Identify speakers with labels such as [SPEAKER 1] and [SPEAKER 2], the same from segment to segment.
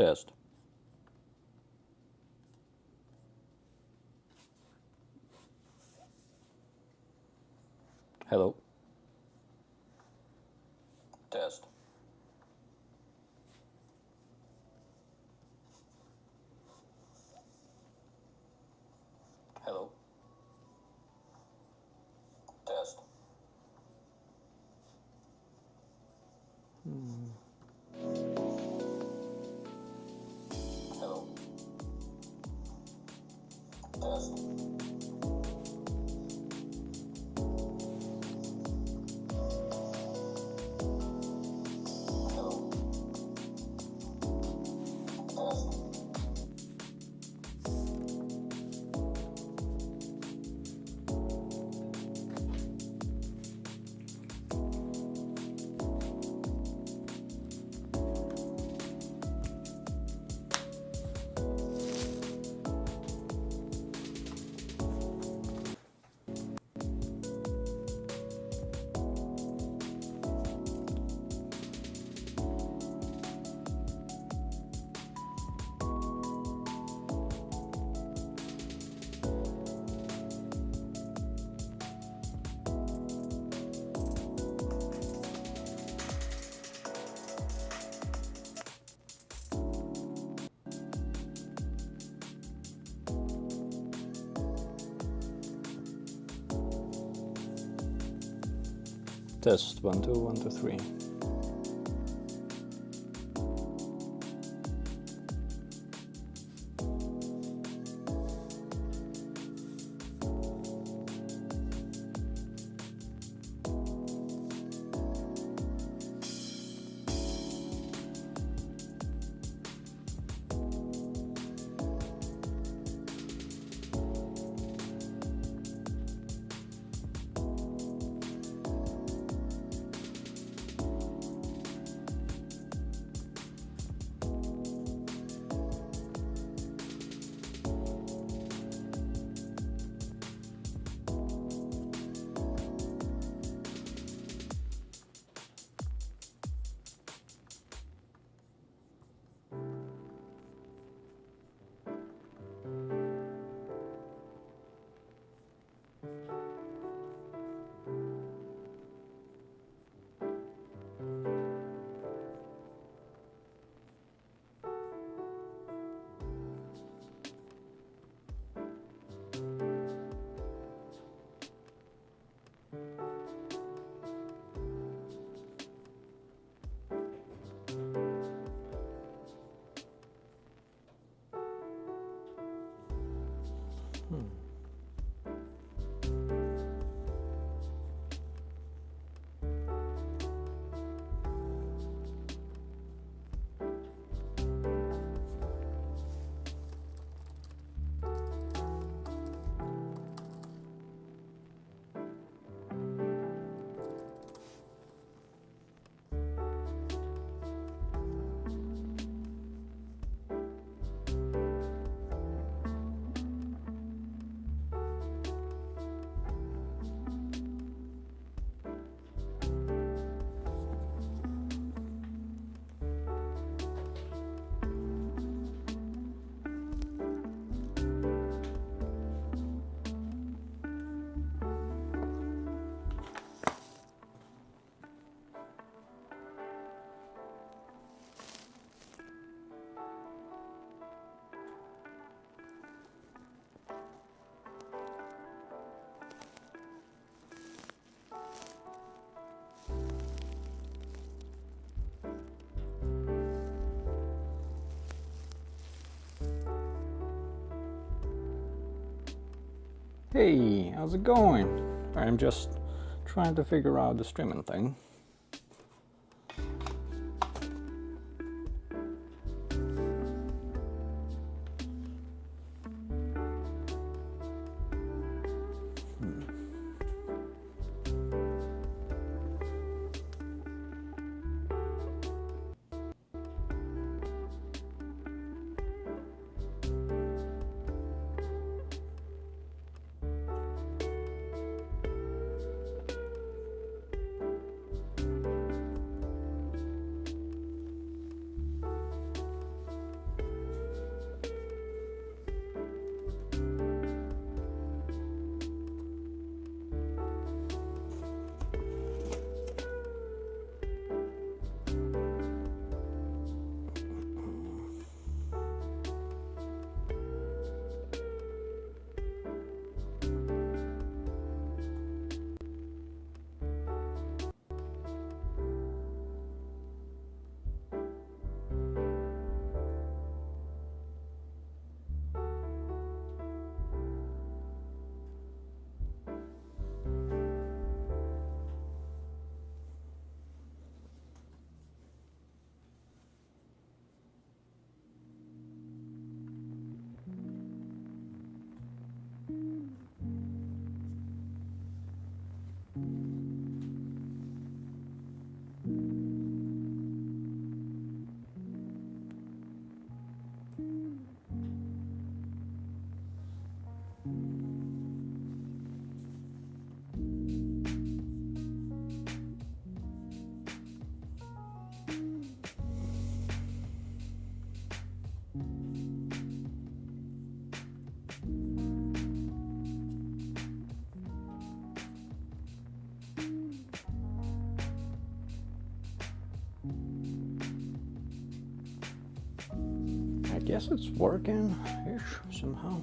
[SPEAKER 1] Test. Hello. Test. Hello. Test. Hello. Test. Hello. Test. Test 1 2 1 2 3. Hey, how's it going? I'm just trying to figure out the streaming thing. I guess it's working-ish somehow.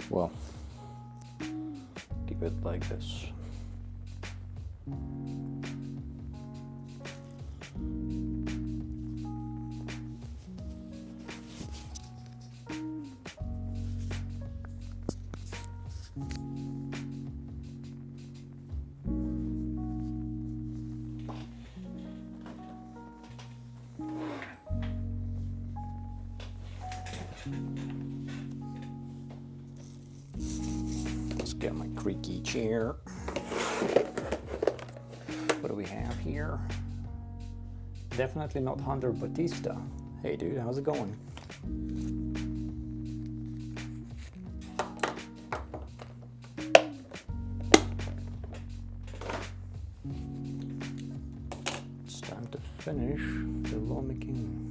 [SPEAKER 1] Well, keep it like this. Let's get my creaky chair. What do we have here? Definitely not Hunter Batista. Hey dude, how's it going? It's time to finish the Lo Miqing.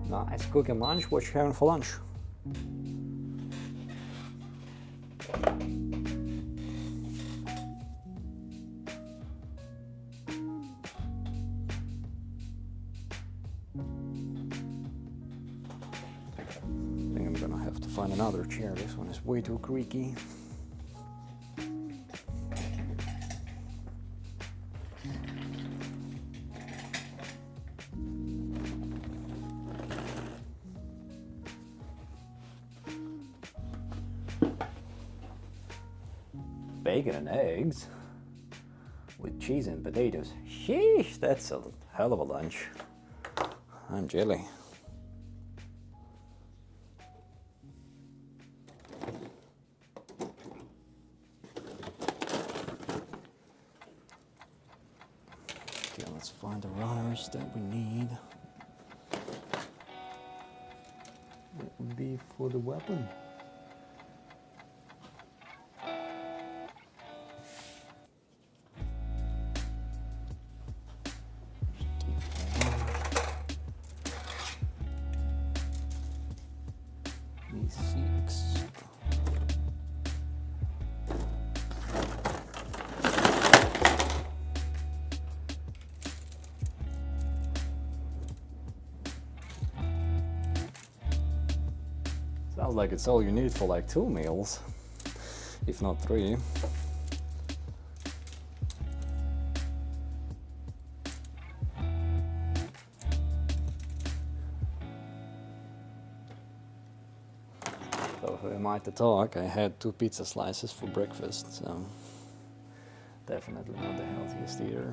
[SPEAKER 1] Nice, cooking lunch. What you having for lunch? I think I'm gonna have to find another chair. This one is way too creaky. Bacon and eggs with cheese and potatoes. Sheesh, that's a hell of a lunch. I'm jelly. Okay, let's find the runners that we need. That would be for the weapon. Sounds like it's all you need for like 2 meals, if not 3. So who am I to talk? I had 2 pizza slices for breakfast, so definitely not the healthiest either.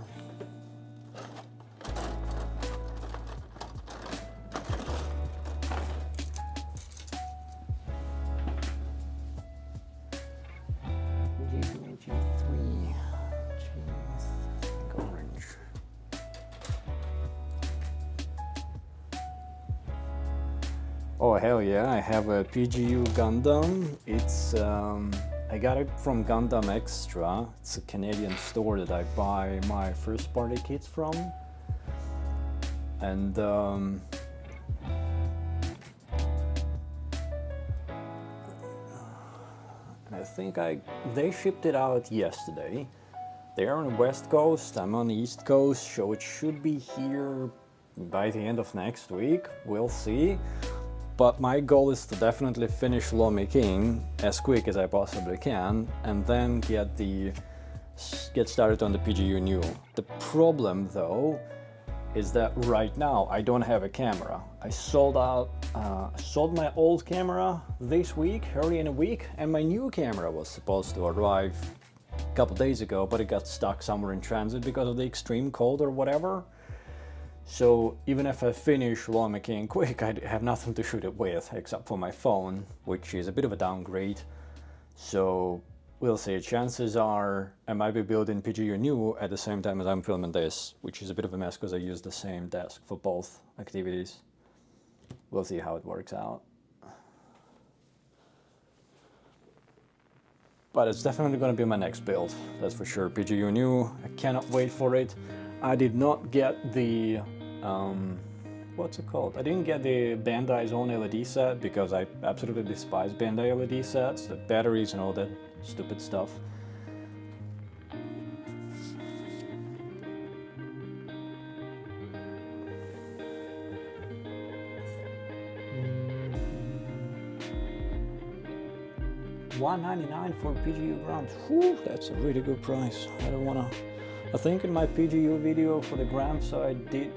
[SPEAKER 1] Oh hell yeah, I have a PGU Gundam. It's I got it from Gundam Extra. It's a Canadian store that I buy my first party kits from. And I think they shipped it out yesterday. They're on the West Coast, I'm on the East Coast, so it should be here by the end of next week. We'll see. But my goal is to definitely finish Lo Miqing as quick as I possibly can, and then get started on the PGU New. The problem though is that right now I don't have a camera. I sold my old camera this week, early in the week, and my new camera was supposed to arrive a couple days ago, but it got stuck somewhere in transit because of the extreme cold or whatever. So even if I finish Lo Miqing quick, I have nothing to shoot it with except for my phone, which is a bit of a downgrade. So we'll see. Chances are I might be building PGU new at the same time as I'm filming this, which is a bit of a mess because I use the same desk for both activities. We'll see how it works out. But it's definitely going to be my next build, that's for sure. PGU new, I cannot wait for it. I did not get the, what's it called? I didn't get the Bandai's own LED set because I absolutely despise Bandai LED sets, the batteries and all that stupid stuff. $199 for PGU grams. Whew, that's a really good price. I don't wanna. I think in my PGU video for the grams, I did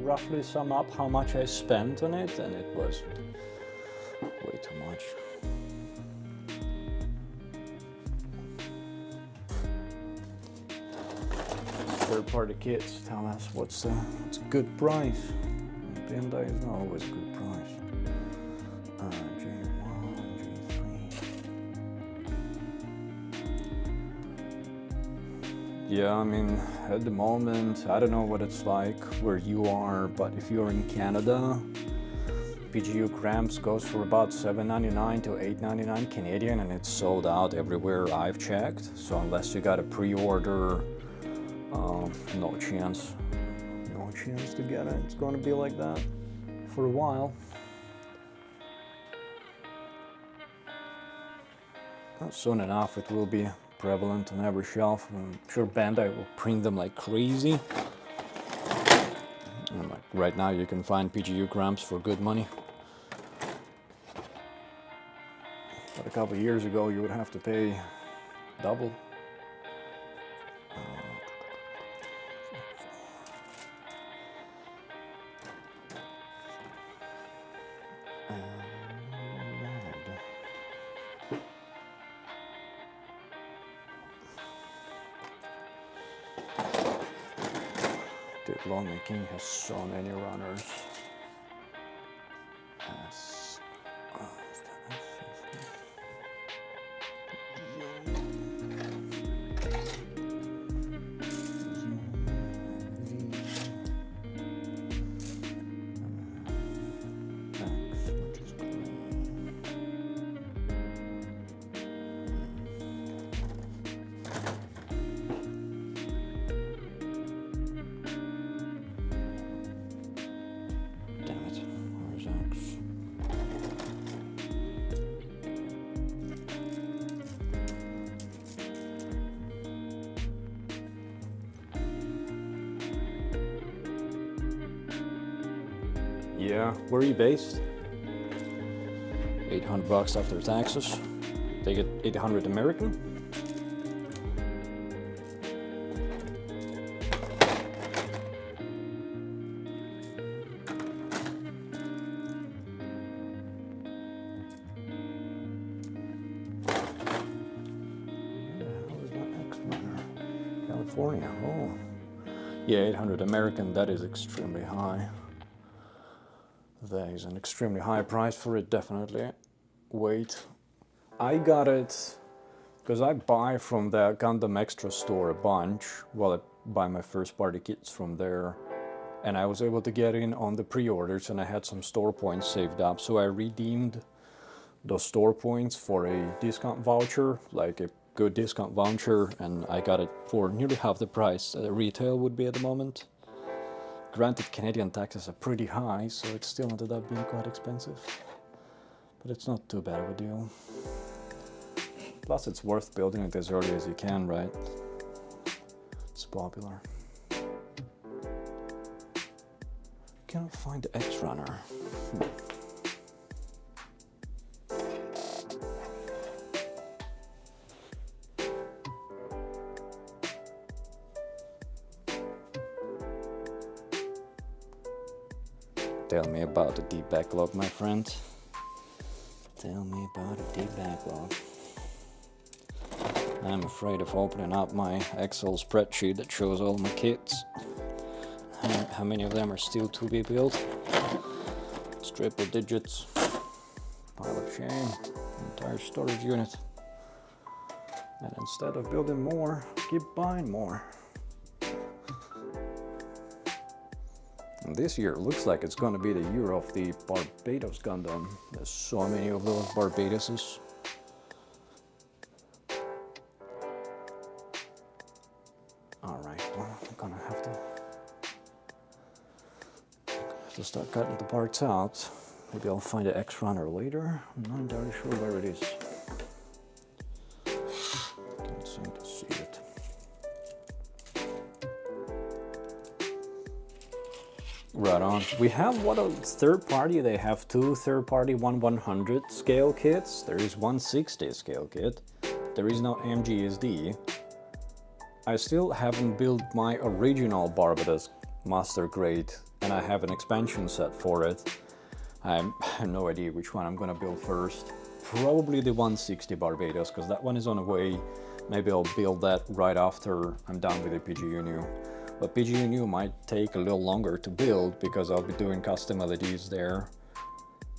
[SPEAKER 1] roughly sum up how much I spent on it, and it was way too much. Third-party kits tell us what's a good price. Bandai is not always a good price. Yeah, I mean, at the moment, I don't know what it's like where you are, but if you're in Canada, PGU grams goes for about $7.99 to $8.99 Canadian, and it's sold out everywhere I've checked. So unless you got a pre-order, no chance to get it. It's going to be like that for a while. Soon enough, it will be prevalent on every shelf. I'm sure Bandai will print them like crazy. And like right now you can find PGU grams for good money. But a couple of years ago you would have to pay double. Dude, Lo Miqing has so many runners. Yes. Yeah, where are you based? $800 after taxes. They get 800 American. How is my ex-runner? California. Oh, yeah, 800 American. That is extremely high. That is an extremely high price for it, definitely. Wait, I got it because I buy from the Gundam Extra store a bunch. Well, I buy my first party kits from there, and I was able to get in on the pre-orders, and I had some store points saved up, so I redeemed those store points for a discount voucher, like a good discount voucher, and I got it for nearly half the price retail would be at the moment. Granted, Canadian taxes are pretty high, so it still ended up being quite expensive. But it's not too bad of a deal. Plus, it's worth building it as early as you can, right? It's popular. Cannot find the X-Runner. Tell me about the deep backlog, my friend. Tell me about a deep backlog. I'm afraid of opening up my Excel spreadsheet that shows all my kits. How many of them are still to be built? It's triple digits. Pile of shame. Entire storage unit. And instead of building more, keep buying more. And this year looks like it's going to be the year of the Barbados Gundam. There's so many of those Barbadoses. Alright, well, I'm gonna have to start cutting the parts out. Maybe I'll find an X-Runner later. I'm not entirely sure where it is. Can't seem to see it. Right on. We have what a third party. They have two third party 1/100 scale kits. There is 1/60 scale kit. There is no MGSD. I still haven't built my original Barbados Master Grade, and I have an expansion set for it. I have no idea which one I'm gonna build first. Probably the 1/60 Barbados, because that one is on the way. Maybe I'll build that right after I'm done with the PGU New. But PGU New might take a little longer to build because I'll be doing custom LEDs there.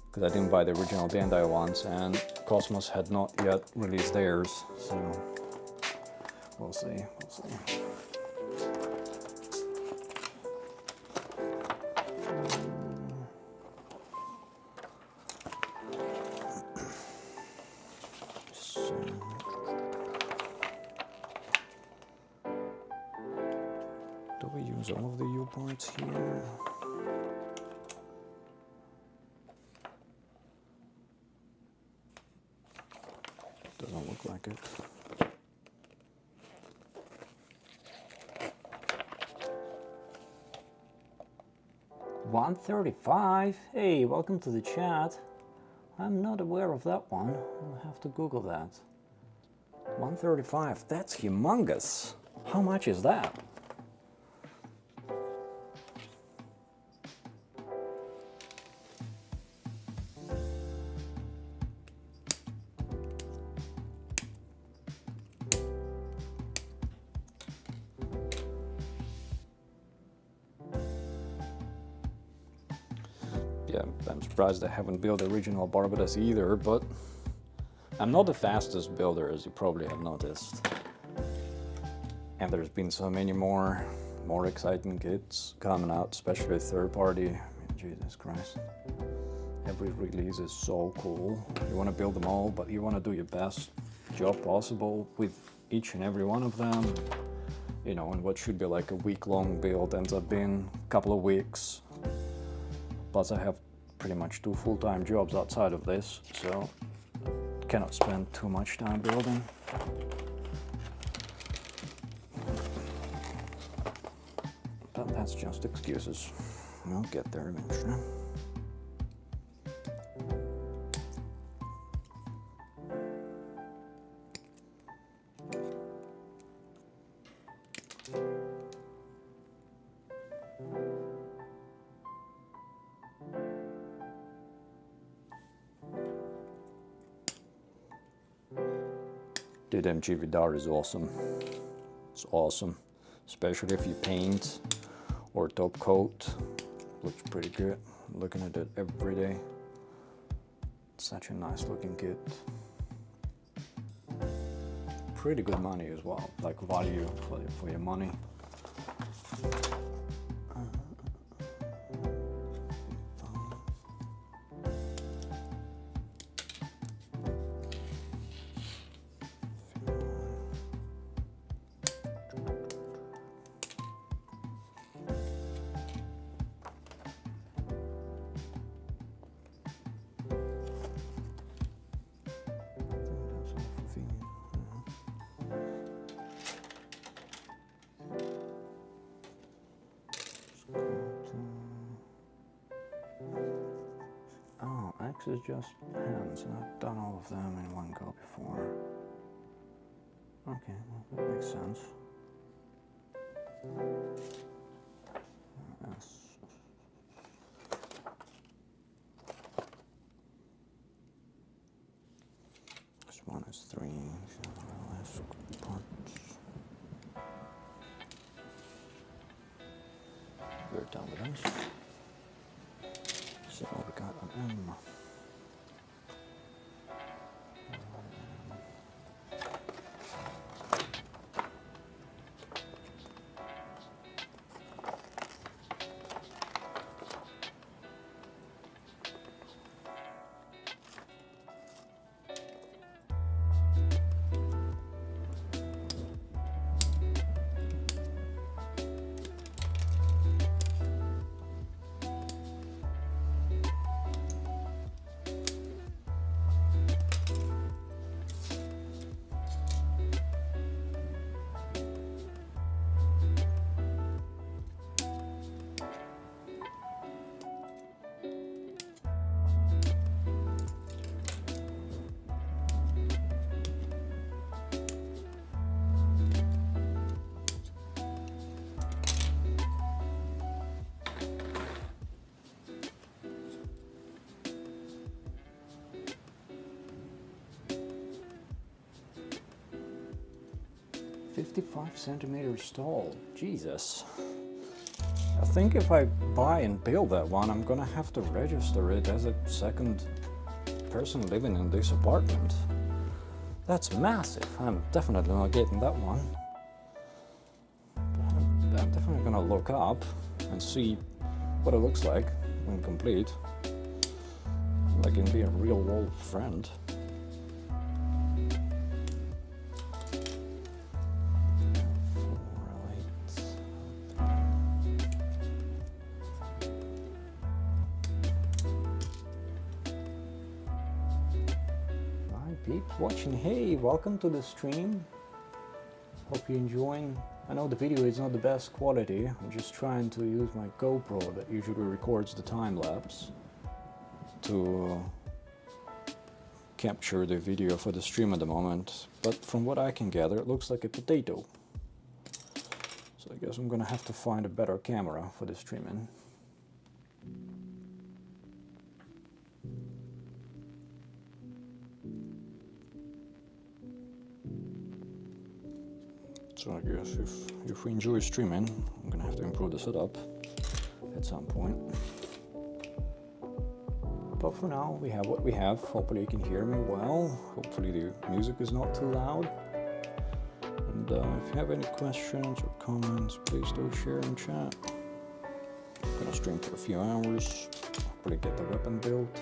[SPEAKER 1] Because I didn't buy the original Bandai ones, and Cosmos had not yet released theirs, so we'll see, we'll see. Do we use all of the U parts here? Doesn't look like it. $135. Hey, welcome to the chat. I'm not aware of that one. I'll have to Google that. $135. That's humongous. How much is that? Yeah, I'm surprised I haven't built the original Barbados either, but I'm not the fastest builder, as you probably have noticed. And there's been so many more exciting kits coming out, especially third party. I mean, Jesus Christ. Every release is so cool. You want to build them all, but you want to do your best job possible with each and every one of them. You know, and what should be like a week-long build ends up being a couple of weeks. Plus I have pretty much 2 full-time jobs outside of this, so cannot spend too much time building. But that's just excuses. We'll get there eventually. Dude, MG Vidar is awesome. It's awesome. Especially if you paint or top coat. Looks pretty good. I'm looking at it every day. It's such a nice looking kit. Pretty good money as well. Like value for your money. Is just hands, and I've done all of them in one go before. Okay, well, that makes sense. Yes. done with those. So we got an M. 55 centimeters tall. Jesus. I think if I buy and build that one, I'm gonna have to register it as a second person living in this apartment. That's massive. I'm definitely not getting that one. I'm definitely gonna look up and see what it looks like when complete. I can be a real world friend. Peeps watching, hey, welcome to the stream. Hope you're enjoying. I know the video is not the best quality. I'm just trying to use my GoPro that usually records the time lapse to capture the video for the stream at the moment. But from what I can gather, it looks like a potato. So I guess I'm gonna have to find a better camera for the streaming. So I guess if we enjoy streaming, I'm gonna have to improve the setup at some point. But for now, we have what we have. Hopefully you can hear me well. Hopefully the music is not too loud. And if you have any questions or comments, please do share in chat. I'm gonna stream for a few hours. Hopefully get the weapon built.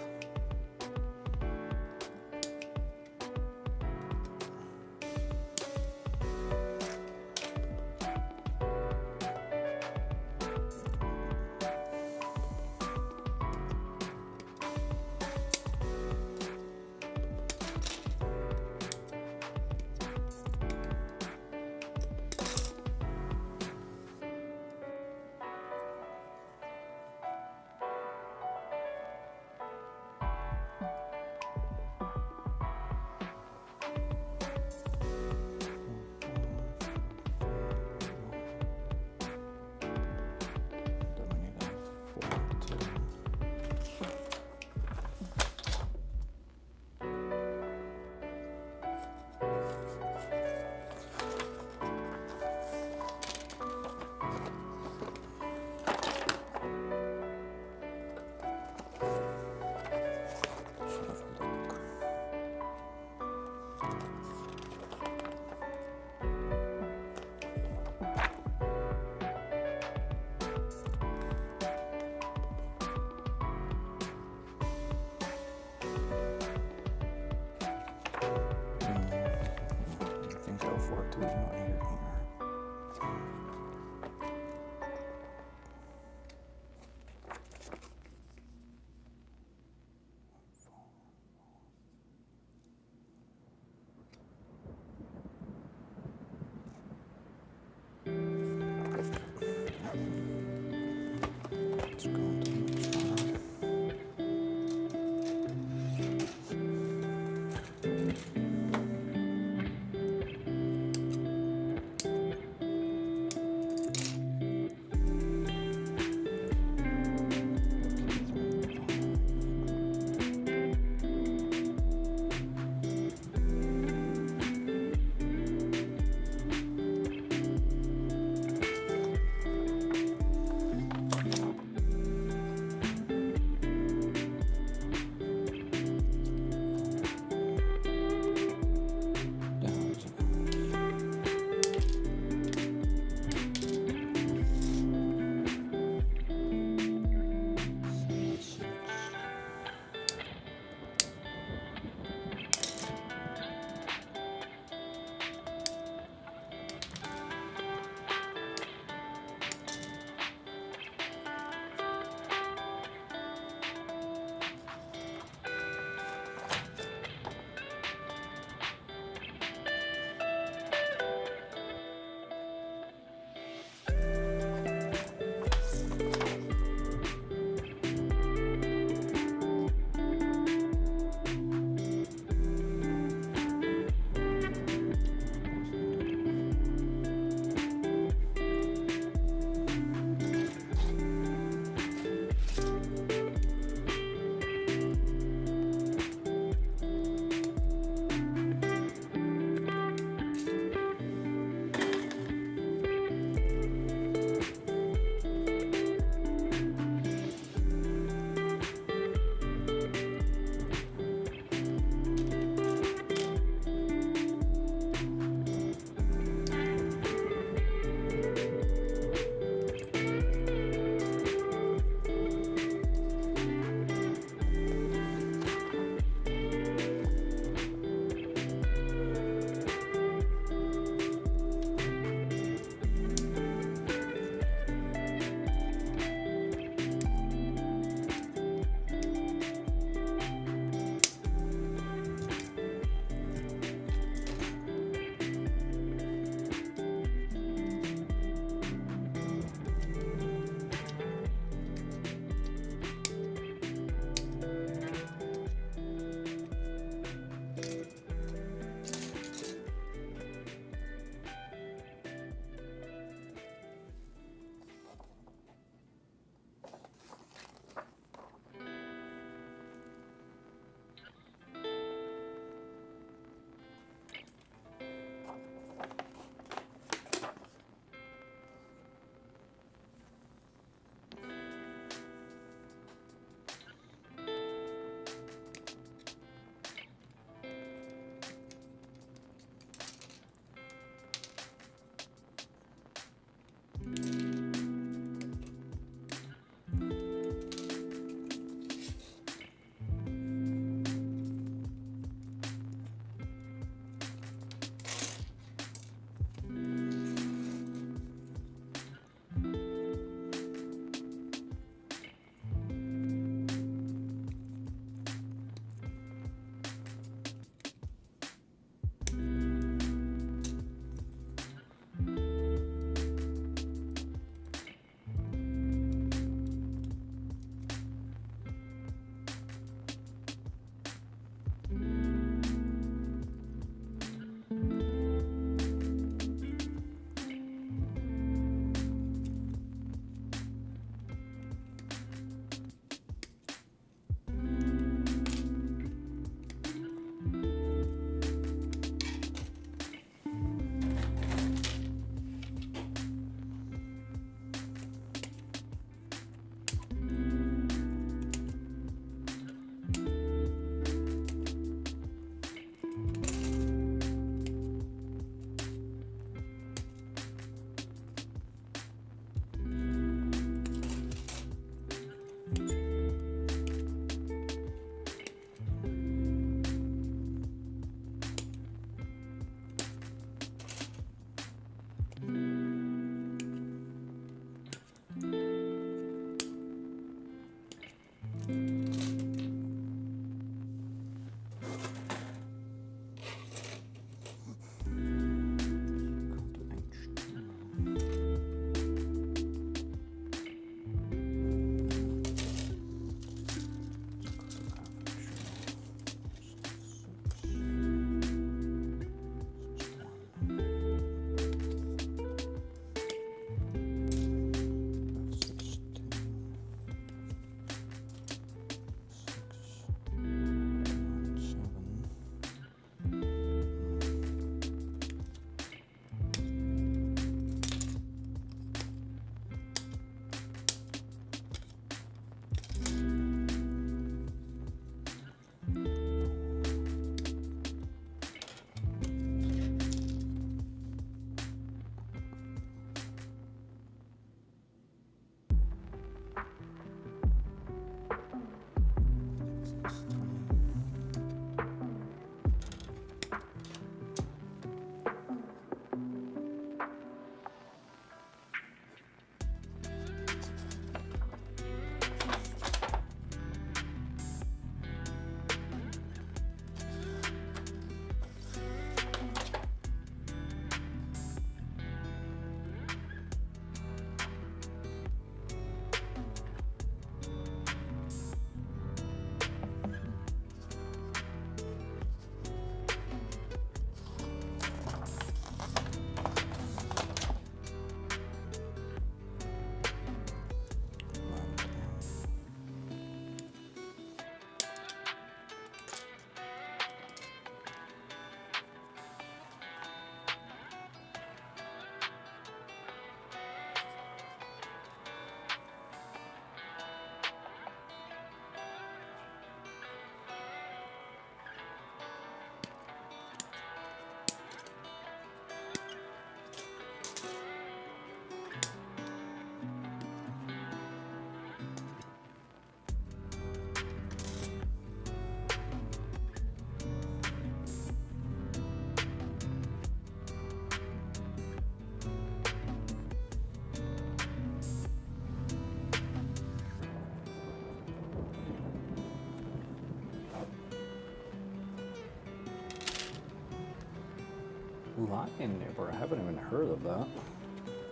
[SPEAKER 1] Liqing nipper, I haven't even heard of that.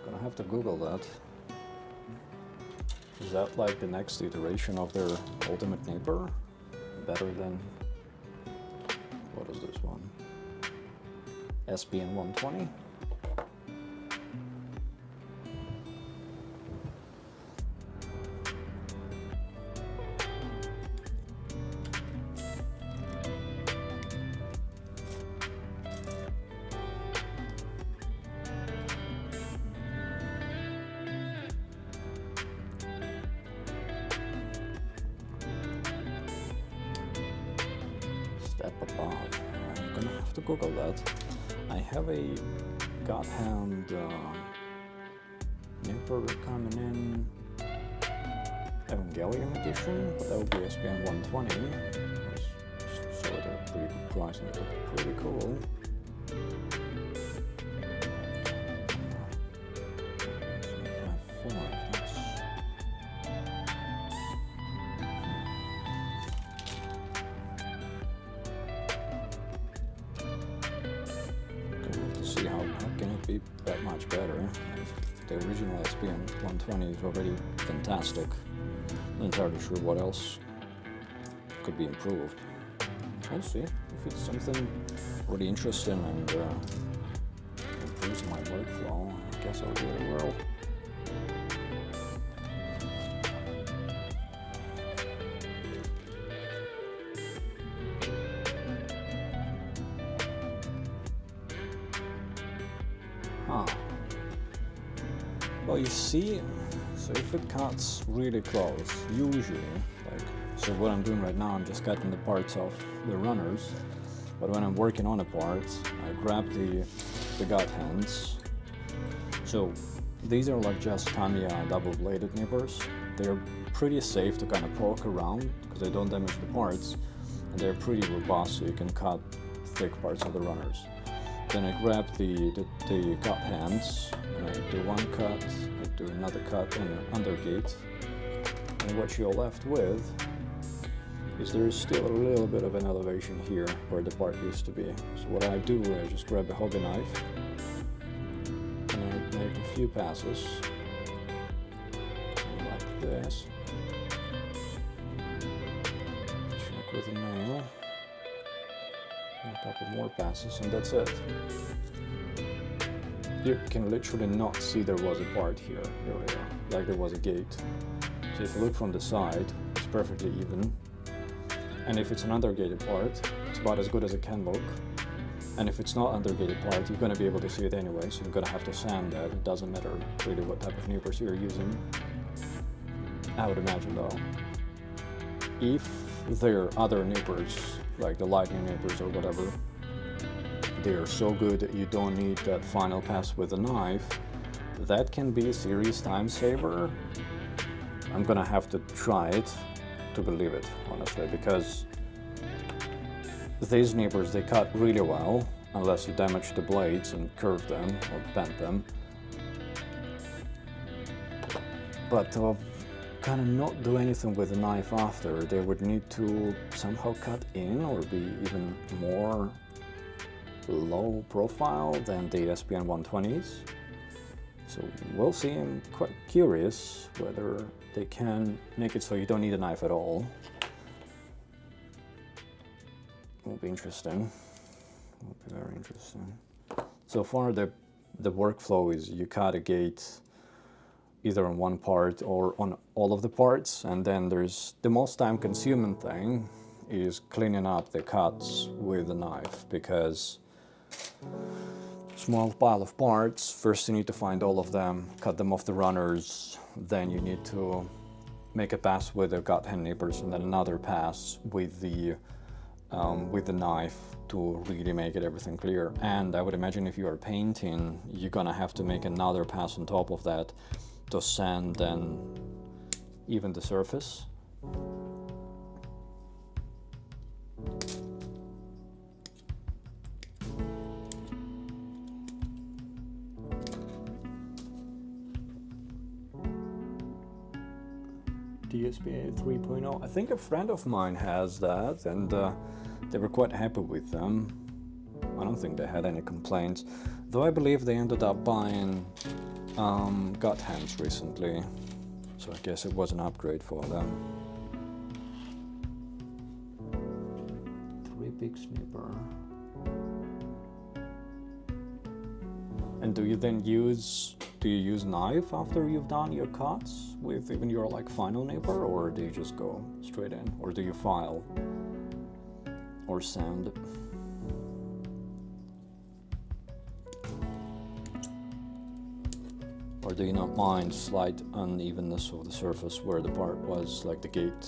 [SPEAKER 1] Gonna have to Google that. Is that like the next iteration of their ultimate nipper? Better than, what is this one? SBN 120? Step above. I'm gonna have to Google that. I have a God-hand nipper coming in Evangelion edition, but that would be SPN 120. So at a pretty good price and it looked pretty cool. Be that much better. The original SPN 120 is already fantastic. Not entirely sure what else could be improved. We'll see if it's something really interesting and improves my workflow. I guess I'll give it a whirl. Well, you see, so if it cuts really close, usually, like, so what I'm doing right now, I'm just cutting the parts off the runners, but when I'm working on a part, I grab the gut hands. So these are like just Tamiya double-bladed nippers. They're pretty safe to kind of poke around because they don't damage the parts, and they're pretty robust, so you can cut thick parts of the runners. Then I grab the gut hands, and I do one cut, I do another cut and an undergate. And what you're left with is there is still a little bit of an elevation here where the part used to be. So what I do, I just grab a hobby knife and I make a few passes like this. Check with a nail. A couple more passes and that's it. You can literally not see there was a part here, like there was a gate. So if you look from the side, it's perfectly even. And if it's an undergated part, it's about as good as it can look. And if it's not undergated part, you're going to be able to see it anyway, so you're going to have to sand that. It doesn't matter really what type of nippers you're using. I would imagine though, if there are other nippers, like the Liqing nippers or whatever, they're so good that you don't need that final pass with a knife, that can be a serious time saver. I'm gonna have to try it to believe it, honestly, because these nippers, they cut really well, unless you damage the blades and curve them or bend them. But to kind of not do anything with the knife after, they would need to somehow cut in or be even more low profile than the SPN 120s. So we'll see. I'm quite curious whether they can make it so you don't need a knife at all. Will be interesting. Will be very interesting. So far the workflow is you cut a gate either on one part or on all of the parts, and then there's the most time consuming thing is cleaning up the cuts with a knife, because small pile of parts, first you need to find all of them, cut them off the runners, then you need to make a pass with the gut hand nippers and then another pass with the knife to really make it everything clear. And I would imagine if you are painting, you're gonna have to make another pass on top of that to sand and even the surface. DSPA 3.0. I think a friend of mine has that, and they were quite happy with them. I don't think they had any complaints. Though I believe they ended up buying gut hands recently, so I guess it was an upgrade for them. 3 big snipper. And do you then use knife after you've done your cuts with even your like final nipper, or do you just go straight in, or do you file or sand? Or do you not mind slight unevenness of the surface where the part was, like the gate?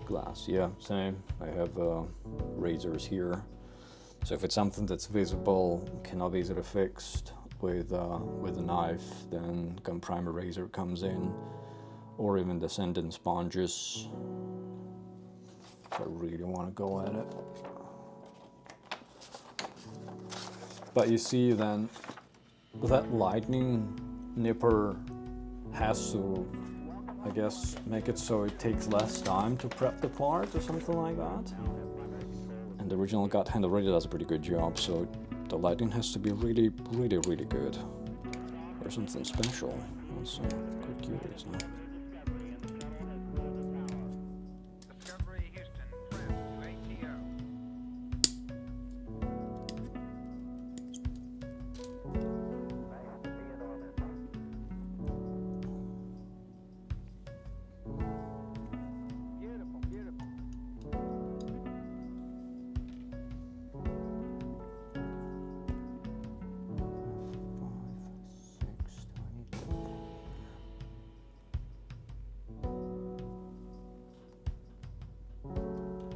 [SPEAKER 1] Glass, yeah, same. I have razors here. So if it's something that's visible, cannot be easily fixed with a knife, then gun primer razor comes in, or even the sanding sponges if I really want to go at it. But you see then that Liqing nipper has to, I guess, make it so it takes less time to prep the part or something like that. And the original gut hand already does a pretty good job, so the Liqing has to be really, really, really good. Or something special. Also, quite curious now.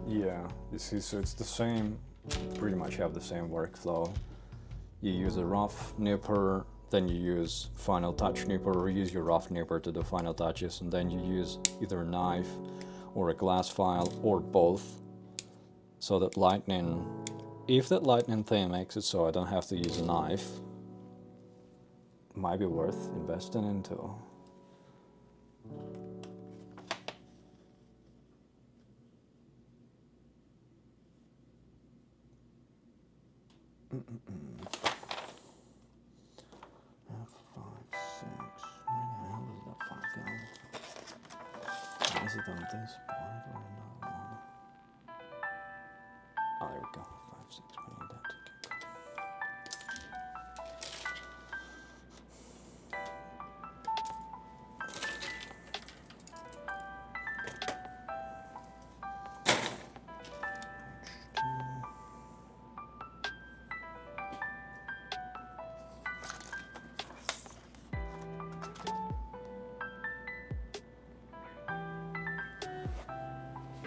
[SPEAKER 1] Yeah, you see, so it's the same, pretty much have the same workflow. You use a rough nipper, then you use final touch nipper, or use your rough nipper to do final touches, and then you use either a knife or a glass file, or both. So that Liqing, if that Liqing thing makes it so I don't have to use a knife, might be worth investing into. F5, 6. Where the hell does that part go? Is it on this part or another one? Oh, there we go. 5, 6. We need that.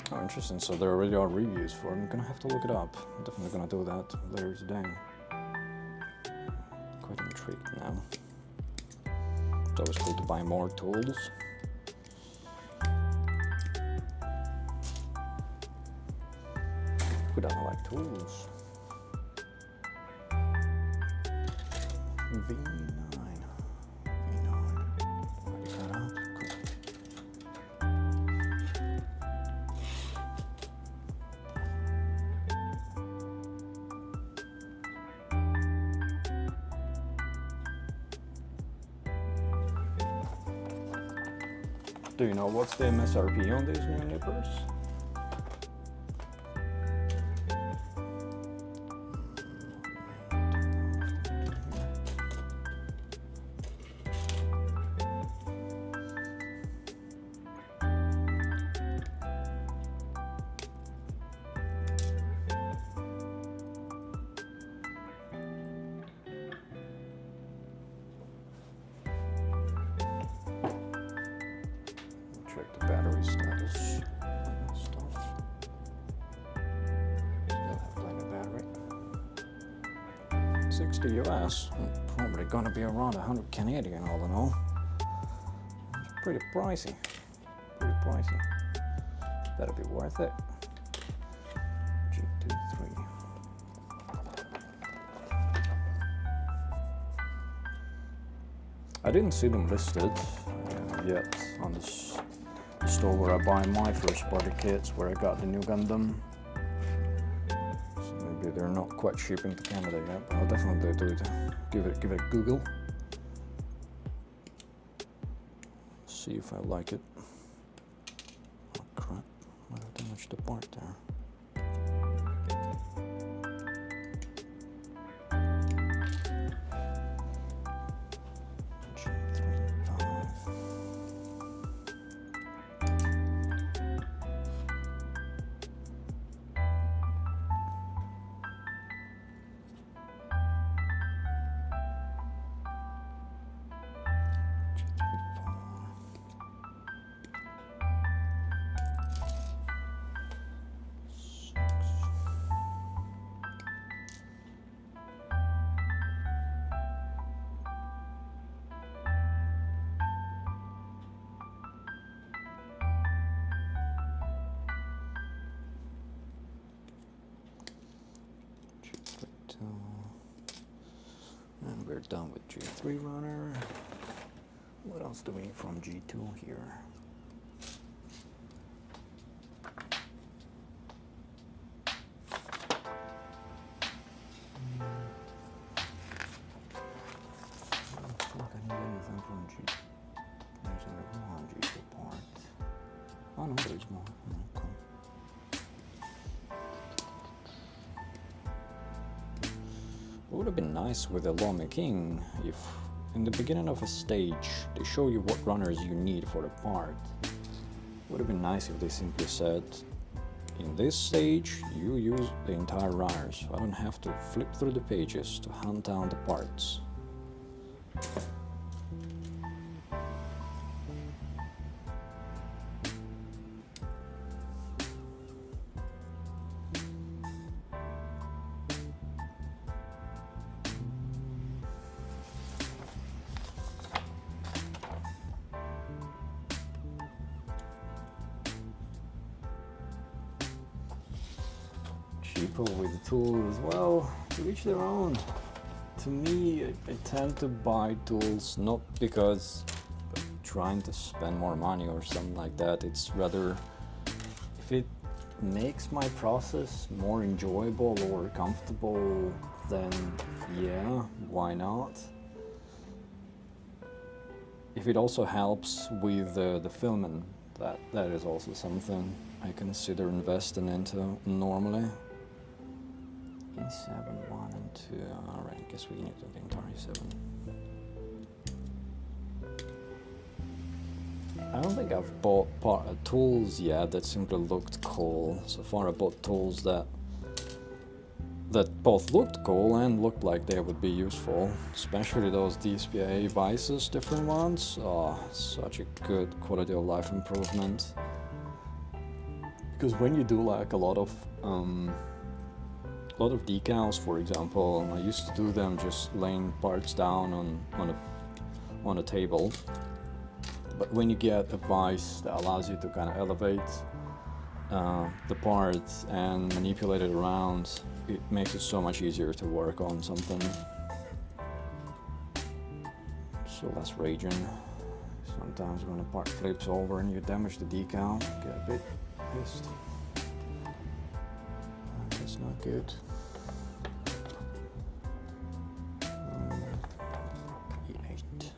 [SPEAKER 1] Oh, interesting. So there already are reviews for it. I'm gonna have to look it up. I'm definitely gonna do that later today. Quite intrigued now. It's always cool to buy more tools. Who doesn't like tools? V9. Already cut up. Cool. Do you know what's the MSRP on these new nippers? Check the battery status and stuff. Still have plenty of battery. 60 US. Probably gonna be around 100 Canadian all in all. It's pretty pricey. Pretty pricey. Better be worth it. G23. I didn't see them listed yet on this store where I buy my first party kits, where I got the new Gundam. So maybe they're not quite shipping to Canada yet, but I'll definitely do it. Give it a Google. See if I like it. Oh crap, I damaged the part there. And we're done with G3 runner. What else do we need from G2 here? I don't think I need anything from G2. There's only one G2 part. Oh no, there's more. Okay. It would have been nice with a Lo Miqing if in the beginning of a stage they show you what runners you need for the part. It would have been nice if they simply said, in this stage you use the entire runners, so I don't have to flip through the pages to hunt down the parts. People with the tools as well, to each their own. To me, I tend to buy tools not because I'm trying to spend more money or something like that. It's rather if it makes my process more enjoyable or comfortable, then yeah, why not? If it also helps with the filming, that is also something I consider investing into normally. E7, 1 and 2. Alright, I guess we need the entire 7. I don't think I've bought tools yet that simply looked cool. So far I bought tools that both looked cool and looked like they would be useful. Especially those DSPA vices, different ones. Oh, such a good quality of life improvement. Because when you do like a lot of decals, for example, I used to do them just laying parts down on a table. But when you get a vise that allows you to kind of elevate the parts and manipulate it around, it makes it so much easier to work on something. So less raging. Sometimes when a part flips over and you damage the decal, you get a bit pissed. That's not good. E8.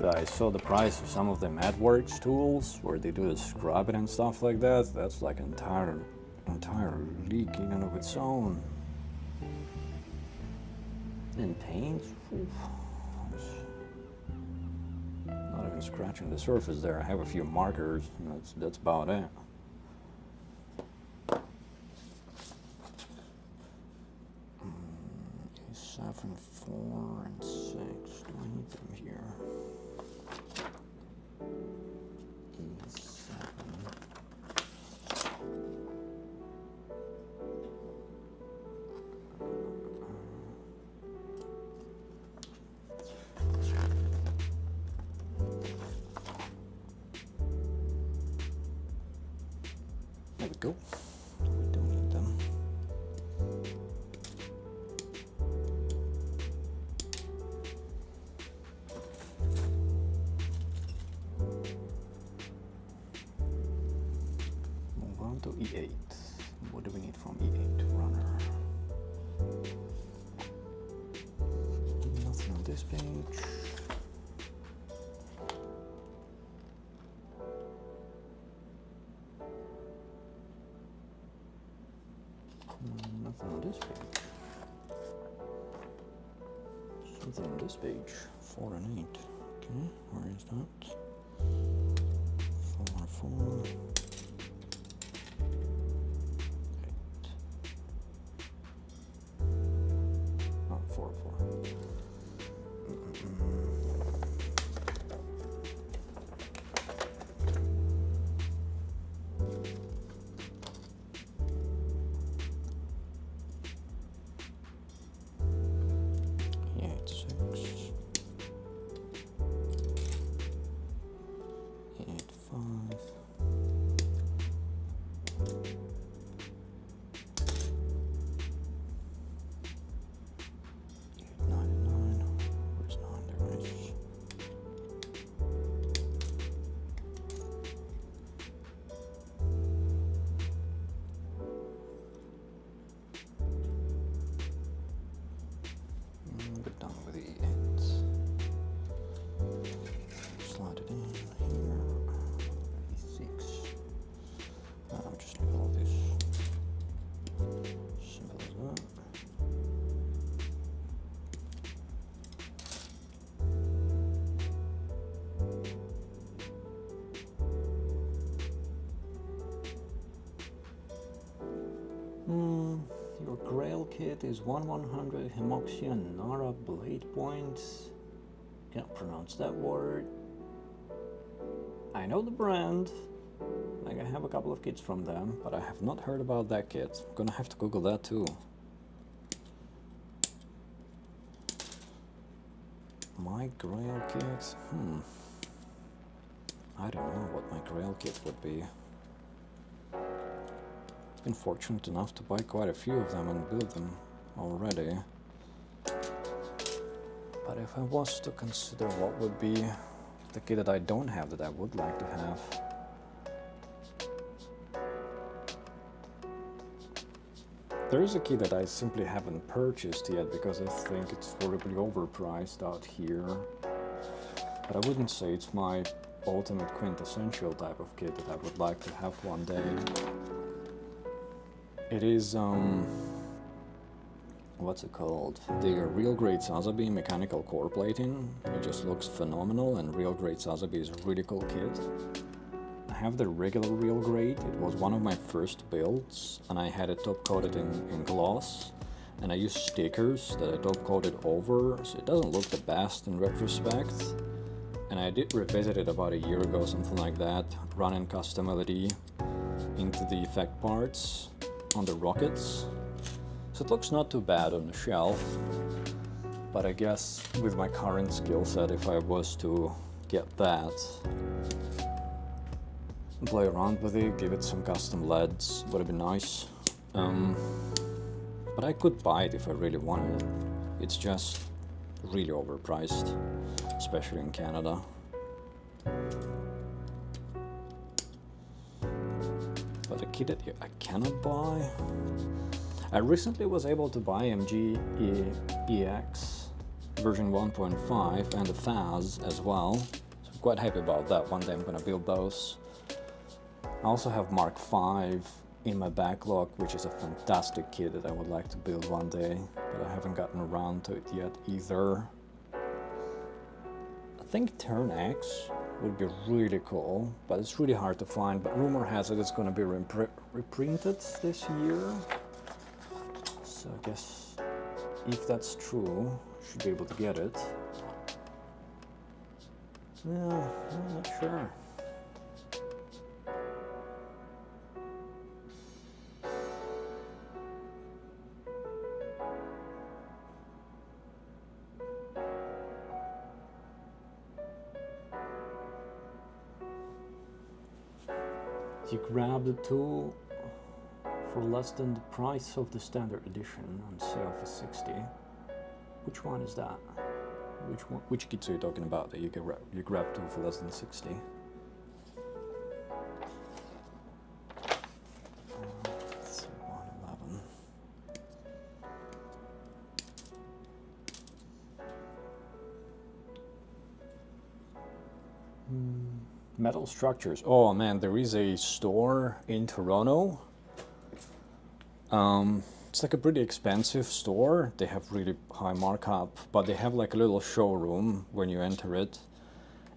[SPEAKER 1] I saw the price of some of the MadWorks tools where they do the scrubbing and stuff like that. That's like an entire league in and of its own. And paint. Not even scratching the surface there. I have a few markers, and that's about it. E7, 4, and 6. Do I need them here? E7. There we go. We don't need them. E8. What do we need from E8? Runner. Nothing on this page. Nothing on this page. Something on this page. 4 and 8. Okay, where is that? 4, 4. 8. Oh, 4, 4. Your Grail kit is 1/100 Hemoxia Nara blade points. Can't pronounce that word. I know the brand. Like, I have a couple of kits from them, but I have not heard about that kit. I'm gonna have to Google that too. My Grail kit? I don't know what my Grail kit would be. Been fortunate enough to buy quite a few of them and build them already. But if I was to consider what would be the kit that I don't have that I would like to have, there is a kit that I simply haven't purchased yet because I think it's horribly overpriced out here. But I wouldn't say it's my ultimate quintessential type of kit that I would like to have one day. It is, what's it called? The Real Grade Sazabi mechanical core plating. It just looks phenomenal, and Real Grade Sazabi is a really cool kit. I have the regular Real Grade. It was one of my first builds, and I had it top coated in gloss. And I used stickers that I top coated over, so it doesn't look the best in retrospect. And I did revisit it about a year ago, something like that, running custom LED into the effect parts on the rockets. So it looks not too bad on the shelf, but I guess with my current skill set, if I was to get that, play around with it, give it some custom LEDs, would have been nice. But I could buy it if I really wanted it. It's just really overpriced, especially in Canada. But a kit that I cannot buy. I recently was able to buy MG-EX version 1.5 and the FAS as well. So I'm quite happy about that. One day I'm gonna build those. I also have Mark V in my backlog, which is a fantastic kit that I would like to build one day, but I haven't gotten around to it yet either. I think Turn X would be really cool, but it's really hard to find. But rumor has it it's going to be reprinted this year. So I guess if that's true, I should be able to get it. Yeah, I'm not sure. You grab the tool for less than the price of the standard edition on sale for 60. Which one is that? Which kits are you talking about that you grab tool for less than 60? Metal structures. Oh man, there is a store in Toronto. It's like a pretty expensive store. They have really high markup, but they have like a little showroom when you enter it.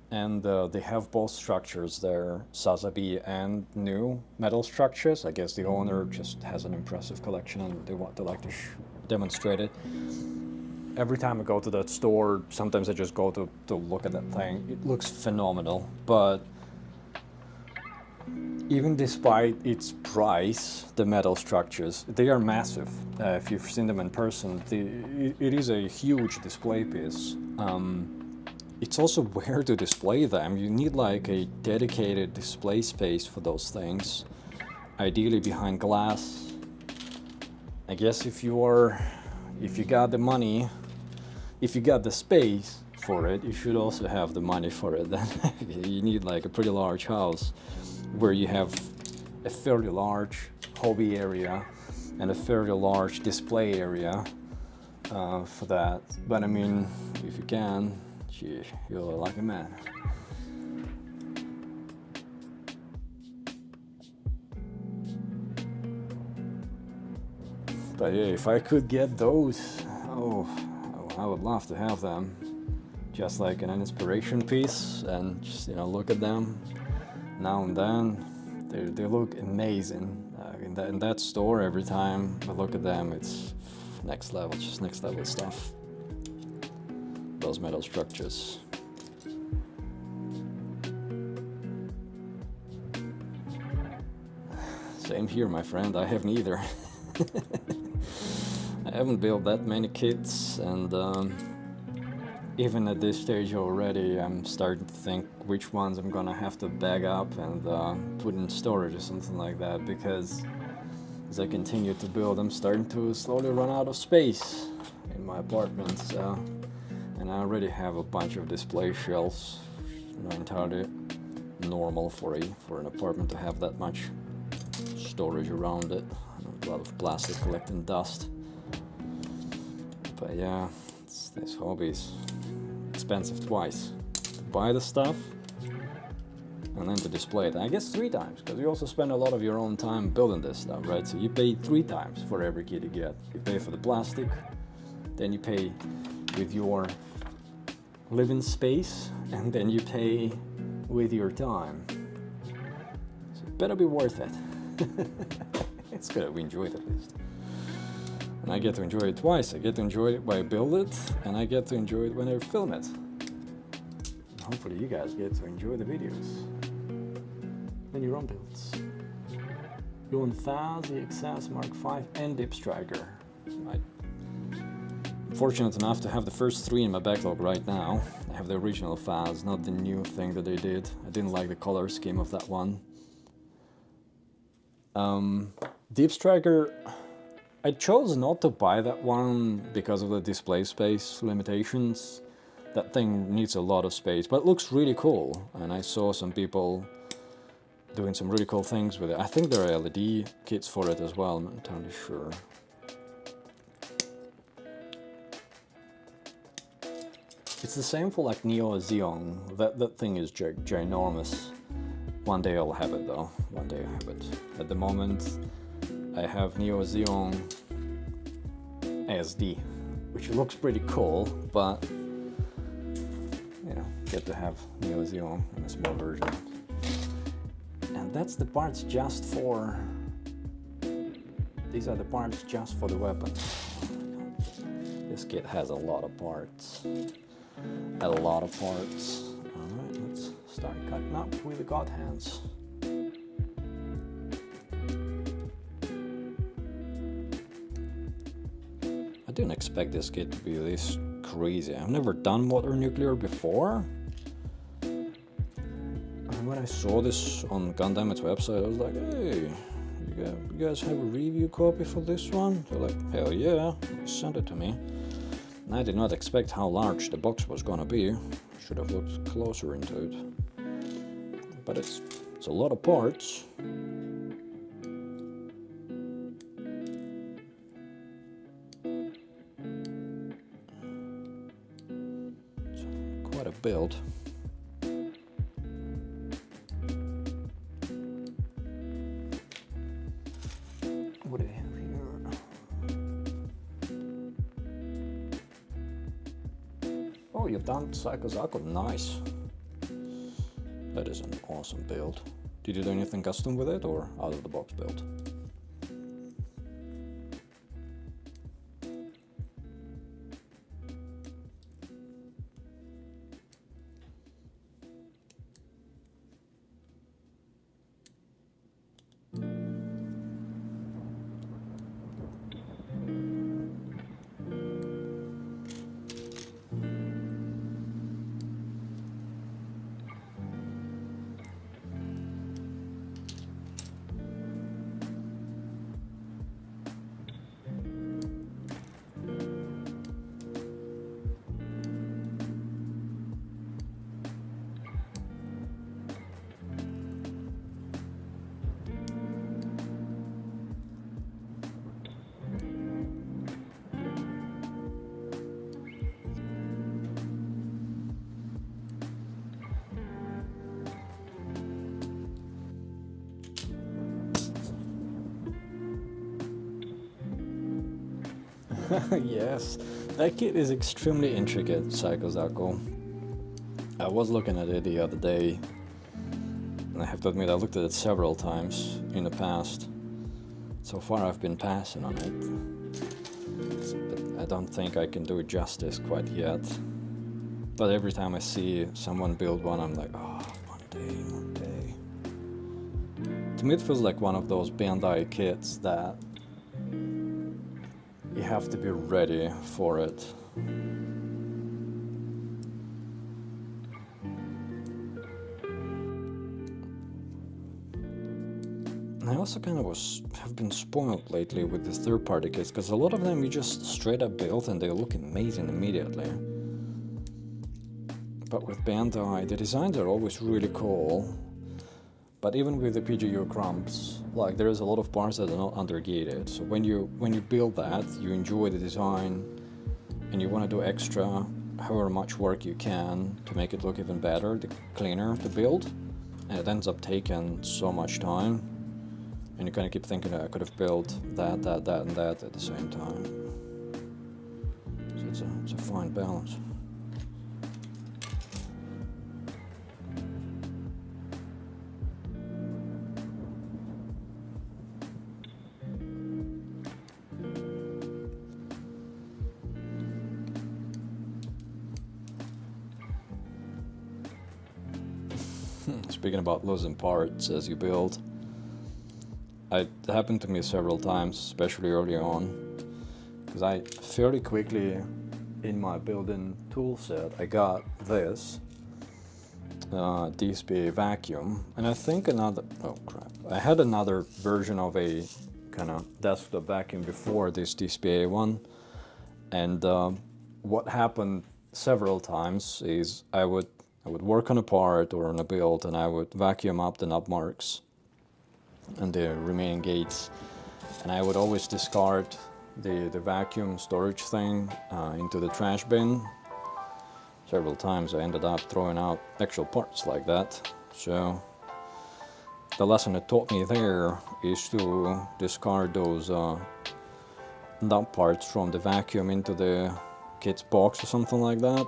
[SPEAKER 1] And they have both structures there, Sazabi and new metal structures. I guess the owner just has an impressive collection and they like to demonstrate it. Every time I go to that store, sometimes I just go to look at that thing. It looks phenomenal, but even despite its price, the metal structures, they are massive. If you've seen them in person, it is a huge display piece. It's also where to display them. You need like a dedicated display space for those things, ideally behind glass. I guess if you got the money, if you got the space for it, you should also have the money for it. Then you need like a pretty large house where you have a fairly large hobby area and a fairly large display area for that. But I mean, if you can, you're a lucky man. But yeah, if I could get those, oh, I would love to have them. Just like an inspiration piece, and just, you know, look at them now and then. They look amazing. In that store, every time I look at them, it's next level, just next level stuff. Those metal structures. Same here, my friend. I have neither. I haven't built that many kits, and even at this stage already, I'm starting to think which ones I'm gonna have to bag up and put in storage or something like that, because as I continue to build, I'm starting to slowly run out of space in my apartment. So, and I already have a bunch of display shelves, you know, entirely normal for an apartment to have that much storage around it. A lot of plastic collecting dust. But yeah, this hobby's expensive twice. To buy the stuff and then to display it. And I guess 3 times, because you also spend a lot of your own time building this stuff, right? So you pay 3 times for every kit you get. You pay for the plastic, then you pay with your living space, and then you pay with your time. So it better be worth it. It's good that we enjoy it at least. And I get to enjoy it twice. I get to enjoy it when I build it, and I get to enjoy it when I film it. And hopefully you guys get to enjoy the videos and your own builds. Doing FAS, the XS Mark V, and Dip Striker. I'm fortunate enough to have the first 3 in my backlog right now. I have the original FAS, not the new thing that they did. I didn't like the color scheme of that one. Deep Striker, I chose not to buy that one because of the display space limitations. That thing needs a lot of space, but it looks really cool, and I saw some people doing some really cool things with it. I think there are LED kits for it as well, I'm not entirely sure. It's the same for like Neo Xeon. That thing is ginormous. One day I'll have it though, one day I have it. At the moment I have Neo Xeon SD, which looks pretty cool, but you know, get to have Neo Xeon in a small version. And that's the parts just for, these are the parts just for the weapon. This kit has a lot of parts. A lot of parts. Alright, let's start cutting up with the god hands. I didn't expect this kit to be this crazy. I've never done water nuclear before. And when I saw this on Gundam's website, I was like, hey, you guys have a review copy for this one? They're like, hell yeah, send it to me. And I did not expect how large the box was gonna be. Should have looked closer into it. But it's a lot of parts. It's quite a build. Oh, you've done Psycho Zaku, nice. That is an awesome build. Did you do anything custom with it or out of the box build? Yes, that kit is extremely intricate, Psycho Zaku. I was looking at it the other day, and I have to admit I looked at it several times in the past. So far I've been passing on it, but I don't think I can do it justice quite yet. But every time I see someone build one, I'm like, oh, one day. To me it feels like one of those Bandai kits that you have to be ready for it. And I also kind of have been spoiled lately with the third-party kits, because a lot of them you just straight up build and they look amazing immediately. But with Bandai, the designs are always really cool. But even with the PGU Grumps, like there is a lot of parts that are not undergated. So when you build that, you enjoy the design, and you want to do extra, however much work you can to make it look even better, the cleaner the build, and it ends up taking so much time, and you kind of keep thinking that I could have built that, and that at the same time. So it's a fine balance. Speaking about losing parts as you build, it happened to me several times, especially early on, because I fairly quickly in my building tool set I got this DSPA vacuum, and I think I had another version of a kind of desktop vacuum before this DSPA one, and what happened several times is I would work on a part or on a build, and I would vacuum up the knob marks and the remaining gates, and I would always discard the vacuum storage thing into the trash bin. Several times I ended up throwing out actual parts like that. So the lesson it taught me there is to discard those knob parts from the vacuum into the kit's box or something like that.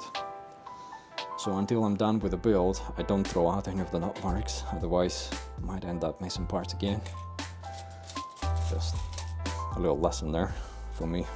[SPEAKER 1] So until I'm done with the build, I don't throw out any of the knob marks, otherwise I might end up missing parts again. Just a little lesson there for me.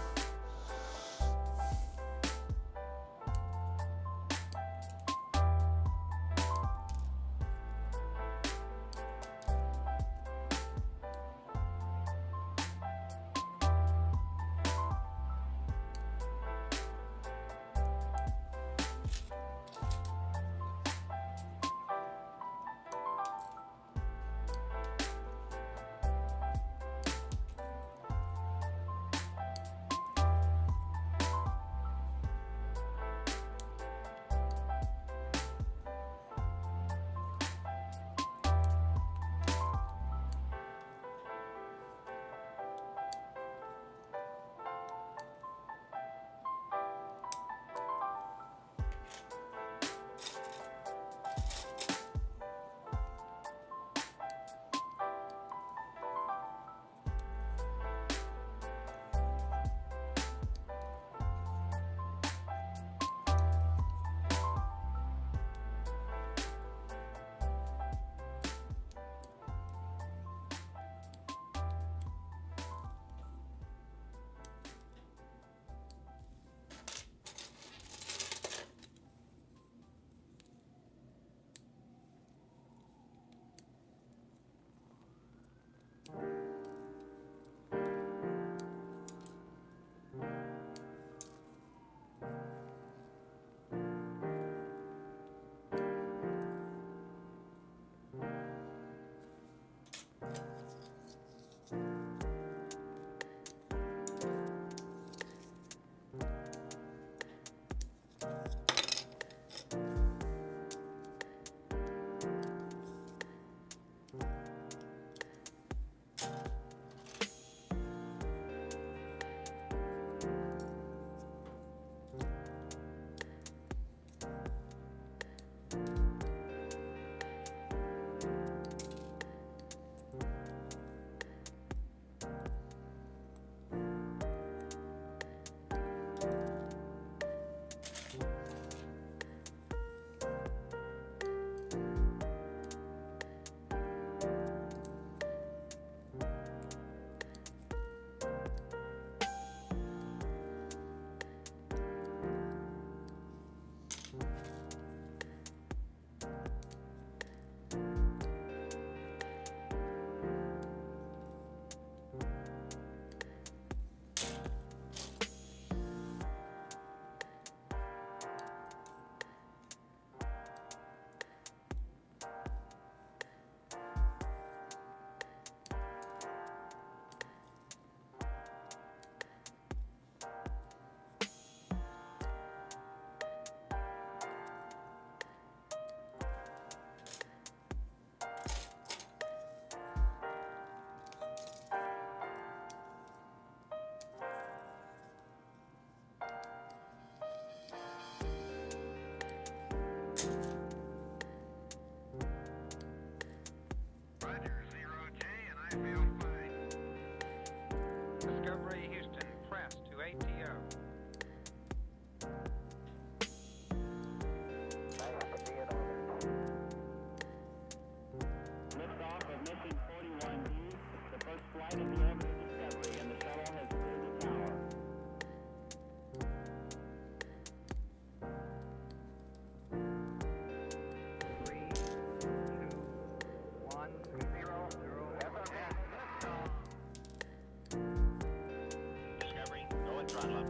[SPEAKER 2] Throttle up.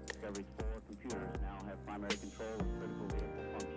[SPEAKER 2] Discovery's 4 computers now have primary control of critical vehicle functions.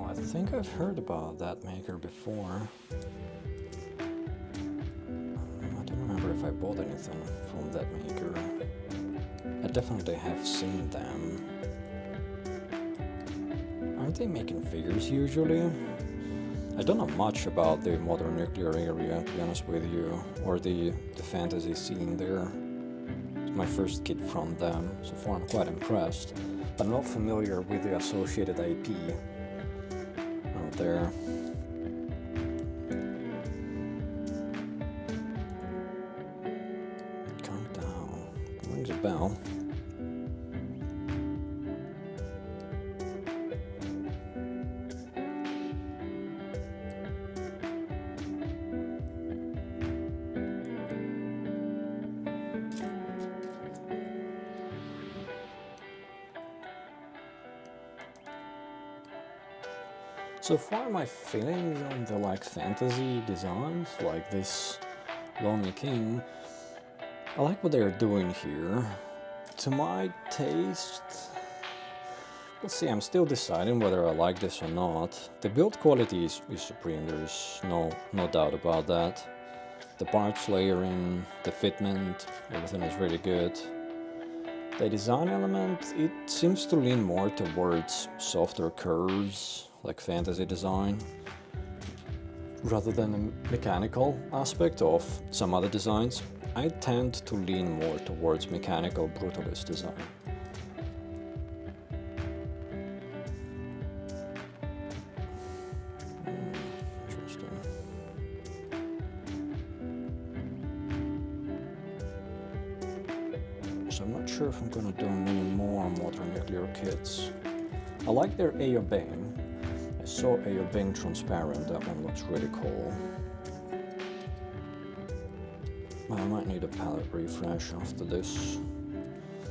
[SPEAKER 1] I think I've heard about that maker before. I don't remember if I bought anything from that maker. I definitely have seen them. Aren't they making figures usually? I don't know much about the modern nuclear area, to be honest with you, or the fantasy scene there. It's my first kit from them, so far I'm quite impressed. But I'm not familiar with the associated IP out there. Calm down. Rings a bell. So far my feelings on the fantasy designs, like this Lo Miqing, I like what they're doing here. To my taste, we'll see, I'm still deciding whether I like this or not. The build quality is supreme, there's no doubt about that. The parts layering, the fitment, everything is really good. The design element, it seems to lean more towards softer curves, like fantasy design. rather than the mechanical aspect of some other designs, I tend to lean more towards mechanical brutalist design. Interesting. So I'm not sure if I'm gonna do many more modern nuclear kits. I like their Aobang. I saw Aobang transparent, that one looks really cool. I might need a palette refresh after this.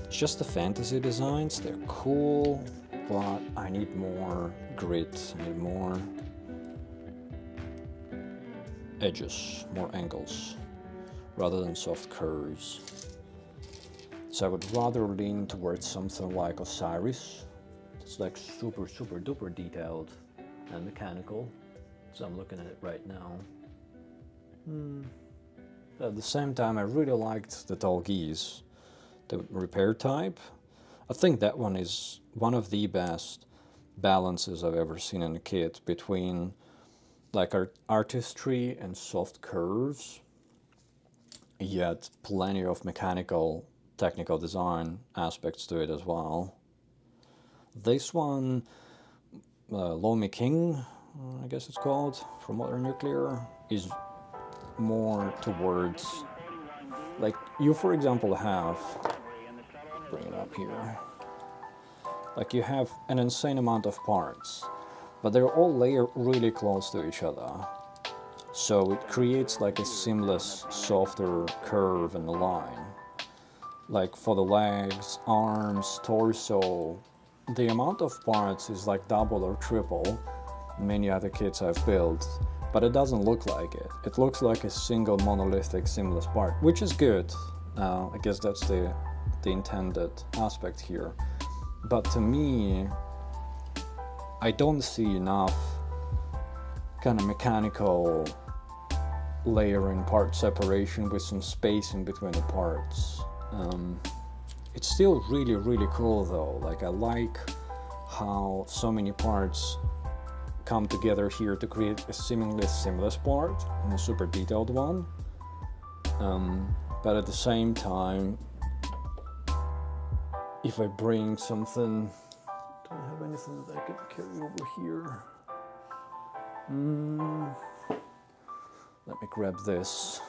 [SPEAKER 1] It's just the fantasy designs, they're cool, but I need more grit, I need more edges, more angles, rather than soft curves. So I would rather lean towards something like Osiris. It's like super duper detailed and mechanical. So I'm looking at it right now. At the same time, I really liked the Tallgeese, the repair type. I think that one is one of the best balances I've ever seen in a kit between like artistry and soft curves, yet plenty of mechanical, technical design aspects to it as well. This one, Lo Miqing, I guess it's called, from Modern Nuclear, is more towards, like, you for example have, bring it up here, like you have an insane amount of parts, but they're all layered really close to each other, so it creates like a seamless, softer curve in the line. Like for the legs, arms, torso, the amount of parts is like double or triple many other kits I've built, but it doesn't look like it. It looks like a single monolithic seamless part, which is good. I guess that's the intended aspect here. But to me, I don't see enough kind of mechanical layering, part separation with some spacing between the parts. It's still really cool though. Like I like how so many parts come together here to create a seemingly seamless part and a super detailed one. But at the same time, if I bring something, do I have anything that I could carry over here? Let me grab this.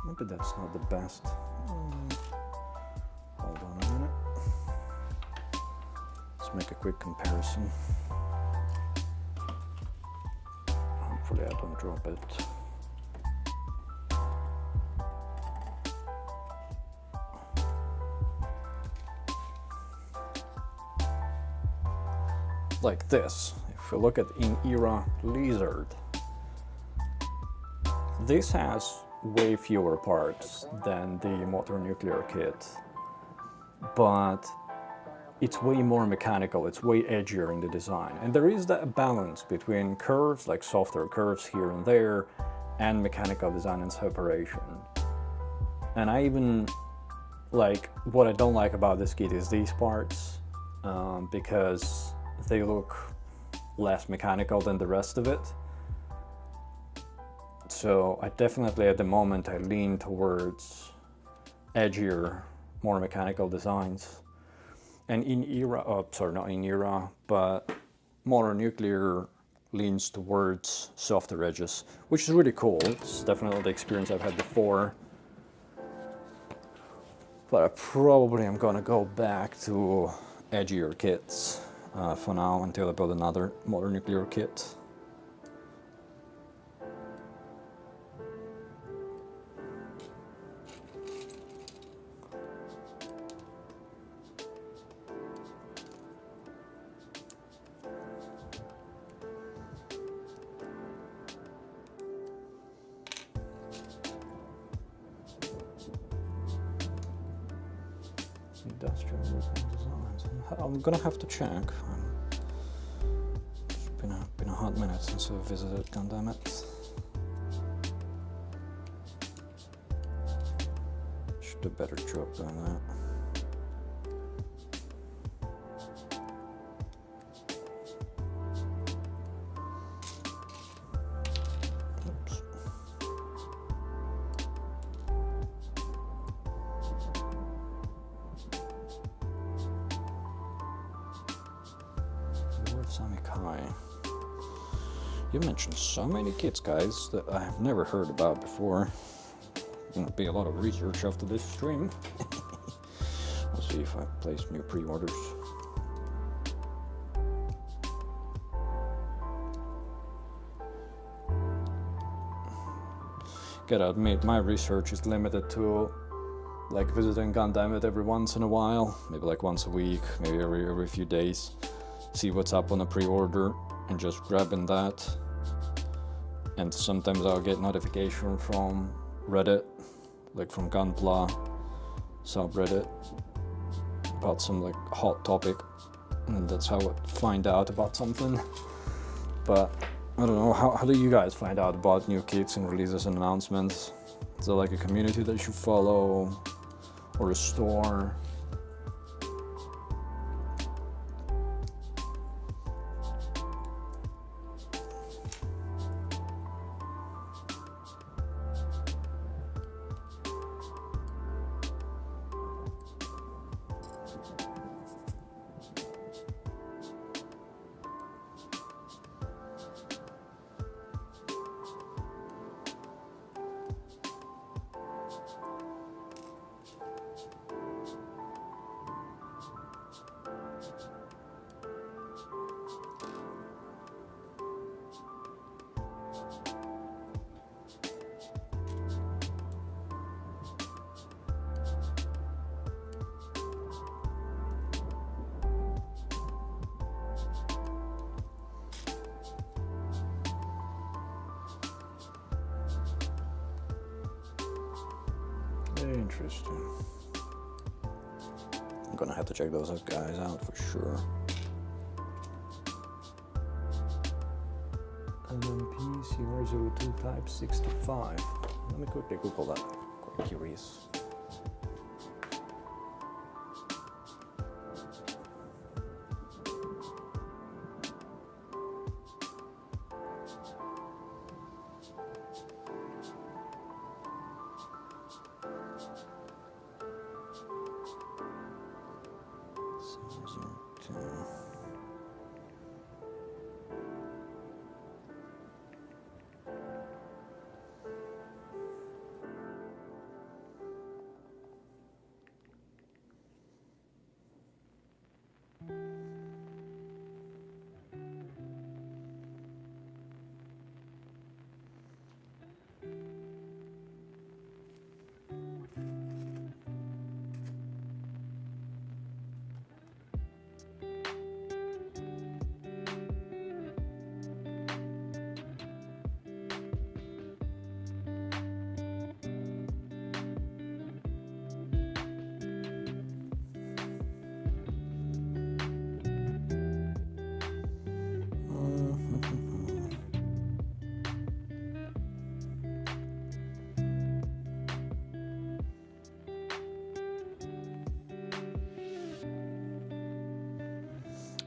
[SPEAKER 1] Maybe that's not the best. Hold on a minute. Let's make a quick comparison. Hopefully I don't drop it. Like this. If we look at in-era Lizard, this has way fewer parts than the Modern Nuclear kit, but it's way more mechanical, it's way edgier in the design. And there is that balance between curves, like softer curves here and there, and mechanical design and separation. And I even, like, what I don't like about this kit is these parts, because they look less mechanical than the rest of it. So I definitely, at the moment, I lean towards edgier, more mechanical designs. And in-era, oh, sorry, not in-era, but Modern Nuclear leans towards softer edges, which is really cool. It's definitely the experience I've had before. But I probably am gonna go back to edgier kits for now until I build another Modern Nuclear kit. Industrial designs. I'm gonna have to check. It's been a hot minute since I visited, goddammit. Should do a better job doing that. Hi. You mentioned so many kits, guys, that I have never heard about before. Gonna be a lot of research after this stream. Let's see if I place new pre-orders. Gotta admit, my research is limited to like visiting Gundam every once in a while, maybe like once a week, maybe every few days. See what's up on a pre-order and just grabbing that. And sometimes I'll get notification from Reddit, like from Gunpla subreddit, about some like hot topic, and that's how I find out about something. But I don't know, how do you guys find out about new kits and releases and announcements? Is there like a community that you follow, or a store? Interesting. I'm gonna have to check those guys out for sure. LMP CR02 type 65. Let me quickly Google that. Quite curious.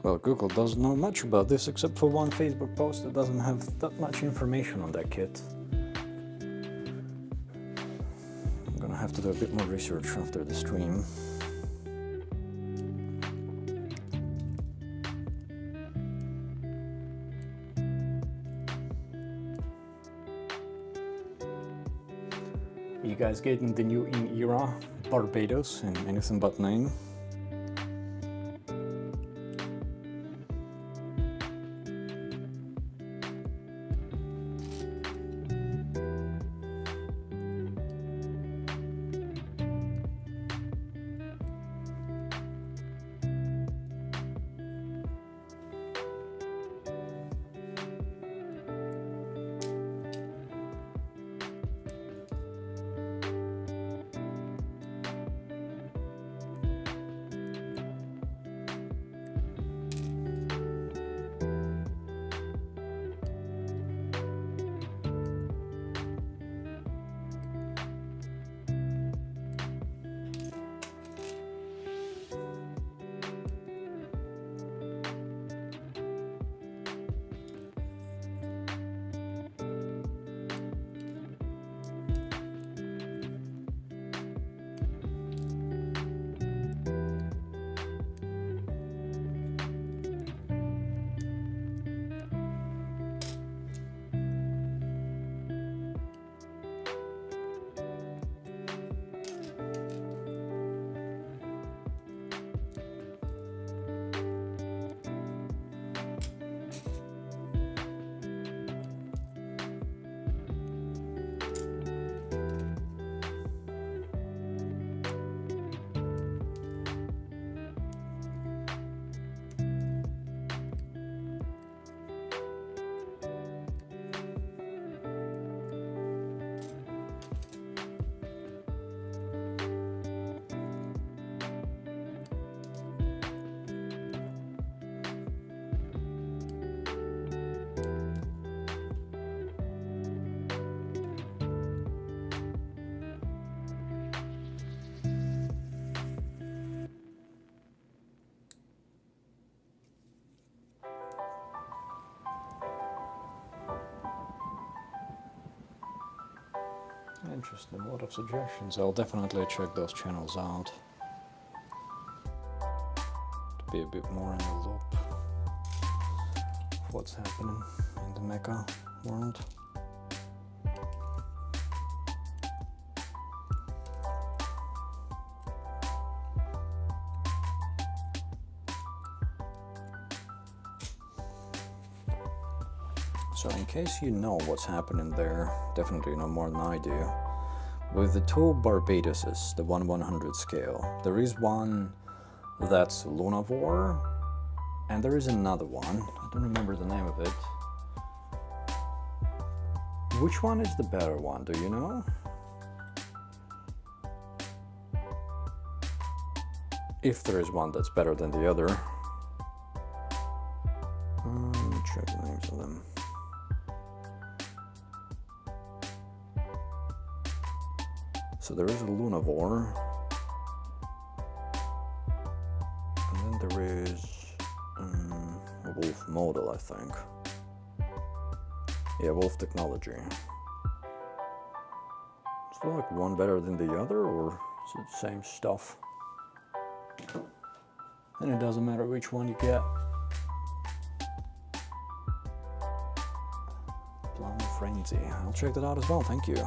[SPEAKER 1] Well, Google doesn't know much about this except for one Facebook post that doesn't have that much information on that kit. I'm gonna have to do a bit more research after the stream. You guys getting the new in era Barbados and anything but name? Interesting, a lot of suggestions. I'll definitely check those channels out to be a bit more in the loop of what's happening in the mecha world. So in case you know what's happening there, definitely you know more than I do. With the two Barbadoses, the 1/100 scale, there is one that's Lunavore, and there is another one. I don't remember the name of it. Which one is the better one, do you know? If there is one that's better than the other. Let me check the names of them. So there is a Lunavore, and then there is a Wolf model, I think. Yeah, Wolf technology. Is there like one better than the other, or is it the same stuff? And it doesn't matter which one you get. Plum Frenzy. I'll check that out as well, thank you.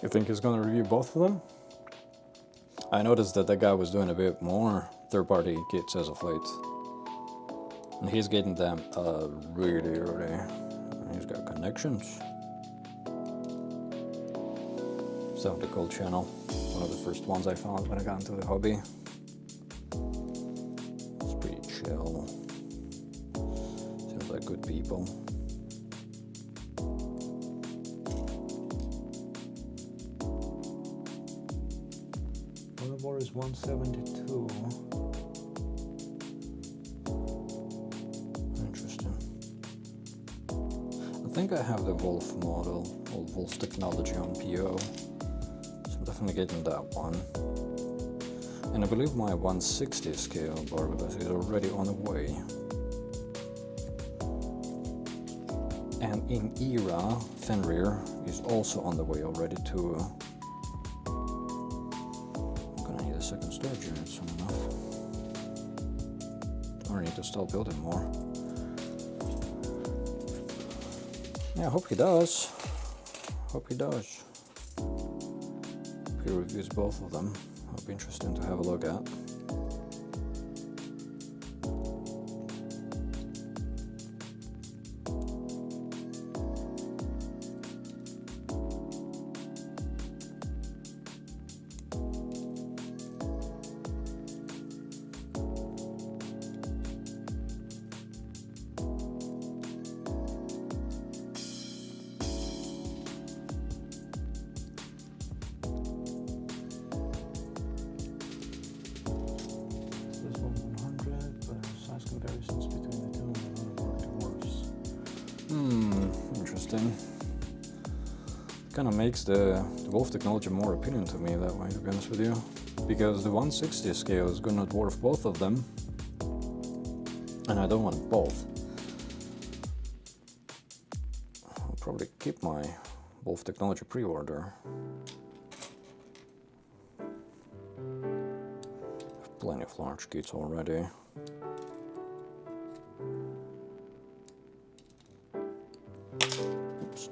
[SPEAKER 1] You think he's gonna review both of them? I noticed that guy was doing a bit more third-party kits as of late. And he's getting them really early. He's got connections. So the cool channel. One of the first ones I found when I got into the hobby. It's pretty chill. Seems like good people. War is 172. Interesting. I think I have the Wolf model, or Wolf technology on PO, so I'm definitely getting that one. And I believe my 160 scale Barbados is already on the way. And in Era, Fenrir is also on the way already too. Second storage unit soon enough. Or I need to start building more. Yeah, I hope he does. Hope he does. If he reviews both of them, it'll be interesting to have a look at. Interesting. Kind of makes the Wolf technology more appealing to me that way, to be honest with you. Because the 160 scale is gonna dwarf both of them. And I don't want both. I'll probably keep my Wolf Technology pre-order. Plenty of large kits already. Oops.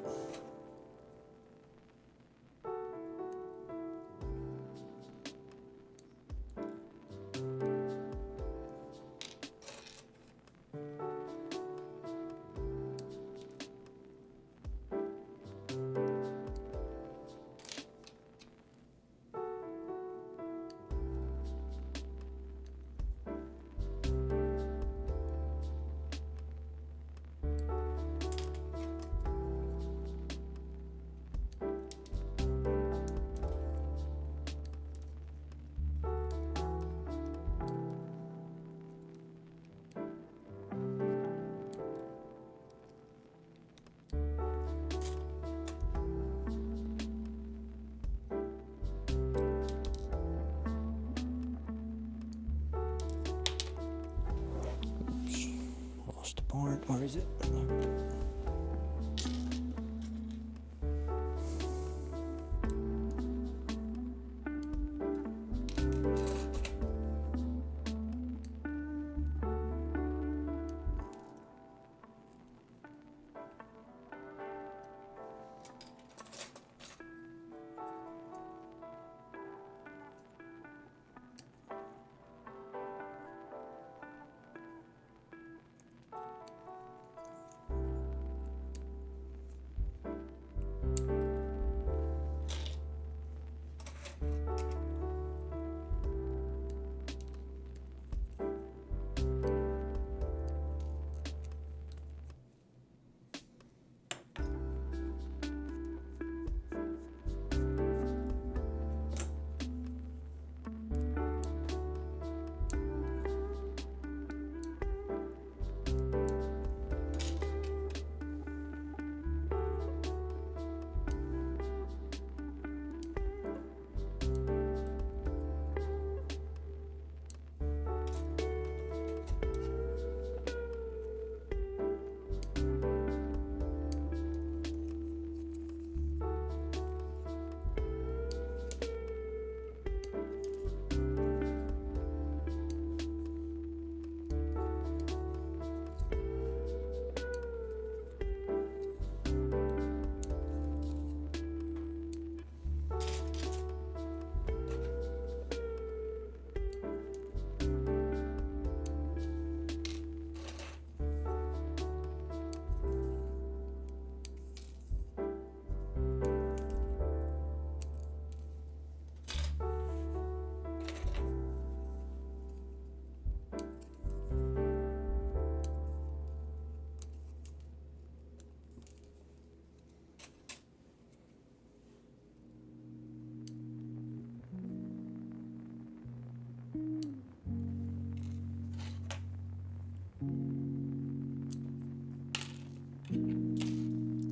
[SPEAKER 1] Lost the part. Where is it?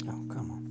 [SPEAKER 1] Oh, come on.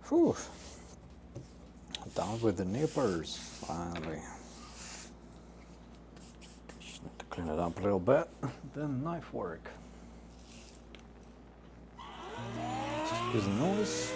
[SPEAKER 1] Whew. Done with the nippers, finally. Just need to clean it up a little bit. Then knife work. Excuse the noise.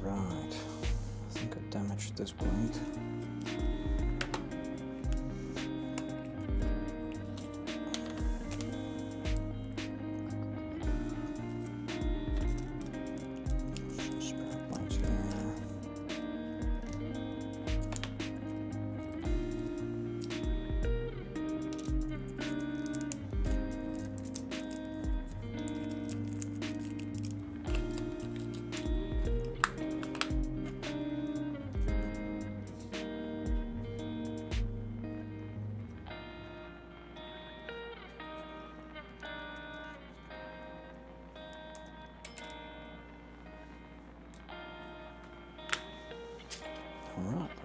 [SPEAKER 1] Alright, I think I damaged this point. Spare points here.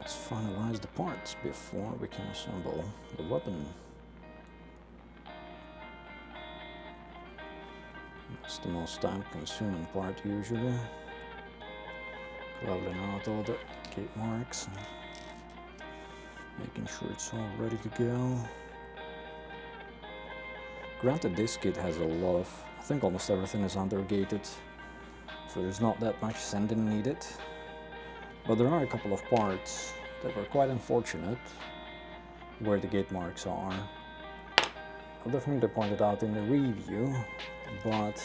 [SPEAKER 1] Let's finalize the parts before we can assemble the weapon. That's the most time-consuming part usually. Leveling out all the gate marks and making sure it's all ready to go. Granted, this kit has a lot of, I think almost everything is undergated, so there's not that much sanding needed. But there are a couple of parts that were quite unfortunate where the gate marks are. I'll definitely point it out in the review, but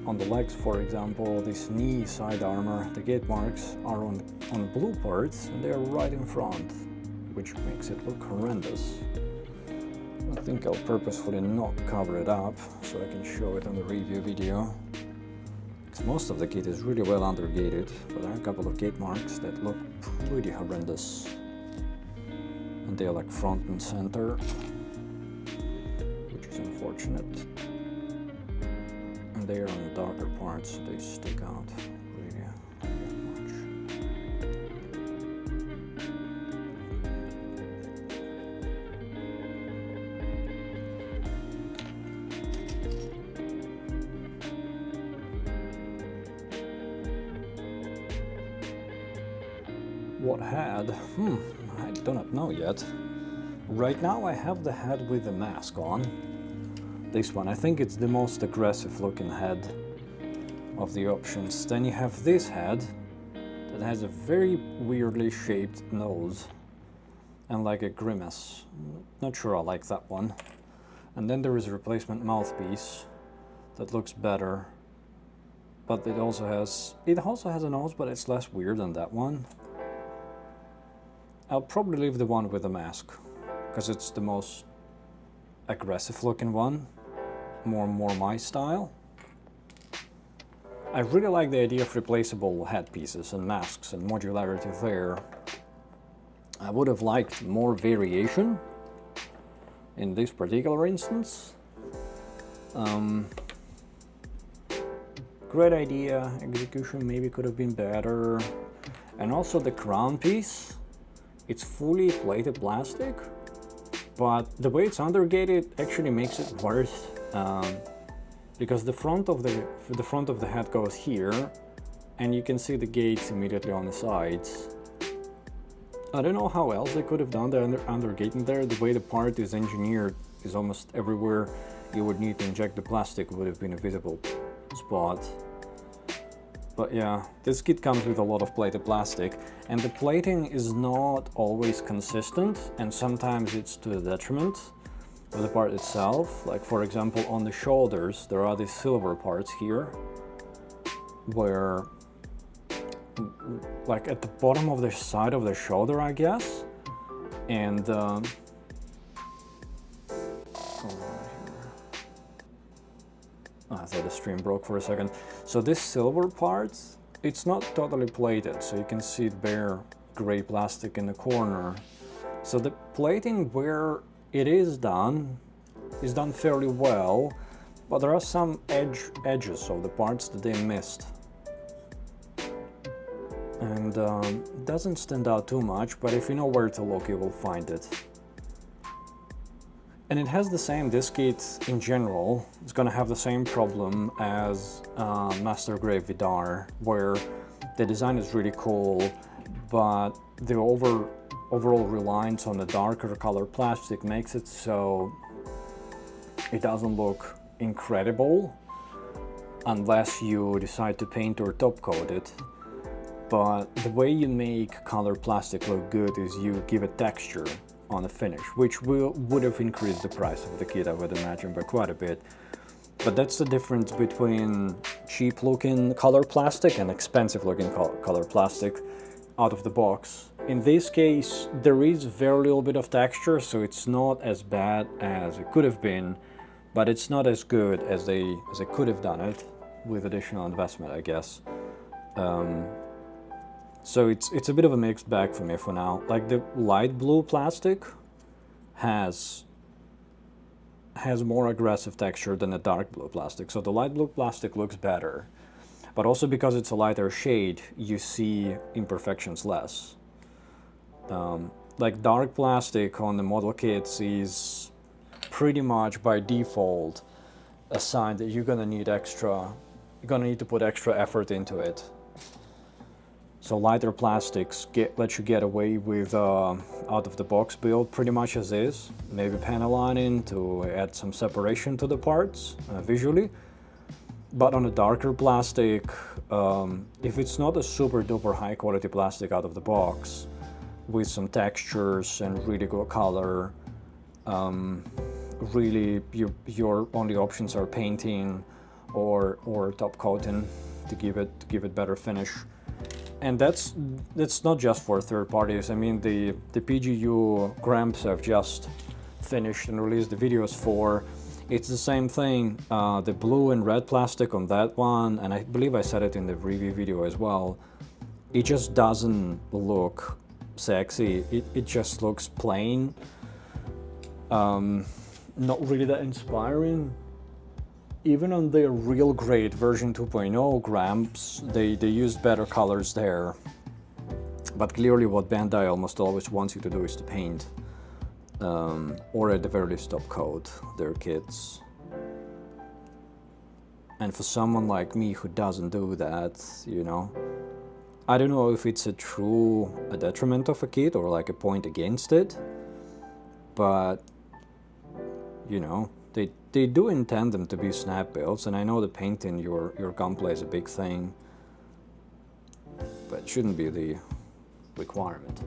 [SPEAKER 1] on the legs, for example, this knee side armor, the gate marks are on blue parts and they're right in front, which makes it look horrendous. I think I'll purposefully not cover it up so I can show it on the review video. Because most of the kit is really well undergated, but there are a couple of gate marks that look pretty horrendous. And they're like front and center, which is unfortunate. And they are on the darker parts, they stick out really much. What head? I do not know yet. Right now I have the head with the mask on. This one, I think it's the most aggressive looking head of the options. Then you have this head that has a very weirdly shaped nose and like a grimace. Not sure I like that one. And then there is a replacement mouthpiece that looks better, but it also has a nose, but it's less weird than that one. I'll probably leave the one with the mask because it's the most aggressive looking one. More my style. I really like the idea of replaceable headpieces and masks and modularity there. I would have liked more variation in this particular instance. Great idea, execution maybe could have been better. And also the crown piece, it's fully plated plastic, but the way it's undergated actually makes it worse. Because the front of the head goes here, and you can see the gates immediately on the sides. I don't know how else they could have done the undergating there. The way the part is engineered is almost everywhere you would need to inject the plastic would have been a visible spot. But yeah, this kit comes with a lot of plated plastic, and the plating is not always consistent, and sometimes it's to the detriment of the part itself. Like for example, on the shoulders, there are these silver parts here, where, like at the bottom of the side of the shoulder, I guess, and I thought the stream broke for a second. So this silver part, it's not totally plated, so you can see the bare gray plastic in the corner. So the plating where it is done fairly well, but there are some edges of the parts that they missed. And it doesn't stand out too much, but if you know where to look, you will find it. And it has the same, this kit in general, it's gonna have the same problem as Master Grave Vidar, where the design is really cool, but the overall reliance on the darker color plastic makes it so it doesn't look incredible unless you decide to paint or top coat it. But the way you make color plastic look good is you give a texture on the finish, which would have increased the price of the kit, I would imagine, by quite a bit. But that's the difference between cheap looking color plastic and expensive looking color plastic out of the box. In this case, there is very little bit of texture, so it's not as bad as it could have been, but it's not as good as they could have done it with additional investment, I guess. So it's a bit of a mixed bag for me for now. Like the light blue plastic has more aggressive texture than the dark blue plastic. So the light blue plastic looks better, but also because it's a lighter shade, you see imperfections less. Like dark plastic on the model kits is pretty much by default a sign that you're gonna need to put extra effort into it. So lighter plastics let you get away with out of the box build pretty much as is. Maybe panel lining to add some separation to the parts visually. But on a darker plastic, if it's not a super duper high quality plastic out of the box with some textures and really good color, really your only options are painting or top coating to give it better finish. And that's not just for third parties. I mean, the PGU Gramps have just finished and released the videos for. It's the same thing. The blue and red plastic on that one, and I believe I said it in the review video as well. It just doesn't look sexy. It just looks plain. Not really that inspiring. Even on their real great version 2.0 Gramps, they used better colors there. But clearly what Bandai almost always wants you to do is to paint. Or at the very least top coat their kits. And for someone like me who doesn't do that, you know, I don't know if it's a detriment of a kit or like a point against it, but you know, they do intend them to be snap builds, and I know the painting your gunplay is a big thing, but it shouldn't be the requirement.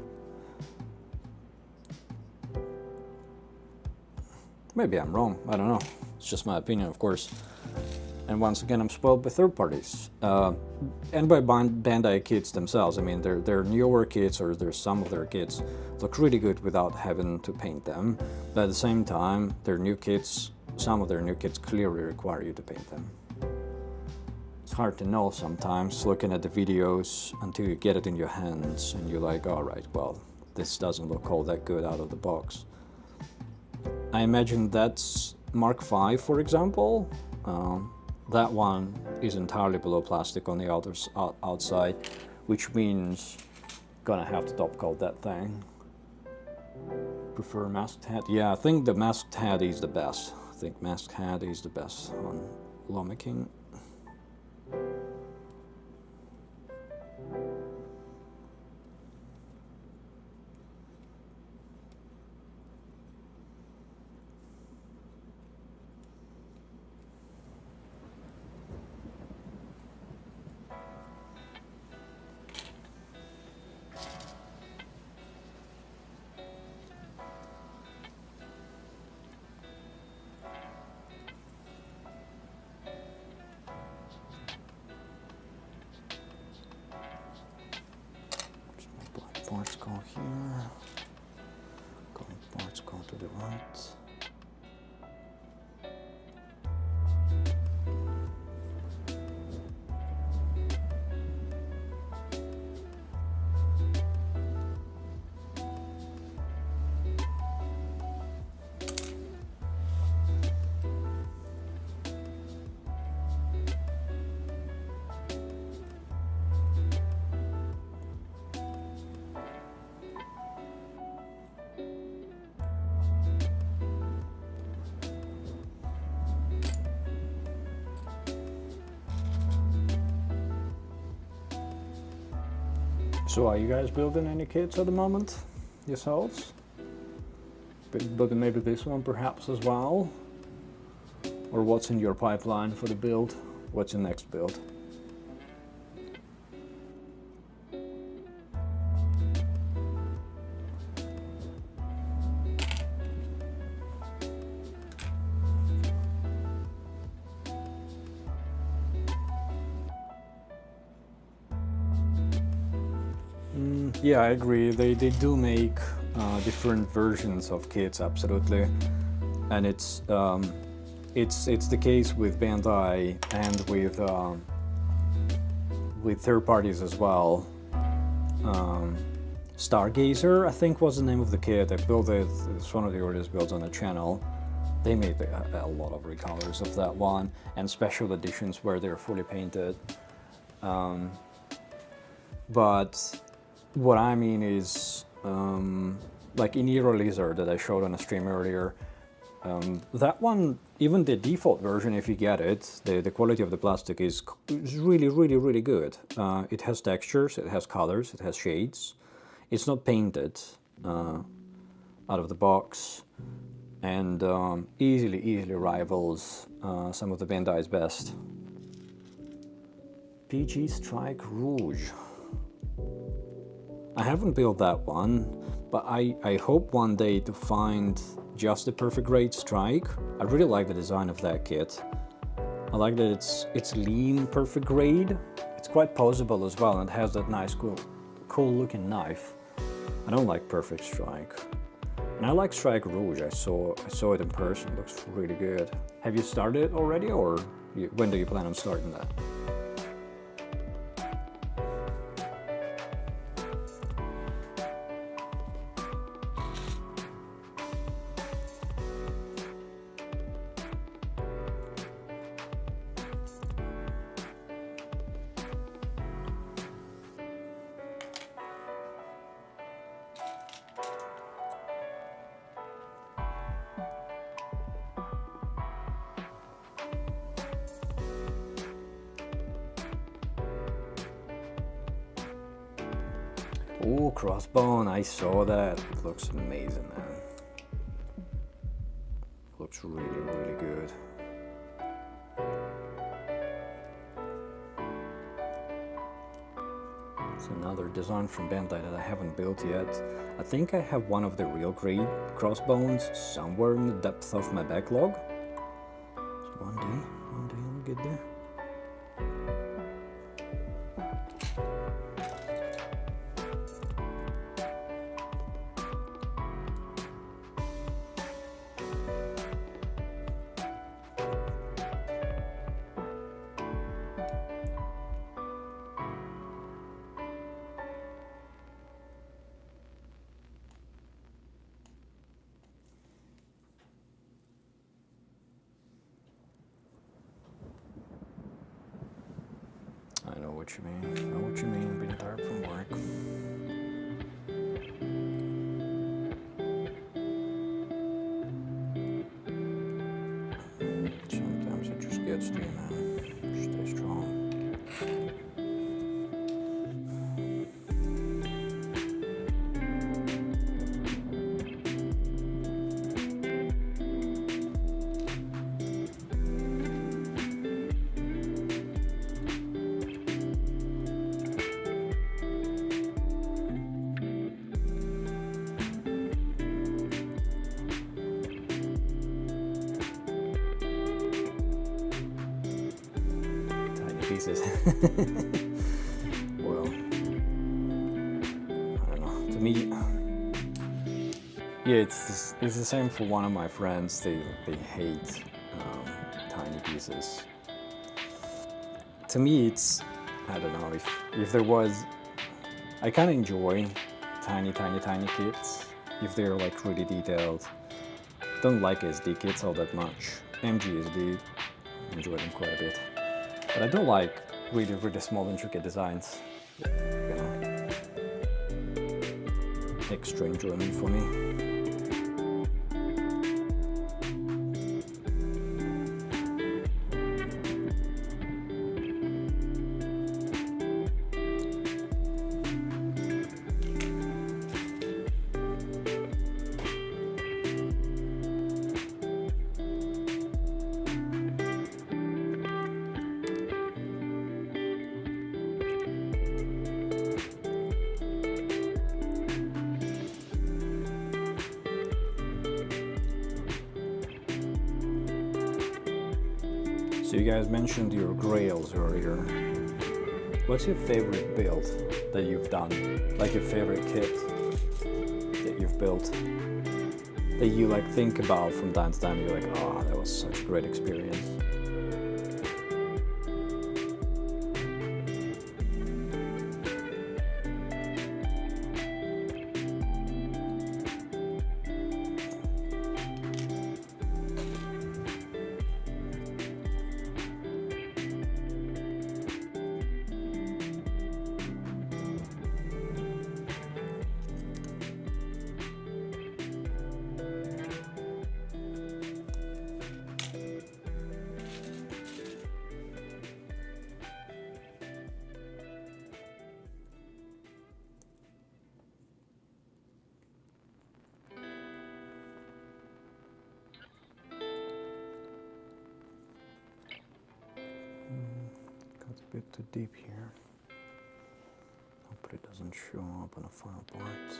[SPEAKER 1] Maybe I'm wrong, I don't know. It's just my opinion, of course. And once again, I'm spoiled by third parties. And by Bandai kits themselves. I mean, their newer kits, or some of their kits, look really good without having to paint them. But at the same time, some of their new kits clearly require you to paint them. It's hard to know sometimes, looking at the videos, until you get it in your hands, and you're like, alright, well, this doesn't look all that good out of the box. I imagine that's Mark V, for example. That one is entirely below plastic on the outside, which means gonna have to top coat that thing. Prefer masked head? Yeah, I think the masked head is the best. I think masked head is the best on Lo Miqing. Parts go here, parts go to the right. So are you guys building any kits at the moment yourselves? Building maybe this one perhaps as well? Or what's in your pipeline for the build? What's your next build? Yeah, I agree. They do make different versions of kits, absolutely, and it's the case with Bandai and with third parties as well. Stargazer, I think, was the name of the kit. I built it. It's one of the earliest builds on the channel. They made a lot of recolors of that one and special editions where they're fully painted. But what I mean is, like in Eero Lizard that I showed on a stream earlier. That one, even the default version, if you get it, the quality of the plastic is really, really, really good. It has textures, it has colors, it has shades. It's not painted out of the box, and easily rivals some of the Bandai's best. PG Strike Rouge. I haven't built that one, but I hope one day to find just the perfect grade strike. I really like the design of that kit. I like that it's lean perfect grade. It's quite posable as well, and it has that nice cool looking knife. I don't like perfect strike. And I like Strike Rouge. I saw it in person. It looks really good. Have you started already, or when do you plan on starting that? Ooh, crossbone, I saw that. It looks amazing, man. It looks really, really good. It's another design from Bandai that I haven't built yet. I think I have one of the real grade crossbones somewhere in the depth of my backlog. So one day I'll get there. I know what you mean. I know what you mean. Being tired from work. Sometimes it just gets to you, man. Just stay strong. Pieces. Well, I don't know. To me, yeah, it's the same for one of my friends. They hate tiny pieces. To me, it's, I don't know, if there was, I kind of enjoy tiny kits if they're like really detailed. Don't like SD kits all that much. MGSD, enjoy them quite a bit. But I do like really small intricate designs. You know, extra enjoyment for me. So you guys mentioned your grails earlier. What's your favorite build that you've done? Like your favorite kit that you've built? That you like think about from time to time, you're like, oh, that was such a great experience. bit too deep here. Hope it doesn't show up on the final part.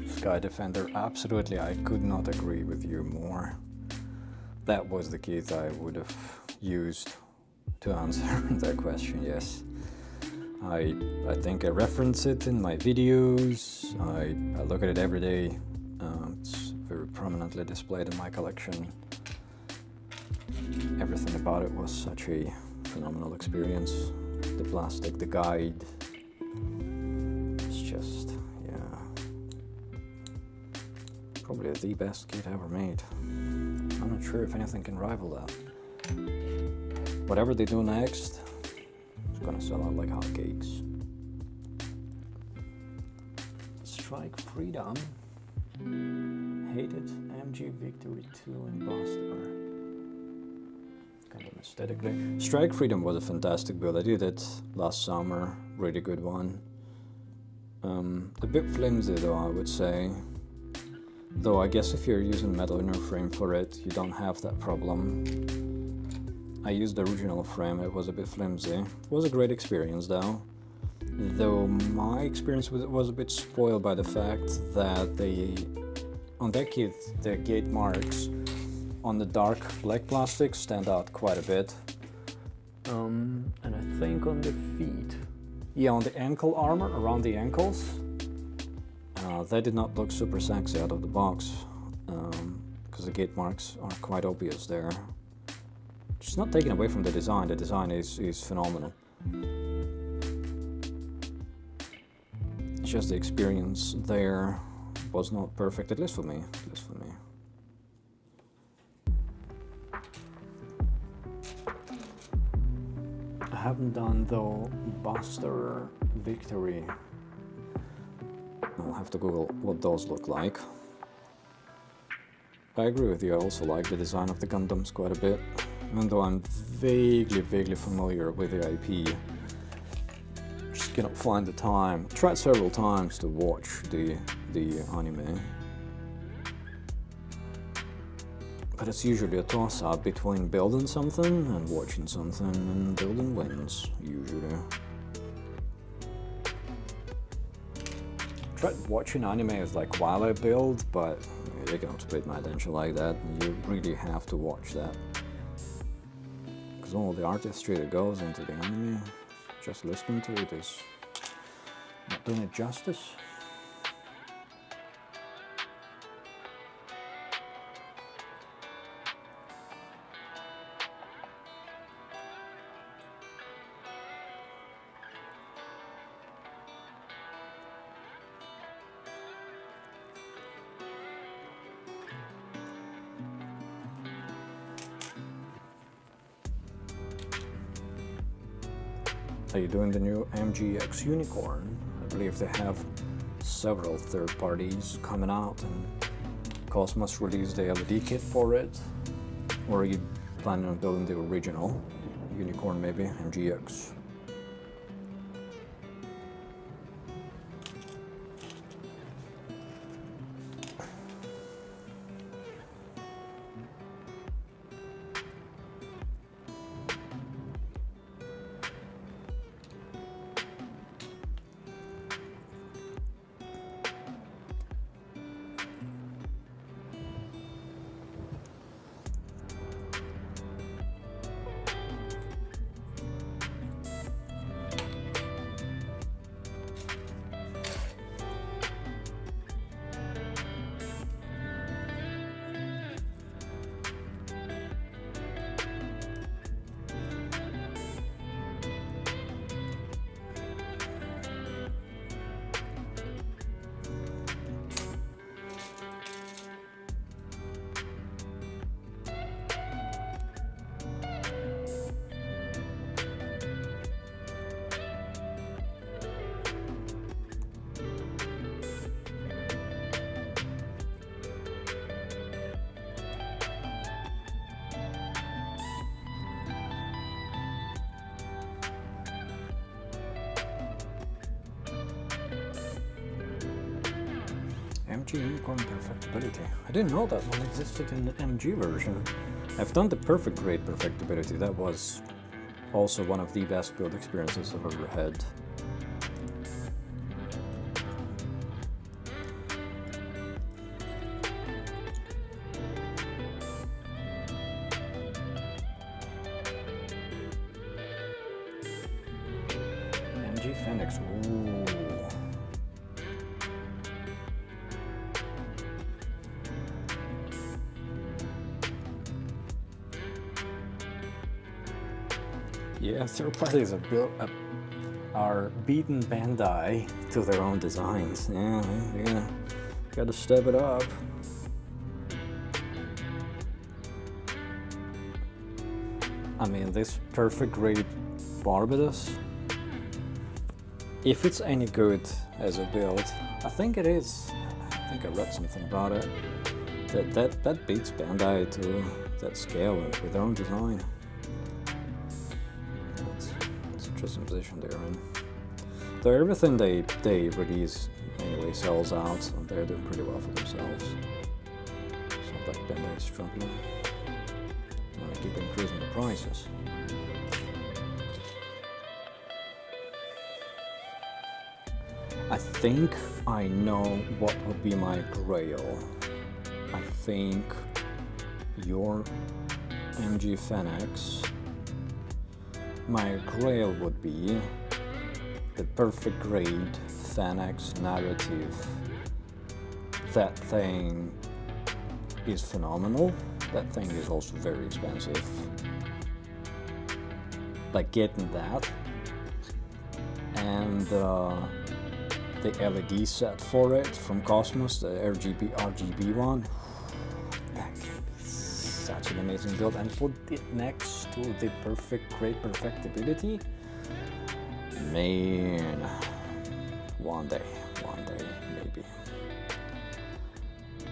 [SPEAKER 1] Sky Defender, absolutely, I could not agree with you more. That was the kit I would have used to answer that question, yes. I think I reference it in my videos, I look at it every day. It's very prominently displayed in my collection. Everything about it was such a phenomenal experience. The plastic, the guide, it's just, probably the best kit ever made. I'm not sure if anything can rival that. Whatever they do next, it's gonna sell out like hotcakes. Strike Freedom. Hated MG Victory 2 and Buster. Kind of aesthetically. Strike Freedom was a fantastic build. I did it last summer. Really good one. A bit flimsy though, I would say. Though I guess if you're using metal inner frame for it, you don't have that problem. I used the original frame, it was a bit flimsy. It was a great experience though. Though my experience with it was a bit spoiled by the fact that on that kit, the gate marks on the dark black plastic stand out quite a bit. And I think on the feet, yeah, on the ankle armor, around the ankles, they did not look super sexy out of the box, because the gate marks are quite obvious there. Just not taken away from the design is phenomenal. It's just the experience there was not perfect, at least for me. I haven't done though Buster Victory. I'll have to Google what those look like. I agree with you, I also like the design of the Gundams quite a bit. Even though I'm vaguely familiar with the IP, just cannot find the time. Tried several times to watch the anime. But it's usually a toss-up between building something and watching something, and building wins, usually. Tried watching anime like while I build, but you cannot split my attention like that. You really have to watch that. Because all the artistry that goes into the anime, just listening to it is not doing it justice. Are you doing the new MGX Unicorn? I believe they have several third parties coming out, and Cosmos released the LED kit for it. Or are you planning on building the original Unicorn, maybe, MGX? MG unicorn perfectibility. I didn't know that one existed in the MG version. I've done the perfect grade perfectibility. That was also one of the best build experiences I've ever had. MG Phoenix. Ooh. Yeah, third parties are beating Bandai to their own designs. Yeah, gotta step it up. I mean, this perfect grade Barbados, if it's any good as a build, I think it is. I think I read something about it. That beats Bandai to that scale with their own design. It's an interesting position they're in. Though everything they release anyway sells out, so they're doing pretty well for themselves. It's not like Bandai is struggling. And they keep increasing the prices. I think I know what would be my grail. I think your MG Phoenix, my grail would be the perfect grade Phoenix narrative. That thing is phenomenal. That thing is also very expensive. Like getting that and the LED set for it from Cosmos, the RGB one, that can be such an amazing build, and put it next to the perfect grade perfectibility. Man, one day maybe.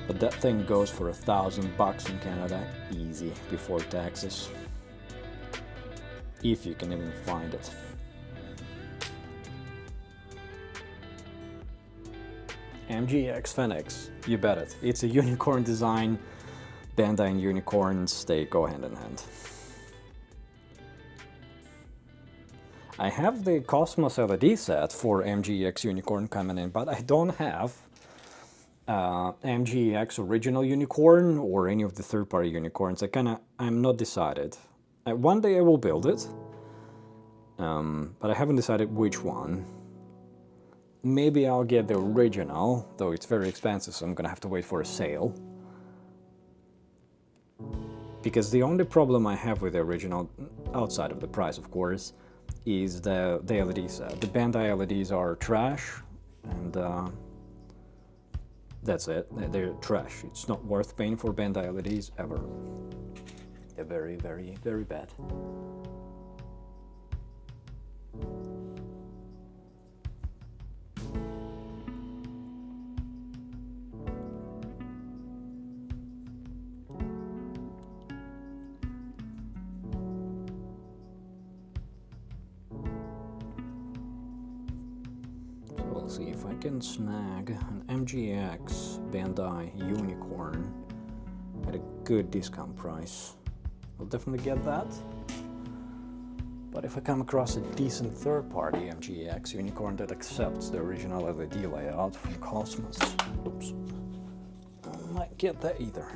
[SPEAKER 1] But that thing goes for $1,000 in Canada, easy, before taxes. If you can even find it. MGX Phoenix, you bet it. It's a unicorn design. Bandai and unicorns, they go hand in hand. I have the Cosmos LED set for MGX Unicorn coming in, but I don't have MGX Original Unicorn or any of the third-party unicorns. I'm not decided. One day I will build it, but I haven't decided which one. Maybe I'll get the original, though it's very expensive, so I'm gonna have to wait for a sale. Because the only problem I have with the original, outside of the price of course, is the LED set. The Bandai LEDs are trash, and that's it. They're trash. It's not worth paying for Bandai LEDs ever. They're very, very, very bad. We'll see if I can snag an MGX Bandai Unicorn at a good discount price. I'll definitely get that. But if I come across a decent third-party MGX Unicorn that accepts the original LED layout from Cosmos, oops, I might get that either.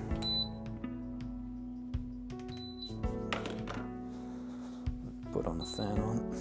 [SPEAKER 1] Put on the fan on.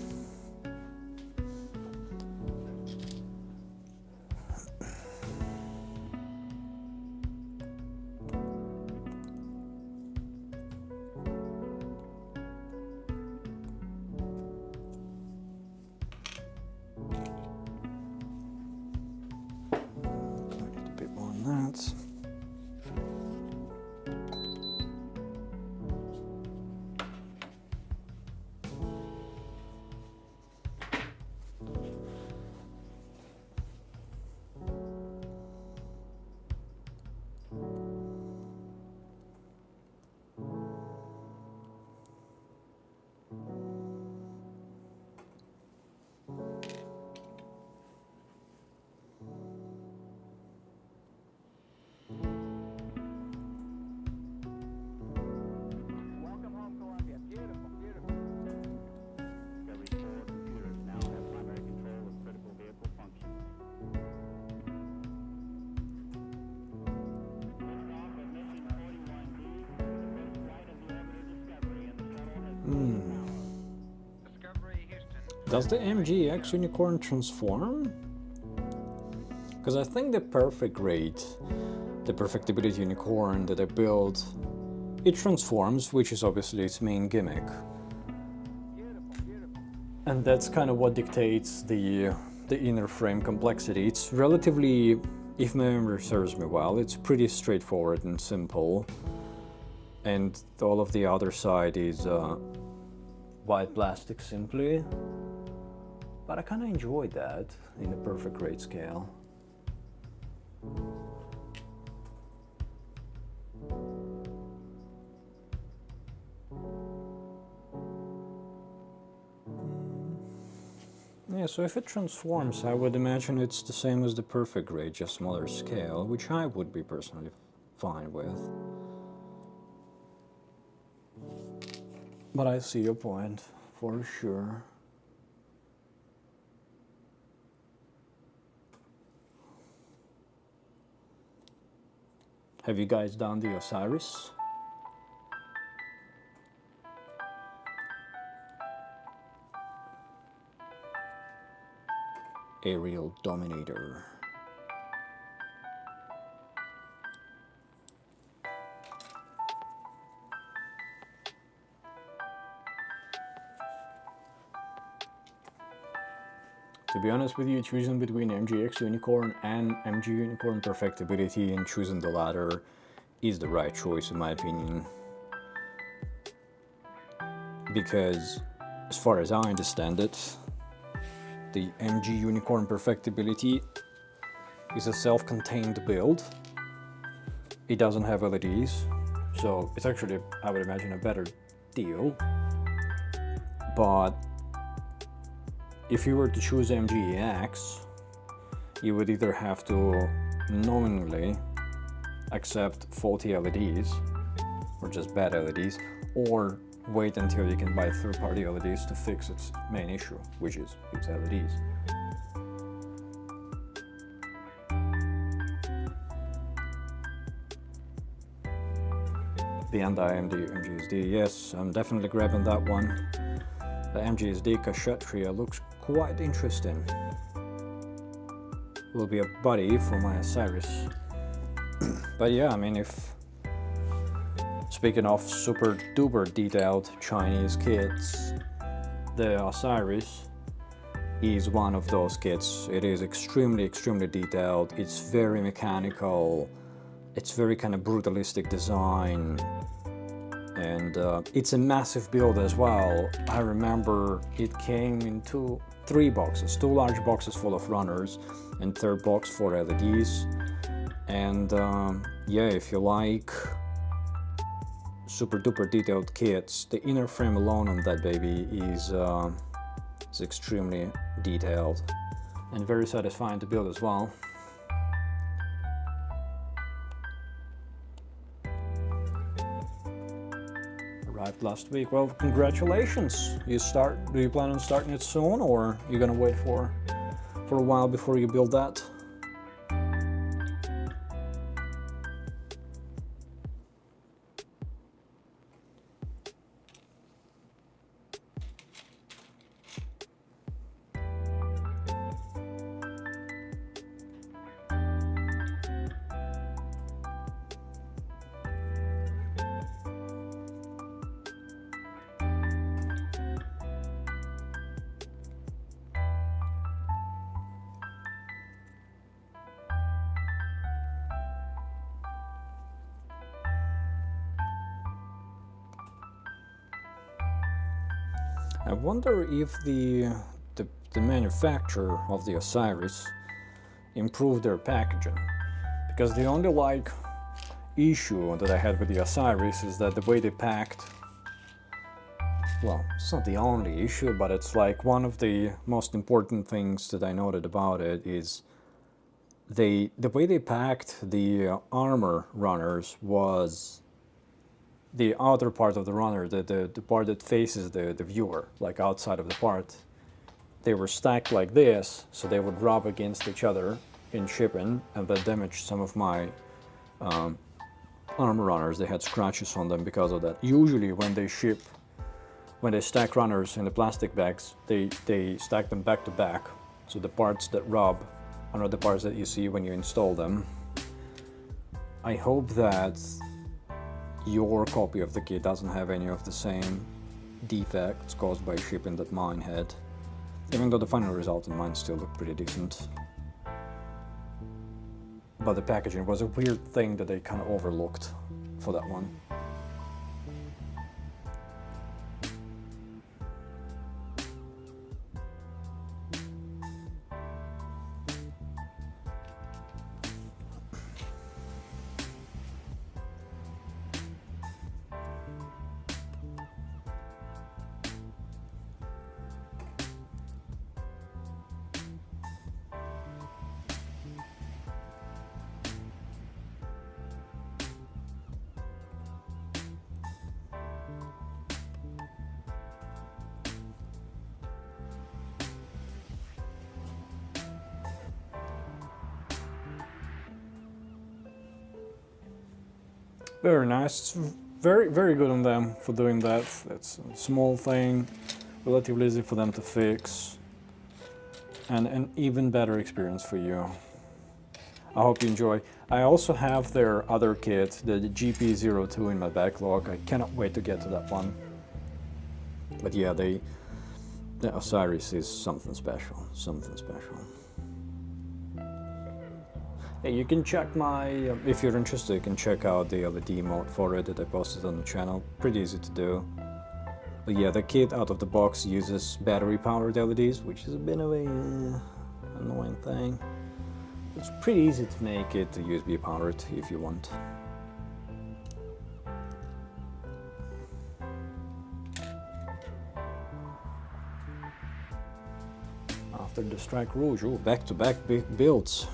[SPEAKER 1] Does the MGX Unicorn transform? Because I think the perfect rate, the perfectibility unicorn that I built, it transforms, which is obviously its main gimmick. And that's kind of what dictates the inner frame complexity. It's relatively, if my memory serves me well, it's pretty straightforward and simple. And all of the other side is white plastic simply. But I kind of enjoyed that in the perfect rate scale. Yeah, so if it transforms, I would imagine it's the same as the perfect rate, just smaller scale, which I would be personally fine with. But I see your point, for sure. Have you guys done the Osiris? Aerial Dominator. To be honest with you, choosing between MGX Unicorn and MG Unicorn Perfectibility and choosing the latter is the right choice in my opinion. Because as far as I understand it, the MG Unicorn Perfectibility is a self-contained build. It doesn't have LEDs, so it's actually, I would imagine, a better deal. But if you were to choose MGX, you would either have to knowingly accept faulty LEDs, or just bad LEDs, or wait until you can buy third-party LEDs to fix its main issue, which is its LEDs. The anti-AMD MGSD, yes, I'm definitely grabbing that one. The MGSD Kshatriya looks quite interesting. Will be a buddy for my Osiris. But yeah, I mean, if speaking of super duper detailed Chinese kits, the Osiris is one of those kits. It is extremely detailed. It's very mechanical. It's very kind of brutalistic design. And it's a massive build as well. I remember it came in three boxes, 2 large boxes full of runners and third box for LEDs. And yeah, if you like super duper detailed kits, the inner frame alone on that baby is extremely detailed and very satisfying to build as well. Arrived last week. Well, congratulations. Do you plan on starting it soon, or you gonna wait for a while before you build that? I wonder if the manufacturer of the Osiris improved their packaging, because the only issue that I had with the Osiris is that the way they packed, well, it's not the only issue, but it's like one of the most important things that I noted about it is the way they packed the armor runners was the outer part of the runner, the part that faces the viewer, like outside of the part, they were stacked like this, so they would rub against each other in shipping, and that damaged some of my armor runners. They had scratches on them because of that. Usually when they ship when they stack runners in the plastic bags, they stack them back to back. So the parts that rub are not the parts that you see when you install them. I hope that your copy of the kit doesn't have any of the same defects caused by shipping that mine had, even though the final result in mine still looked pretty decent. But the packaging was a weird thing that they kind of overlooked for that one. Very nice. It's very good on them for doing that. It's a small thing, relatively easy for them to fix, and an even better experience for you. I hope you enjoy. I also have their other kit, the GP02, in my backlog. I cannot wait to get to that one. But yeah, the Osiris is something special, something special. Hey, you can check my, if you're interested, you can check out the LED mode for it that I posted on the channel. Pretty easy to do. But yeah, the kit out of the box uses battery-powered LEDs, which is a bit of a annoying thing. It's pretty easy to make it USB-powered if you want. After the Strike Rouge, oh, back-to-back big builds.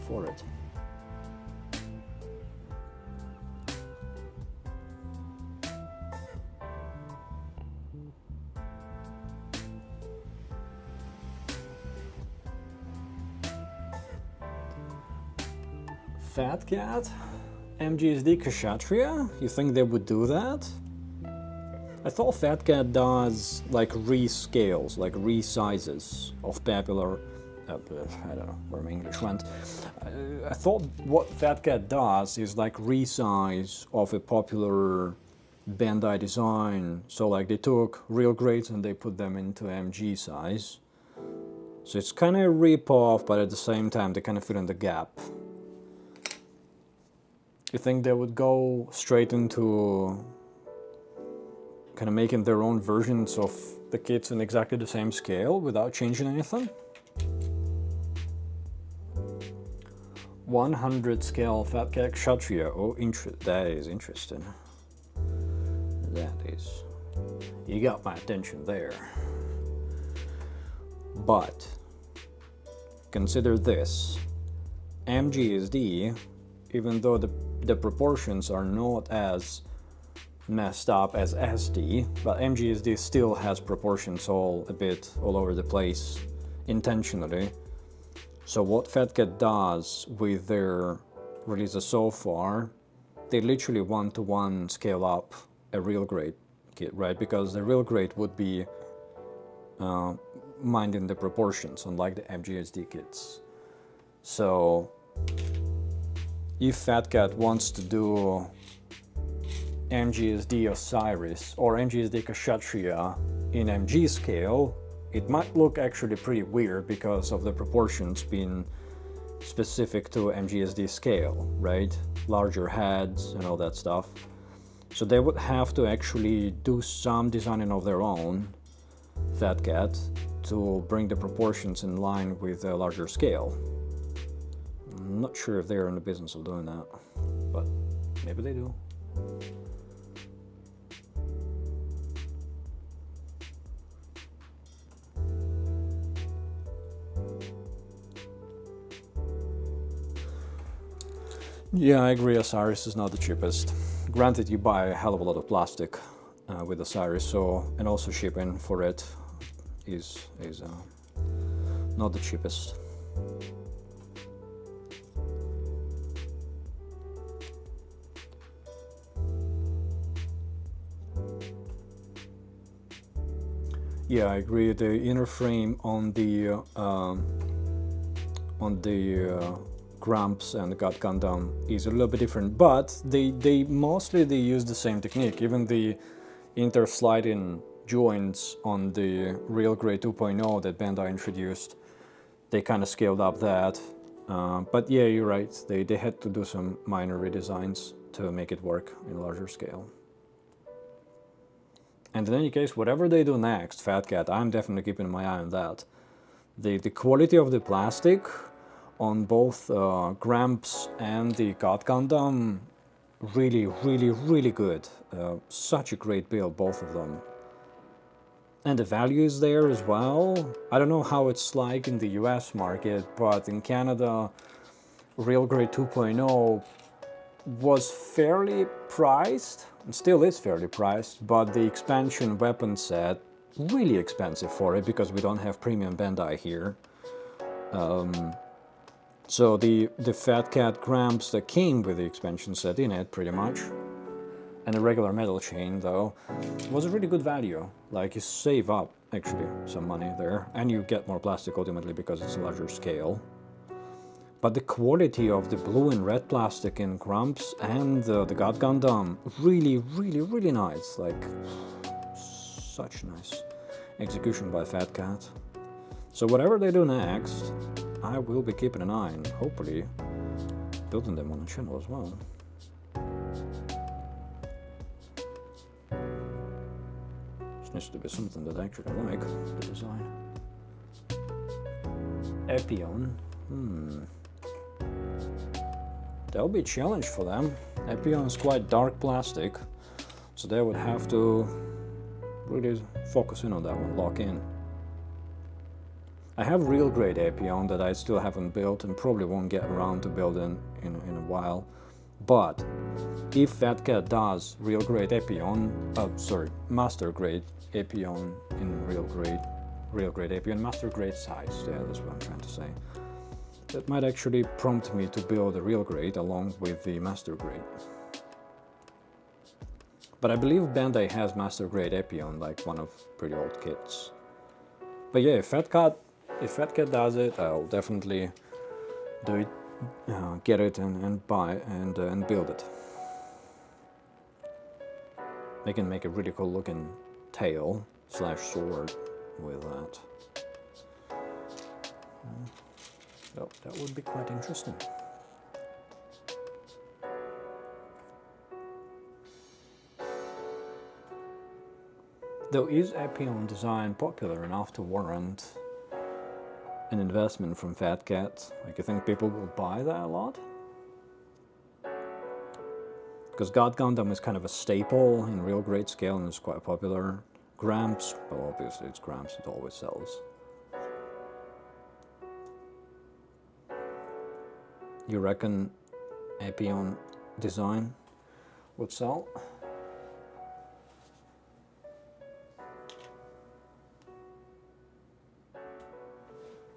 [SPEAKER 1] For it. Fat Cat, MGSD Kshatriya, you think they would do that? I thought Fat Cat does like rescales, like resizes of popular. I don't know where my English went. I thought what Fat Cat does is like resize of a popular Bandai design. So like they took real grades and they put them into MG size. So it's kind of a rip-off, but at the same time they kind of fill in the gap. You think they would go straight into kind of making their own versions of the kits in exactly the same scale without changing anything? 100 scale Fat Cat Kshatriya. Oh, that is interesting. That is. You got my attention there. But consider this. MGSD, even though the proportions are not as messed up as SD, but MGSD still has proportions a bit all over the place intentionally. So what Fat Cat does with their releases so far, they literally one-to-one scale up a real grade kit, right? Because the real grade would be minding the proportions, unlike the MGSD kits. So if Fat Cat wants to do MGSD Osiris or MGSD Kshatriya in MG scale, it might look actually pretty weird because of the proportions being specific to MGSD scale, right? Larger heads and all that stuff. So they would have to actually do some designing of their own, Fat Cat, to bring the proportions in line with a larger scale. I'm not sure if they're in the business of doing that, but maybe they do. Yeah, I agree, Osiris is not the cheapest. Granted, you buy a hell of a lot of plastic with Osiris, so, and also shipping for it is not the cheapest. Yeah, I agree. The inner frame on the Gramps and the God Gundam is a little bit different, but they mostly use the same technique. Even the inter-sliding joints on the Real Grade 2.0 that Bandai introduced, they kind of scaled up that. But yeah, you're right. They had to do some minor redesigns to make it work in larger scale. And in any case, whatever they do next, Fat Cat, I'm definitely keeping my eye on that. The quality of the plastic on both Gramps and the God Gundam, really, really, really good. Such a great build, both of them. And the value is there as well. I don't know how it's like in the US market, but in Canada, Real Grade 2.0 was fairly priced, and still is fairly priced, but the expansion weapon set, really expensive for it because we don't have premium Bandai here. So the Fat Cat Gramps that came with the expansion set in it, pretty much, and a regular metal chain though, was a really good value. Like, you save up actually some money there, and you get more plastic ultimately because it's a larger scale. But the quality of the blue and red plastic in Gramps and the God Gundam, really, really, really nice. Like, such nice execution by Fat Cat. So whatever they do next, I will be keeping an eye and hopefully building them on the channel as well. This needs to be something that I actually like, the design. Epion. That'll be a challenge for them. Epion is quite dark plastic, so they would have to really focus in on that one, lock in. I have real grade Epion that I still haven't built and probably won't get around to building in a while. But if Fat Cat does real grade Epion, master grade Epion in real grade Epion, master grade size, yeah, that's what I'm trying to say. That might actually prompt me to build a real grade along with the master grade. But I believe Bandai has master grade Epion, like one of pretty old kits. But yeah, if Fat Cat does it, I'll definitely do it, get it and buy and build it. They can make a really cool looking tail / sword with that. So that would be quite interesting. Though, is Epion design popular enough to warrant an investment from Fat Cat? Like, you think people will buy that a lot? Because God Gundam is kind of a staple in real grade scale and is quite popular. Gramps, well, obviously it's Gramps, it always sells. You reckon Epion design would sell?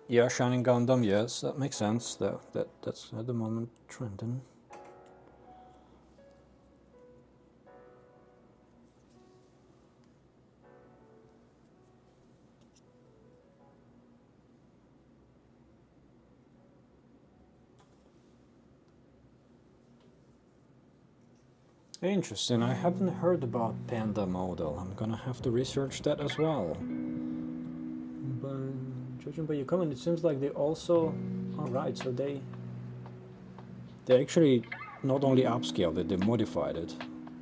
[SPEAKER 1] Yeah, Shining Gundam, yes, that makes sense. That's at the moment trending. Interesting, I haven't heard about Panda model. I'm gonna have to research that as well. But judging by your comment, it seems like they also... Alright, so they actually not only upscaled it, they modified it,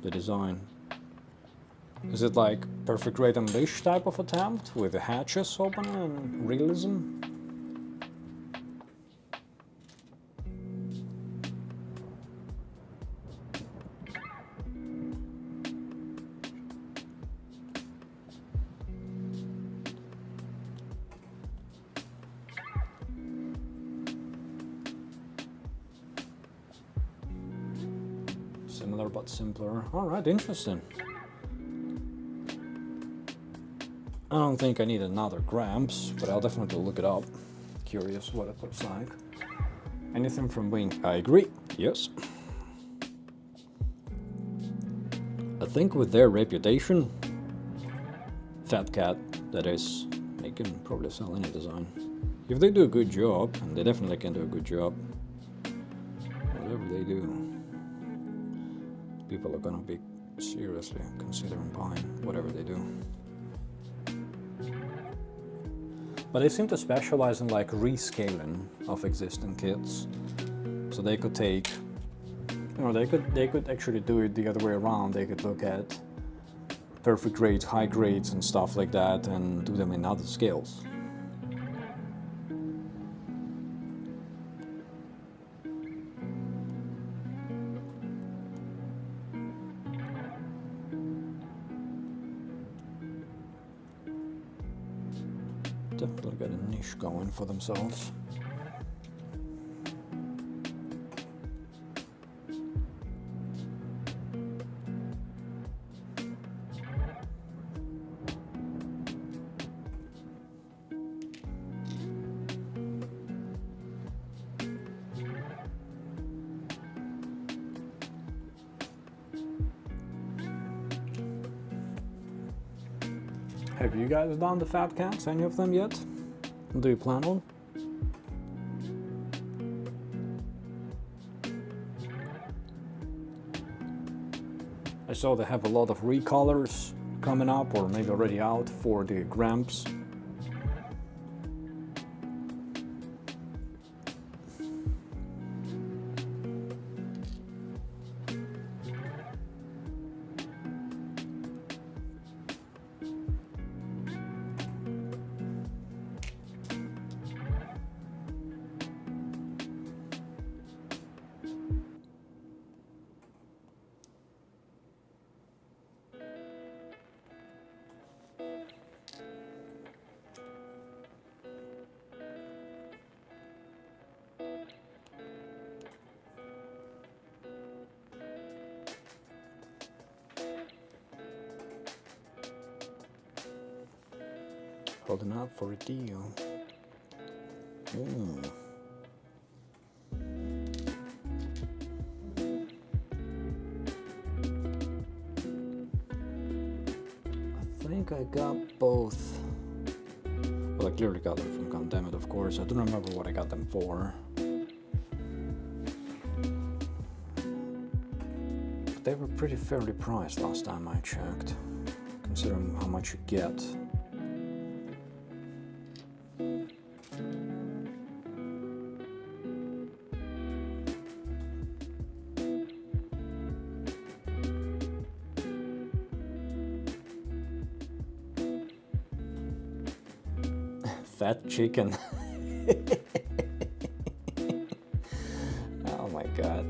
[SPEAKER 1] the design. Is it like Perfect Raid Unleashed type of attempt, with the hatches open and realism? Similar but simpler. Alright, interesting. I don't think I need another Gramps, but I'll definitely look it up. curious what it looks like. Anything from Wing? I agree, yes. I think with their reputation, Fat Cat, that is, they can probably sell any design. If they do a good job, and they definitely can do a good job, whatever they do, people are gonna be seriously considering buying whatever they do. But they seem to specialize in like rescaling of existing kits, so they could take, you know, they could actually do it the other way around. They could look at perfect grades, high grades, and stuff like that, and do them in other scales. Definitely got a niche going for themselves. Have you guys done the Fat Cats, any of them yet? Do you plan on? I saw they have a lot of recolors coming up, or maybe already out, for the Gramps. Holding out for a deal. I think I got both. Well, I clearly got them from Condemned, of course. I don't remember what I got them for. But they were pretty fairly priced last time I checked, considering how much you get. Fat chicken. Oh my god.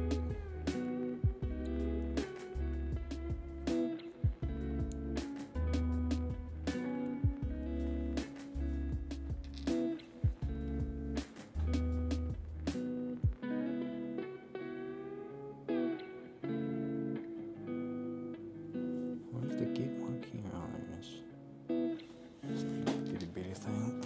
[SPEAKER 1] Where's the gate mark here? Oh, there it is. Bitty bitty thing.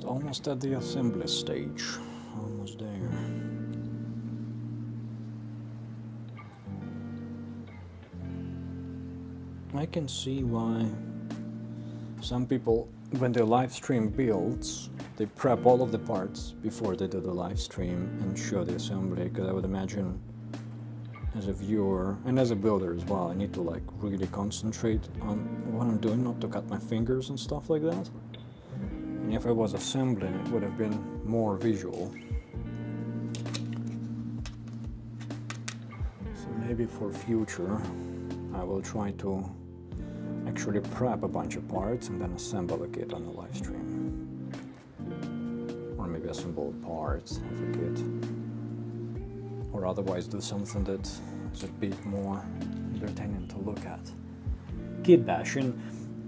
[SPEAKER 1] Almost at the assembly stage. Almost there. I can see why some people, when their live stream builds, they prep all of the parts before they do the live stream and show the assembly, because I would imagine as a viewer and as a builder as well, I need to like really concentrate on what I'm doing, not to cut my fingers and stuff like that. And if I was assembling, it would have been more visual. maybe for future I will try to actually prep a bunch of parts and then assemble a kit on the live stream. Or maybe assemble parts of a kit. Or otherwise do something that is a bit more entertaining to look at. Kit bashing,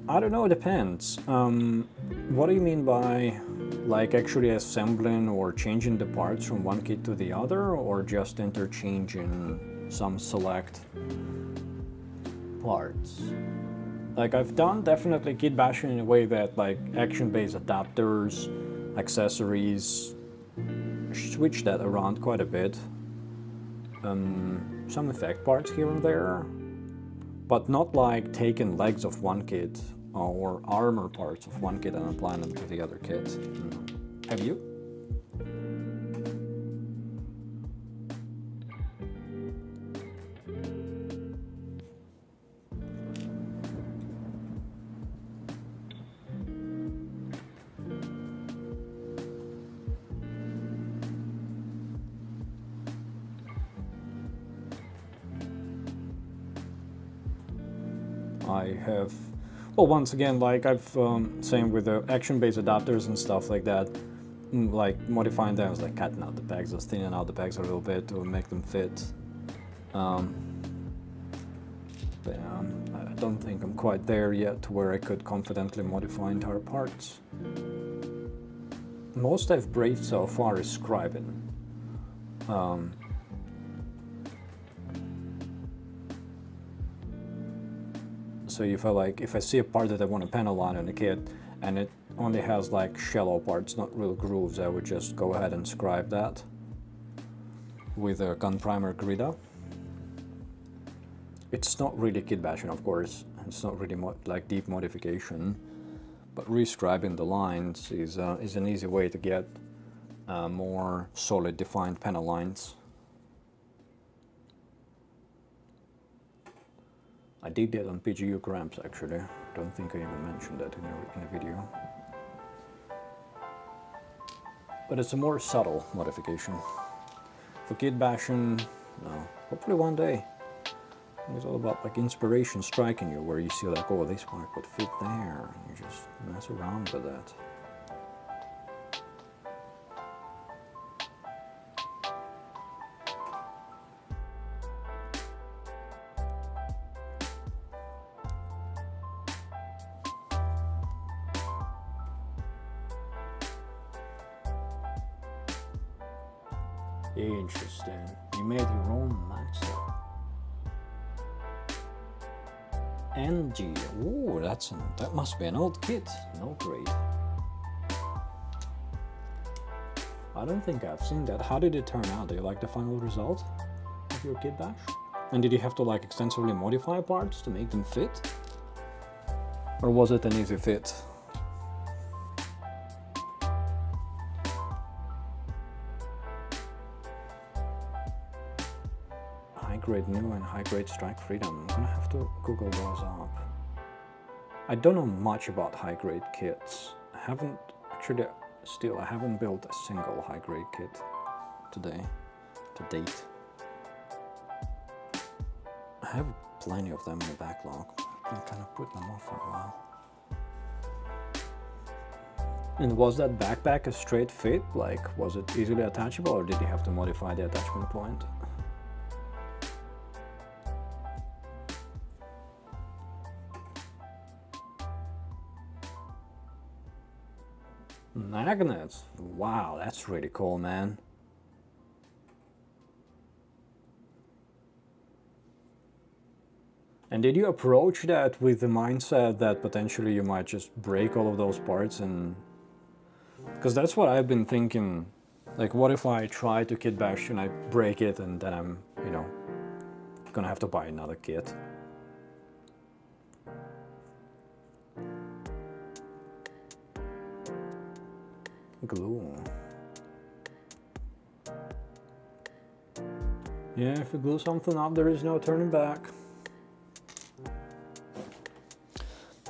[SPEAKER 1] I don't know, it depends. What do you mean by like actually assembling or changing the parts from one kit to the other, or just interchanging some select parts? Like I've done definitely kit bashing in a way that like action-based adapters, accessories, switch that around quite a bit. Some effect parts here and there, but not like taking legs of one kit or armor parts of one kit and applying them to the other kit. Have you? I have, well, once again, like I've same with the action-based adapters and stuff like that, like modifying them, like cutting out the pegs or thinning out the pegs a little bit to make them fit. But I don't think I'm quite there yet to where I could confidently modify entire parts. Most I've braved so far is scribing. So if I see a part that I want to panel on in a kit and it only has like shallow parts, not real grooves, I would just go ahead and scribe that with a gun primer Grida. It's not really kit bashing, of course. It's not really like deep modification, but rescribing the lines is an easy way to get more solid defined panel lines. I did that on PGU cramps actually. Don't think I even mentioned that in a video. But it's a more subtle modification. For kit bashing, no. Hopefully one day. It's all about like inspiration striking you, where you see like, oh, this part would fit there. And you just mess around with that. Interesting. You made your own matchup. NG. Ooh, that must be an old kit. No grade. I don't think I've seen that. How did it turn out? Do you like the final result of your kit bash? And did you have to like extensively modify parts to make them fit? Or was it an easy fit? High-grade new and high-grade strike freedom. I'm gonna have to Google those up. I don't know much about high-grade kits. I haven't built a single high-grade kit to date. I have plenty of them in the backlog. I've been kind of putting them off for a while. And was that backpack a straight fit? Like, was it easily attachable, or did you have to modify the attachment point? Magnets. Wow, that's really cool, man. And did you approach that with the mindset that potentially you might just break all of those parts? And because that's what I've been thinking. Like, what if I try to kit bash and I break it, and then I'm, gonna have to buy another kit? Glue. Yeah, if you glue something up, there is no turning back.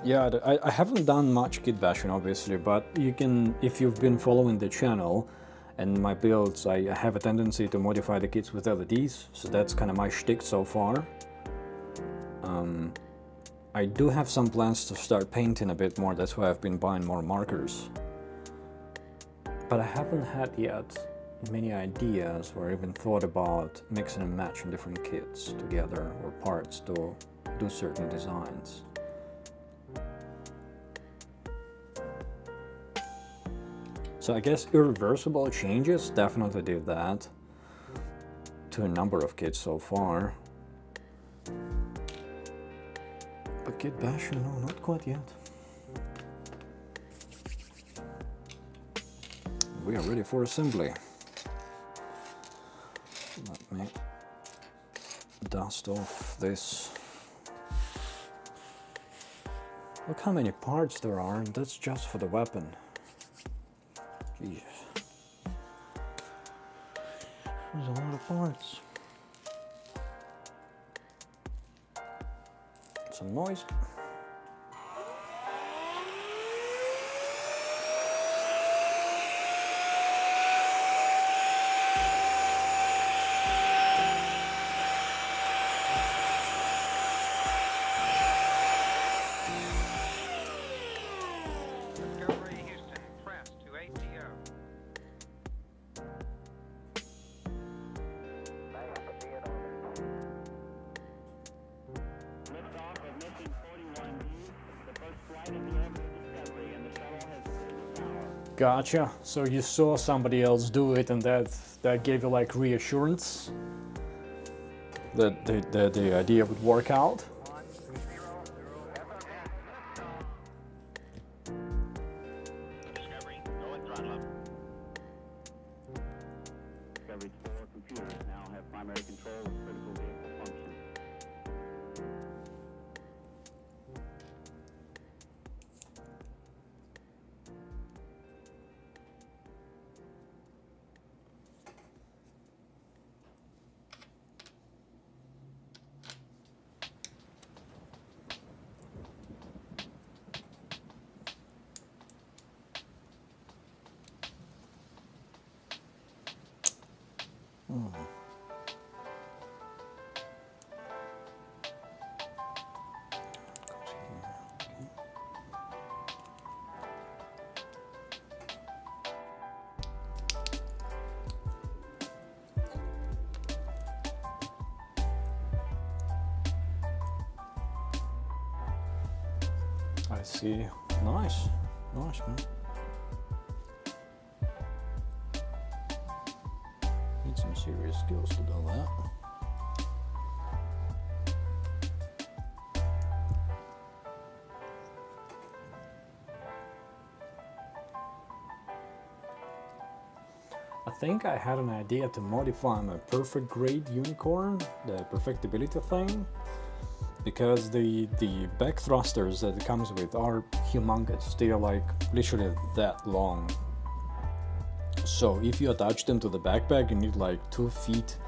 [SPEAKER 1] Yeah, I haven't done much kit bashing, obviously, but you can, if you've been following the channel, And my builds, I have a tendency to modify the kits with LEDs, so that's kind of my shtick so far. I do have some plans to start painting a bit more, that's why I've been buying more markers. But I haven't had yet many ideas or even thought about mixing and matching different kits together or parts to do certain designs. So I guess irreversible changes definitely did that to a number of kits so far. But kit bashing, no, not quite yet. We are ready for assembly. Let me dust off this. Look how many parts there are, and that's just for the weapon. Jesus. There's a lot of parts. Some noise. Gotcha. So you saw somebody else do it, and that gave you like reassurance that the idea would work out.
[SPEAKER 2] Discovery's 4 computers now have primary control of critical vehicle functions. I see. Nice. Nice, man. Need some serious skills to do that. I think I had an idea to modify my perfect grade unicorn, the perfectibility thing, because the back thrusters that it comes with are humongous. They are like literally that long. So if you attach them to the backpack, you need like 2 feet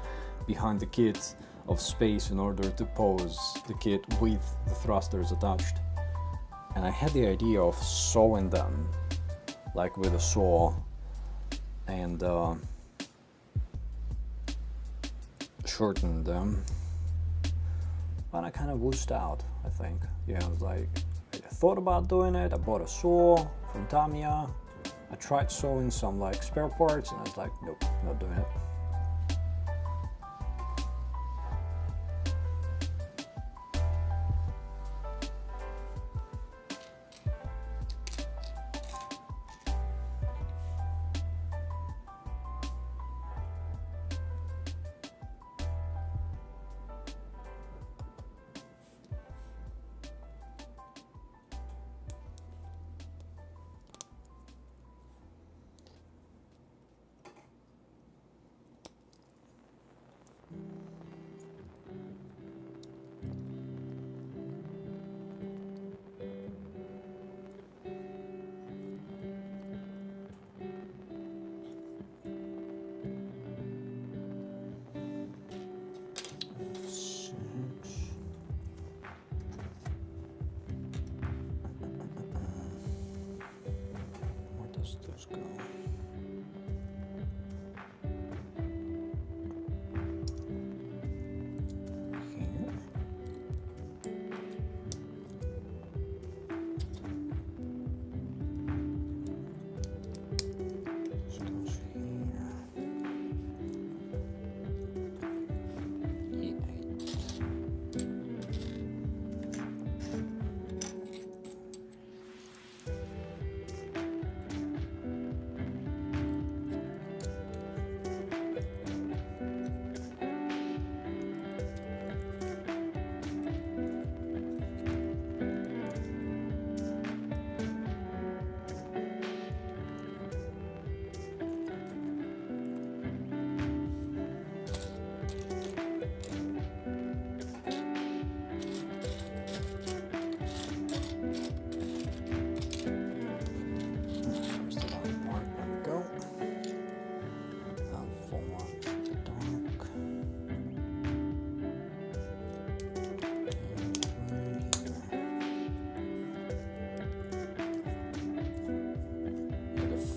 [SPEAKER 2] behind the kit of space in order to pose the kit with the thrusters attached. And I had the idea of sawing them, like with a saw, and shorten them. But I kind of wussed out, I think. Yeah, I was like, I thought about doing it. I bought a saw from Tamiya. I tried sewing some like spare parts, and I was like, nope, not doing it.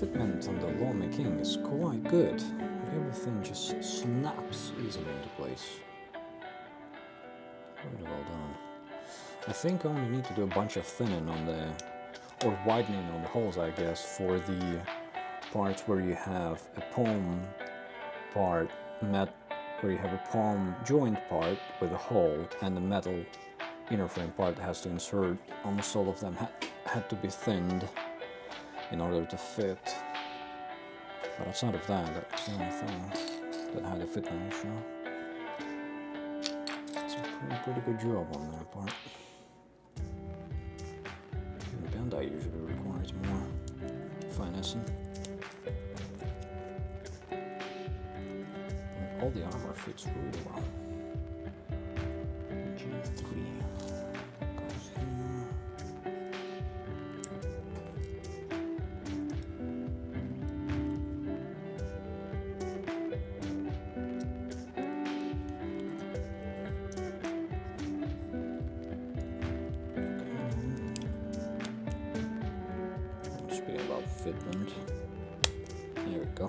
[SPEAKER 2] fitment on the Lo Miqing is quite good. Everything just snaps easily into place. Really well done. I think I only need to do a bunch of thinning on the, or widening on the holes, I guess, for the parts where you have a palm part, where you have a palm joint part with a hole and the metal inner frame part that has to insert. Almost all of them had to be thinned in order to fit. But outside of that, that's the only thing that had a fitment issue. It's a pretty good job on that part. The Bandai usually requires more finessing. And all the armor fits really well. G3 goes here. Fitment. There we go.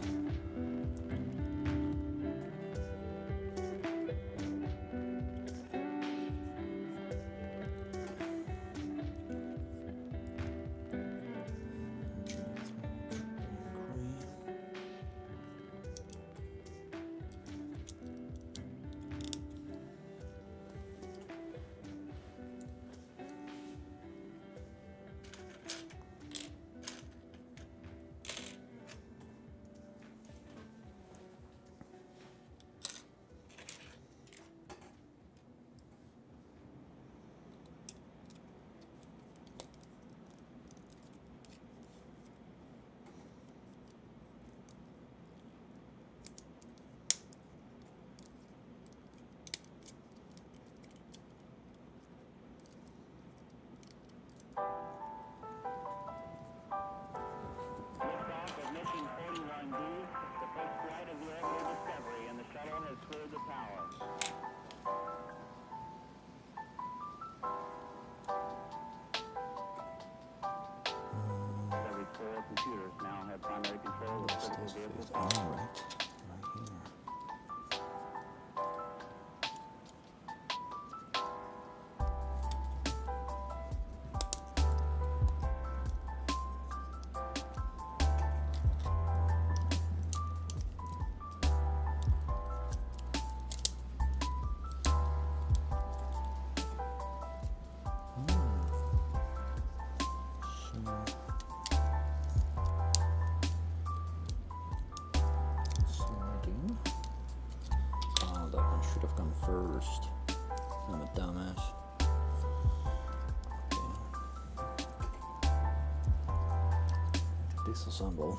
[SPEAKER 3] Computers now have primary control of the critical vehicle.
[SPEAKER 2] All right, right here. Should have gone first. I'm a dumbass. Okay. Disassemble.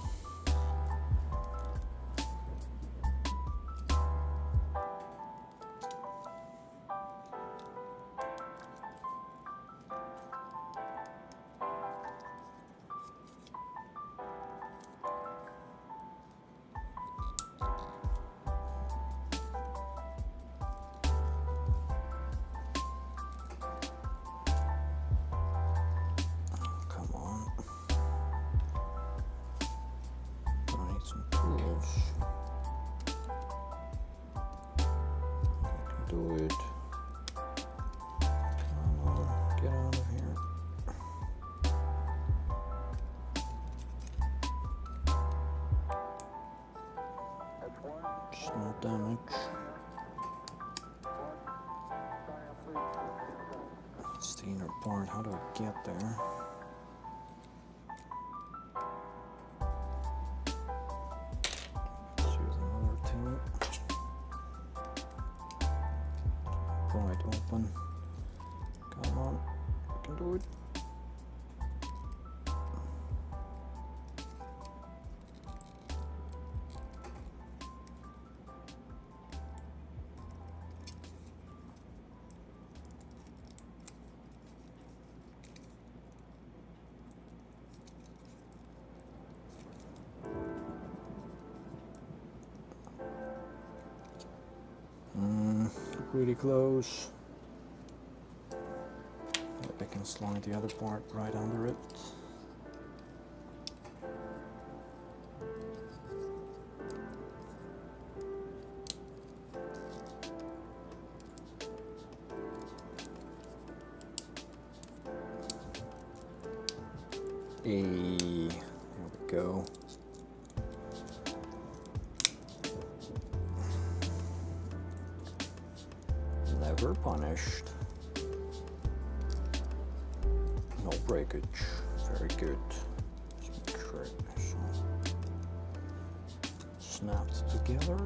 [SPEAKER 2] Do it. Come on, get out of here. Small damage. It's the inner part. How do I get there? Let's use another tool. Right, open. Come on, you can do it. Pretty close. I can slide the other part right under it.
[SPEAKER 1] here we go. Never punished. No breakage. Very good. Just make sure it's snapped together.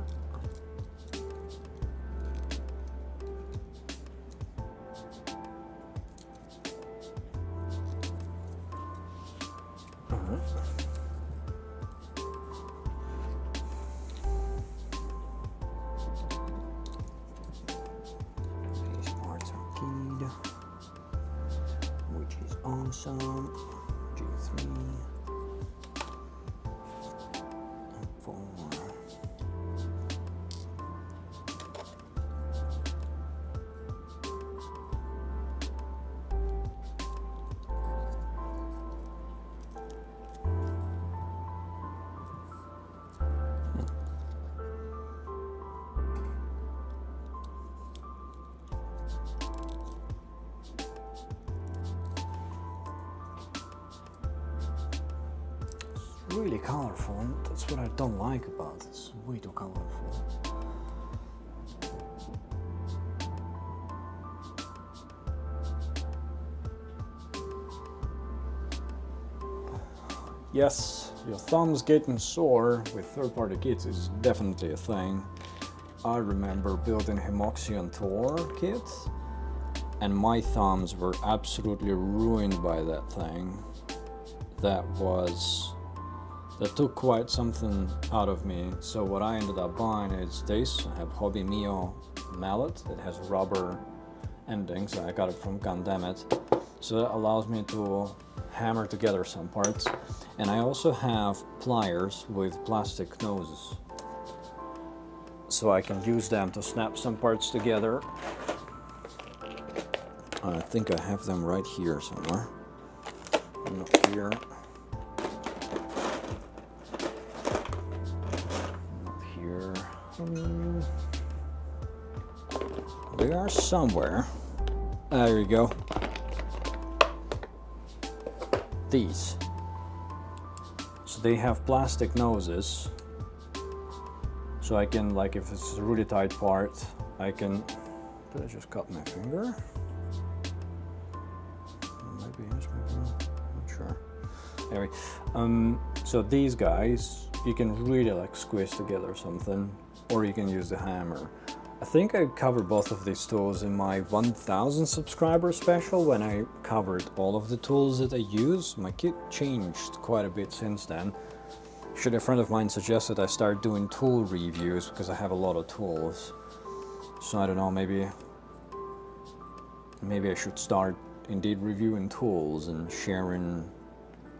[SPEAKER 1] These parts are keyed, which is awesome. G3 and 4. Really colorful. That's what I don't like about this. It's way too colorful. Yes, your thumbs getting sore with third-party kits is definitely a thing. I remember building Himoxion Tour kits, and my thumbs were absolutely ruined by that thing. That took quite something out of me. So what I ended up buying is this. I have Hobby Mio mallet. It has rubber endings. I got it from Gundamit. So that allows me to hammer together some parts. And I also have pliers with plastic noses. So I can use them to snap some parts together. I think I have them right here somewhere. Not here. They are somewhere. There you go. These. So they have plastic noses. So I can, like, if it's a really tight part, I can. Did I just cut my finger? Maybe yes, maybe no. Not sure. Anyway, so these guys, you can really like squish together something, or you can use the hammer. I think I covered both of these tools in my 1000 subscriber special when I covered all of the tools that I use. My kit changed quite a bit since then. Actually, a friend of mine suggested I start doing tool reviews because I have a lot of tools. So I don't know, maybe I should start indeed reviewing tools and sharing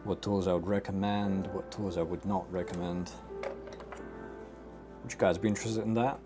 [SPEAKER 1] what tools I would recommend, what tools I would not recommend. Would you guys be interested in that?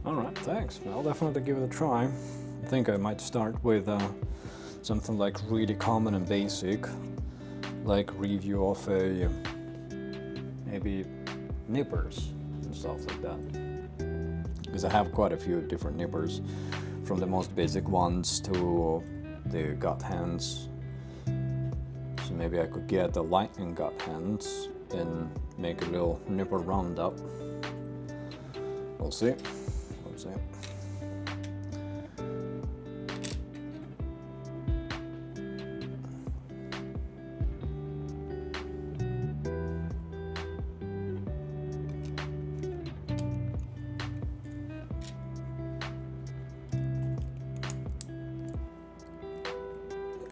[SPEAKER 1] Alright, thanks. I'll definitely give it a try. I think I might start with something like really common and basic, like review of a maybe nippers and stuff like that. Because I have quite a few different nippers, from the most basic ones to the gut hands. So maybe I could get the Liqing gut hands, then make a little nipper roundup. We'll see. We'll see.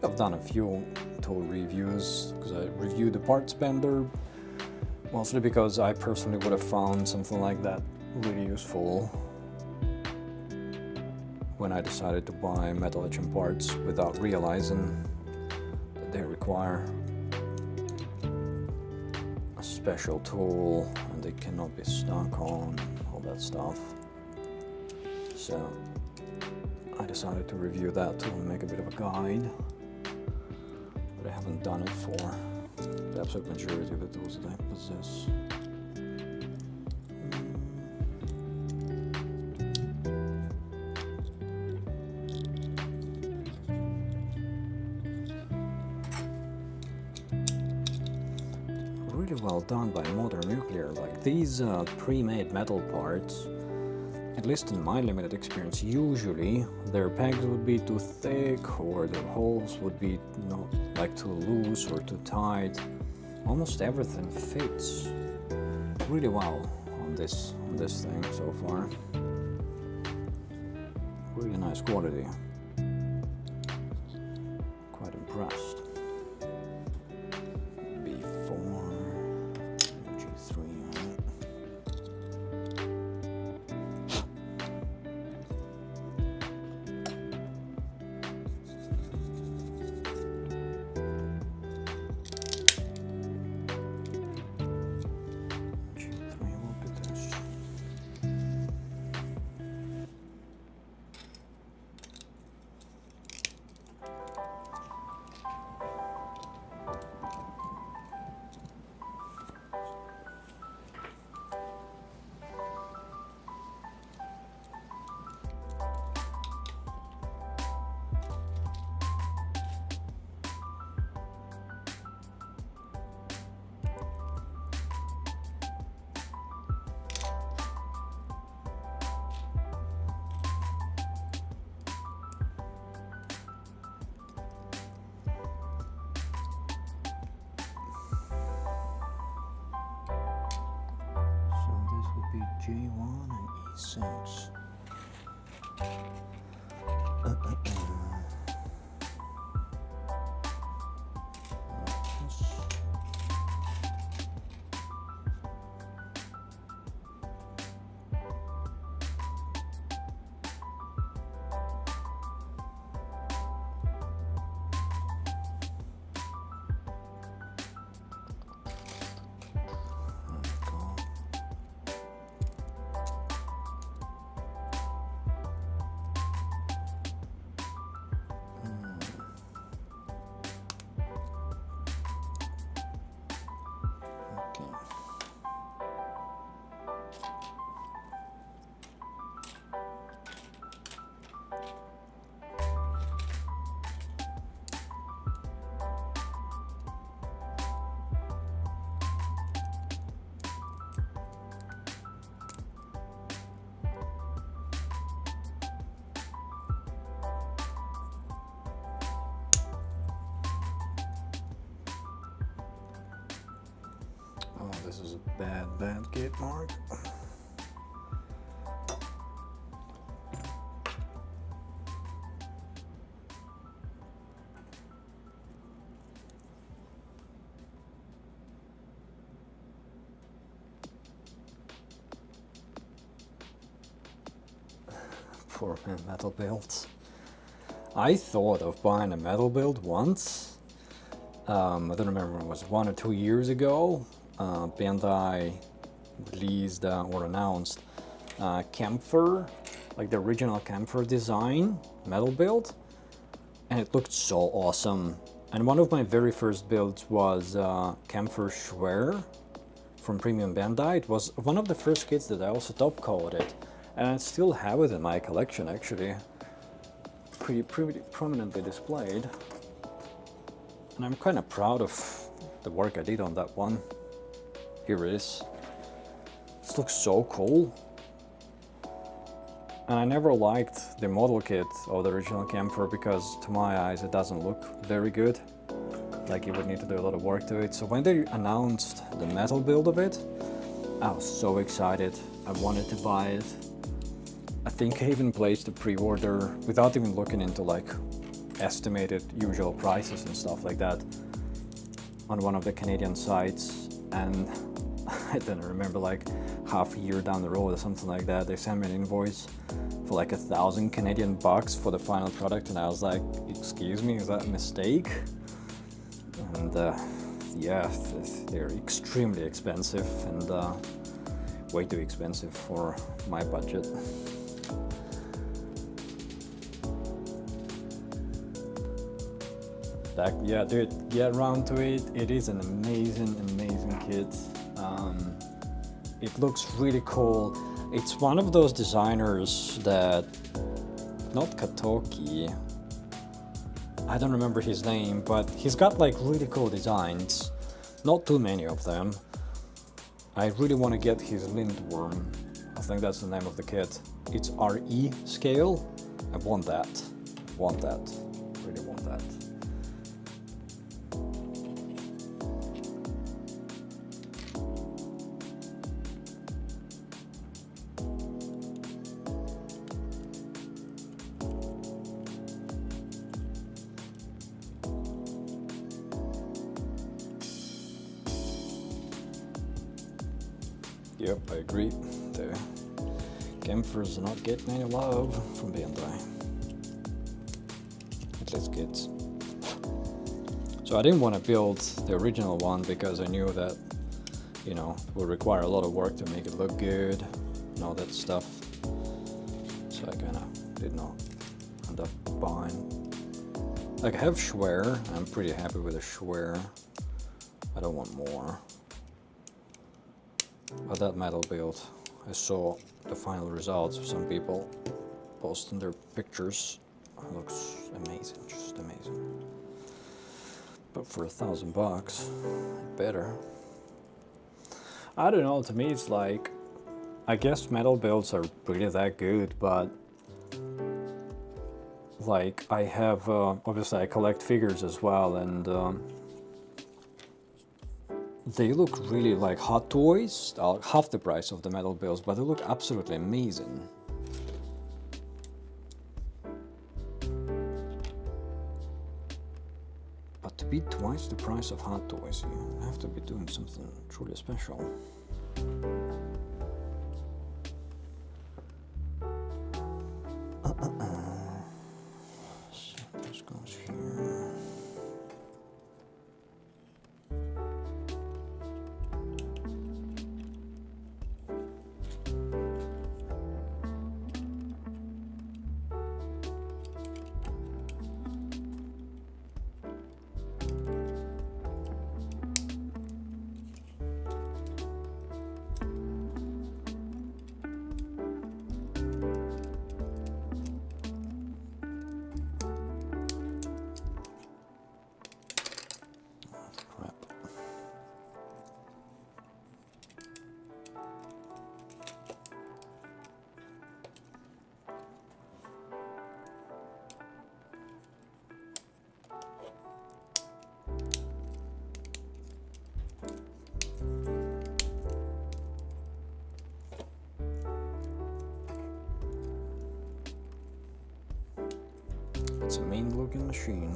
[SPEAKER 1] I've done a few
[SPEAKER 2] tool reviews, because I reviewed the parts bender, mostly because I personally would have found something like that really useful when I decided to buy metal etching parts without realizing that they require a special tool and they cannot be stuck on, all that stuff. So I decided to review that tool and make a bit of a guide, but I haven't done it for the absolute majority of the tools that I possess. Really well done by Modern Nuclear. Like these pre-made metal parts, at least in my limited experience, usually their pegs would be too thick or their holes would be not like too loose or too tight. Almost everything fits really well on this thing so far. Really nice quality. Quite impressed. J1 and E6. This is a bad gate mark. Poor metal builds. I thought of buying a metal build once. I don't remember when it was 1 or 2 years ago. Bandai released or announced Camphor, like the original Camphor design metal build, and it looked so awesome. And one of my very first builds was Camphor Schwer from Premium Bandai. It was one of the first kits that I also top coated, and I still have it in my collection actually, pretty prominently displayed. And I'm kind of proud of the work I did on that one. Here it is. This looks so cool. And I never liked the model kit of the original Camphor because to my eyes it doesn't look very good. Like you would need to do a lot of work to it. So when they announced the metal build of it, I was so excited. I wanted to buy it. I think I even placed a pre-order without even looking into like
[SPEAKER 1] estimated usual prices and stuff like that on one of the Canadian sites, and I don't remember, like half a year down the road or something like that, they sent me an invoice for like 1,000 Canadian bucks for the final product, and I was like, excuse me, is that a mistake? And yeah, they're extremely expensive, and way too expensive for my budget. Yeah, dude, get around to it. It is an amazing kit. It looks really cool. It's one of those designers that, not Katoki, I don't remember his name, but he's got like really cool designs. Not too many of them. I really want to get his lindworm. I think that's the name of the kit. It's RE scale. I want that. Want that. Really want that. Yep, I agree. The Gemfers are not getting any love from Bandai. At least kids. So I didn't want to build the original one because I knew that, you know, it would require a lot of work to make it look good and all that stuff. So I kind of did not end up buying. Like, I have Schwer. I'm pretty happy with the Schwer. I don't want more. But that metal build, I saw the final results of some people posting their pictures. It looks amazing, just amazing. But for $1,000, better. I don't know, to me it's like, I guess metal builds are pretty that good, but like I have, obviously I collect figures as well, and they look really like Hot Toys, half the price of the metal builds, but they look absolutely amazing. But to be twice the price of Hot Toys, you have to be doing something truly special. So this goes here. It's a mean looking machine.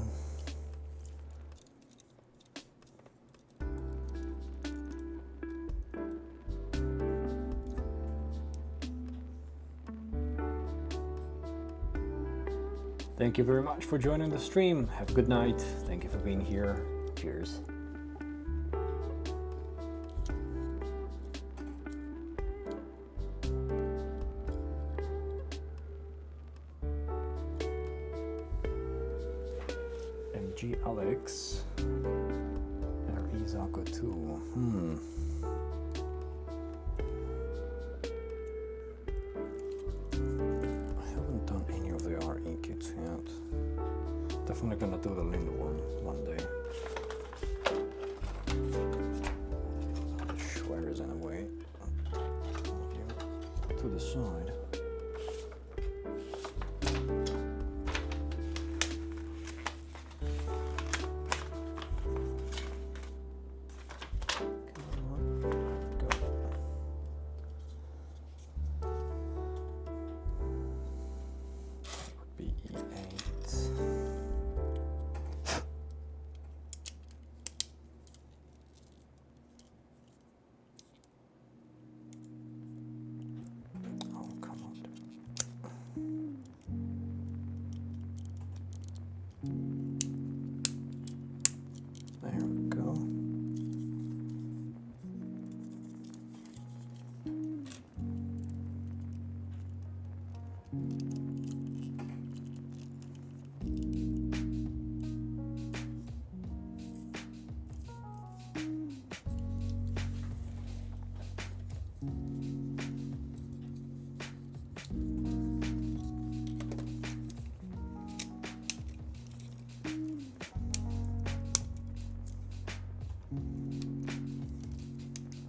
[SPEAKER 1] Thank you very much for joining the stream. Have a good night. Thank you for being here. Cheers. MG Alex. RE Zako 2. I haven't done any of the RE kits yet. Definitely gonna do the lindworm one day. The Schwer is in a way. To the side.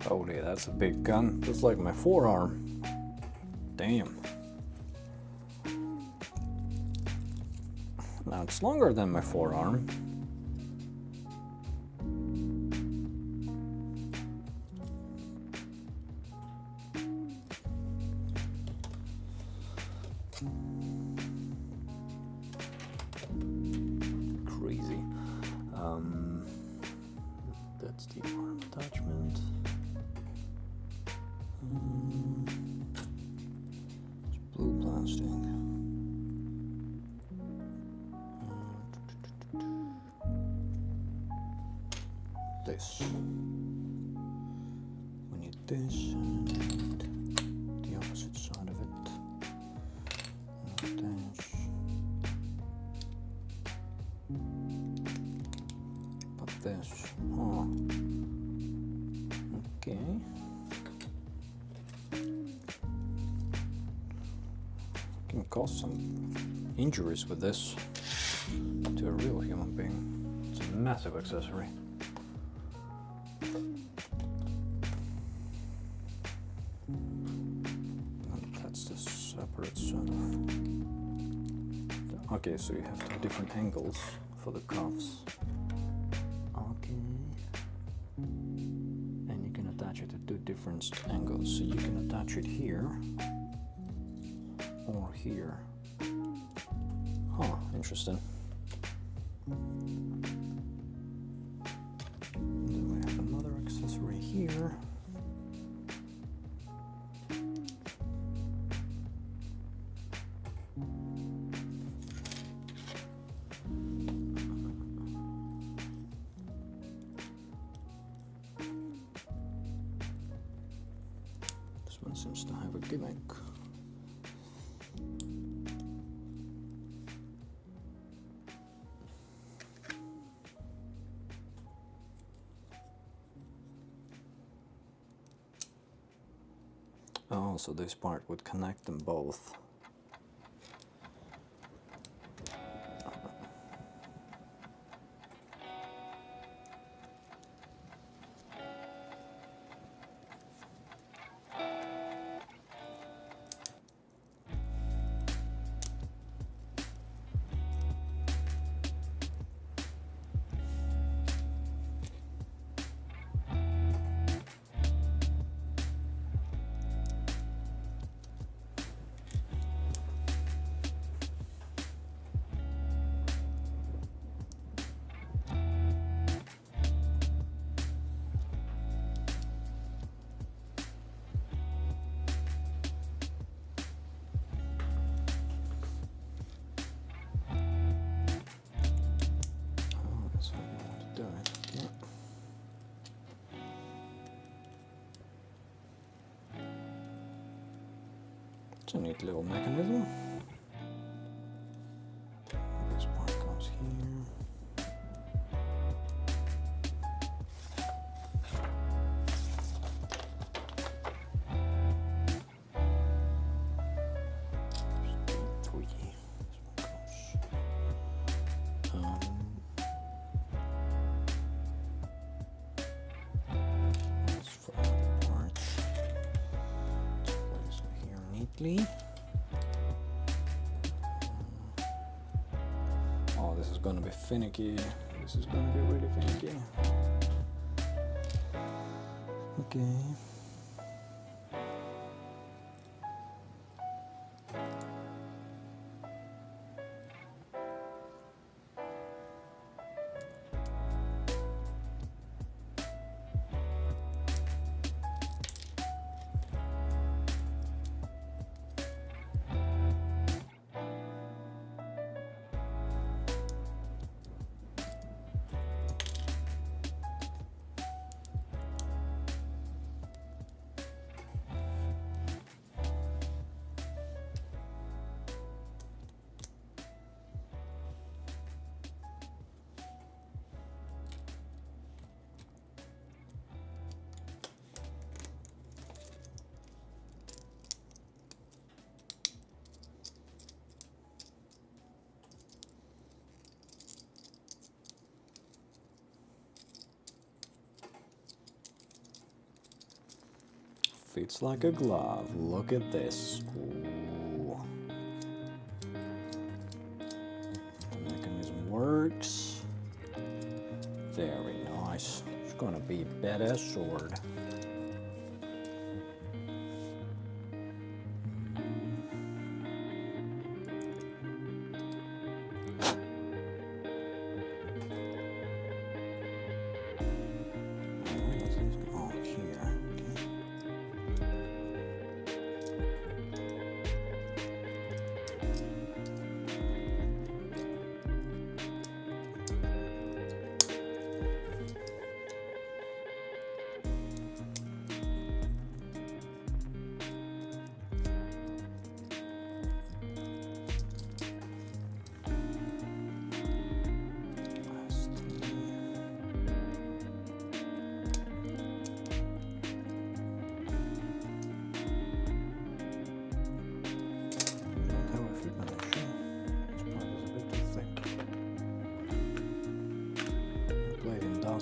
[SPEAKER 1] Holy, that's a big gun. Just like my forearm. Damn. Now it's longer than my forearm. Crazy. That's the arm attachment. It's blue plastic. This. We need this and the opposite side of it. And this. But this. Oh. Okay. Can cause some injuries with this to a real human being. It's a massive accessory. And that's the separate sort of. Okay, so you have two different angles for the cuffs. Okay. And you can attach it to two different angles. So you can attach it here or here. Huh, interesting. Then we have another accessory here. This one seems to have a gimmick. Oh, so this part would connect them both. It's a neat little mechanism. This part goes here. Three. That's for other parts. Let's place it here neatly. Oh, this is gonna be finicky. This is gonna be really finicky. Okay.
[SPEAKER 2] Fits like a glove. Look at this. Ooh. The mechanism works. Very nice. It's gonna be a badass sword.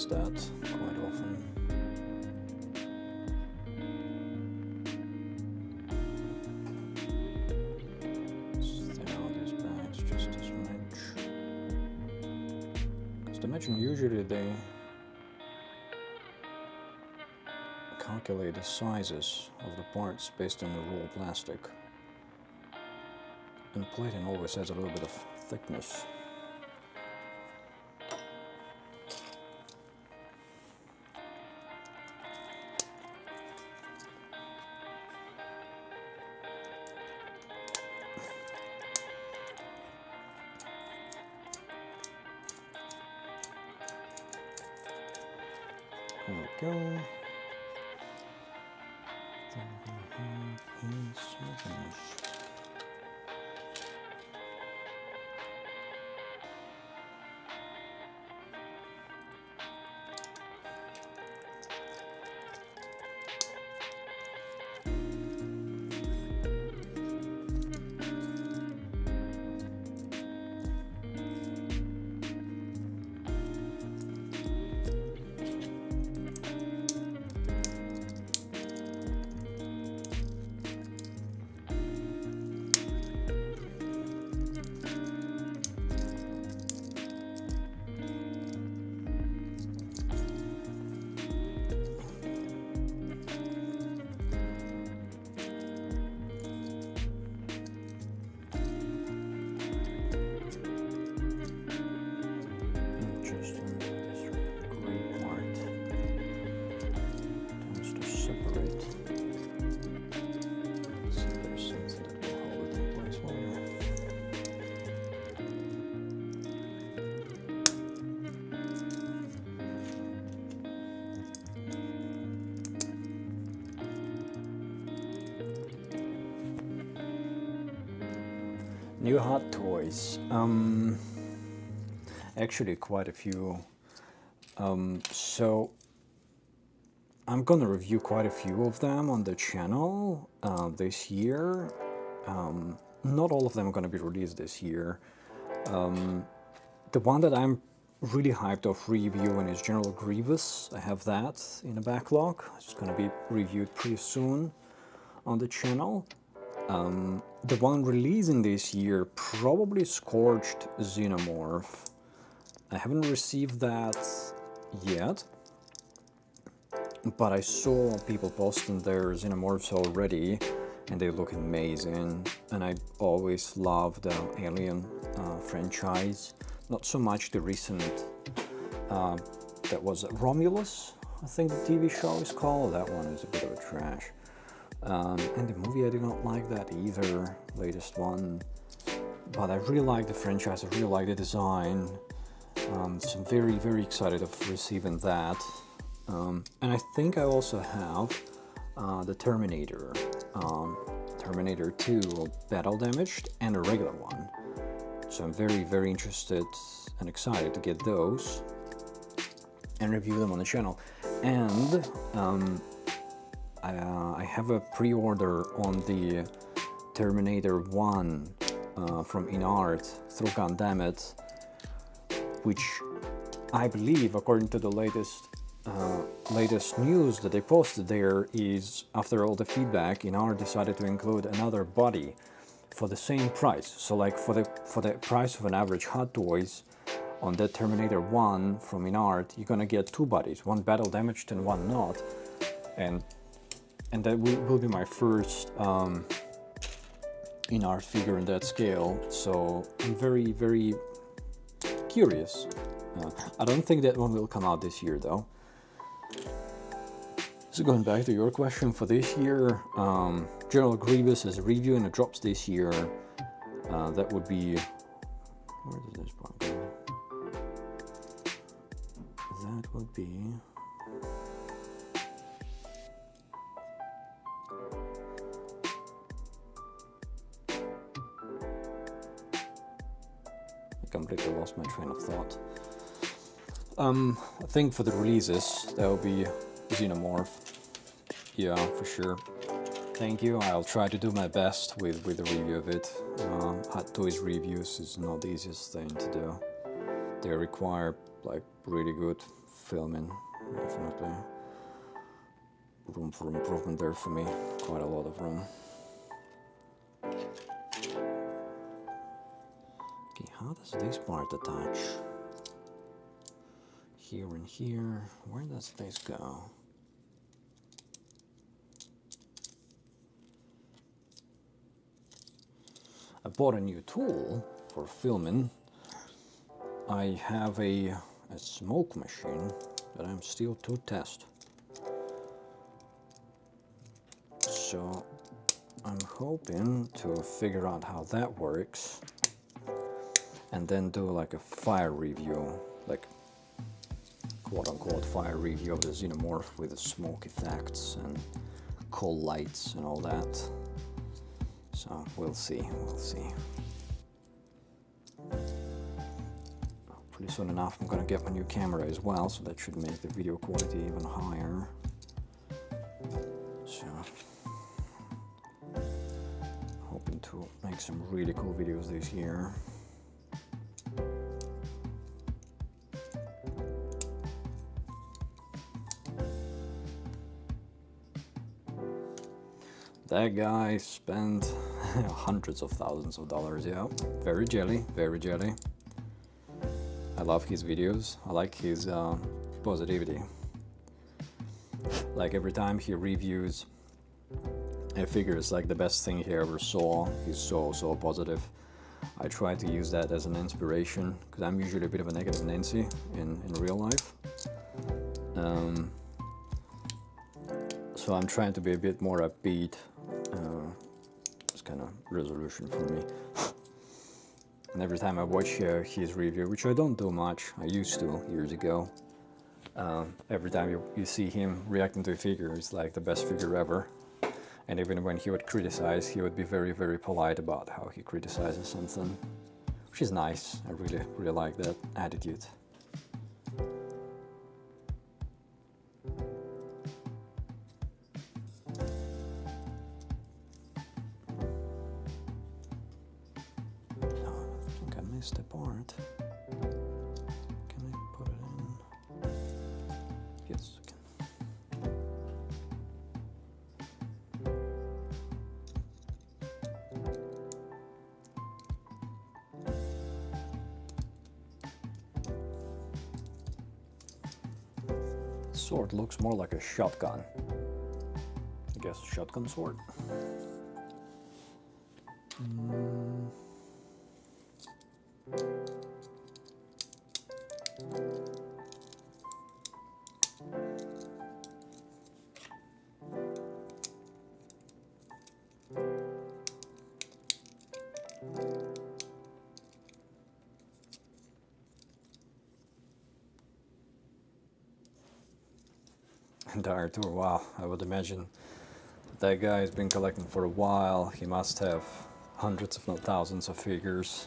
[SPEAKER 2] That quite often. Thin out these bags just a smidge. Because to imagine usually they calculate the sizes of the parts based on the raw plastic. And plating always has a little bit of thickness. There we go. Then we have a surface. New hot toys. Actually quite a few. So I'm gonna review quite a few of them on the channel this year. Not all of them are gonna be released this year. The one that I'm really hyped of reviewing is General Grievous. I have that in a backlog. It's gonna be reviewed pretty soon on the channel. The one releasing this year, probably Scorched Xenomorph. I haven't received that yet, but I saw people posting their Xenomorphs already, and they look amazing. And I always loved the Alien franchise. Not so much the recent, that was Romulus, I think the TV show is called. That one is a bit of a trash. And the movie, I did not like that either, latest one. But I really like the franchise, I really like the design. So I'm very, very excited of receiving that. And I think I also have the Terminator. Terminator 2 Battle Damaged and a regular one. So I'm very, very interested and excited to get those and review them on the channel. And I have a pre-order on the Terminator 1 from InArt through Gundamit, which I believe, according to the latest latest news that they posted there is, after all the feedback, Inart decided to include another body for the same price. So like for the price of an average Hot Toys on that Terminator 1 from Inart, you're gonna get two bodies, one battle damaged and one not. And that will be my first Inart figure in that scale. So I'm very, very curious. I don't think that one will come out this year though. So going back to your question for this year, General Grievous is a review and it drops this year. That would be, where does this part go? That would be, I completely lost my train of thought. I think for the releases, that will be Xenomorph. Yeah, for sure. Thank you. I'll try to do my best with the review of it. Hot Toys reviews is not the easiest thing to do. They require like really good filming, definitely. Room for improvement there for me. Quite a lot of room. Okay, how does this part attach? Here and here. Where does this go? I bought a new tool for filming. I have a smoke machine that I'm still to test. So I'm hoping to figure out how that works and then do like a fire review, like quote-unquote fire review of the Xenomorph with the smoke effects and coal lights and all that. So we'll see, we'll see. Pretty soon enough I'm gonna get my new camera as well, so that should make the video quality even higher. So, hoping to make some really cool videos this year. That guy spent hundreds of thousands of dollars, yeah. Very jelly, very jelly. I love his videos. I like his positivity. Like every time he reviews a figure, it's like the best thing he ever saw. He's so positive. I try to use that as an inspiration because I'm usually a bit of a negative Nancy in real life. So I'm trying to be a bit more upbeat. It's kind of resolution for me. And every time I watch his review, which I don't do much, I used to years ago, every time you see him reacting to a figure, it's like the best figure ever. And even when he would criticize, he would be very, very polite about how he criticizes something, which is nice. I really like that attitude. The part. Can I put it in? Yes, I can. The sword looks more like a shotgun. I guess shotgun sword. Entire tour, wow. I would imagine that guy has been collecting for a while. He must have hundreds if not thousands of figures.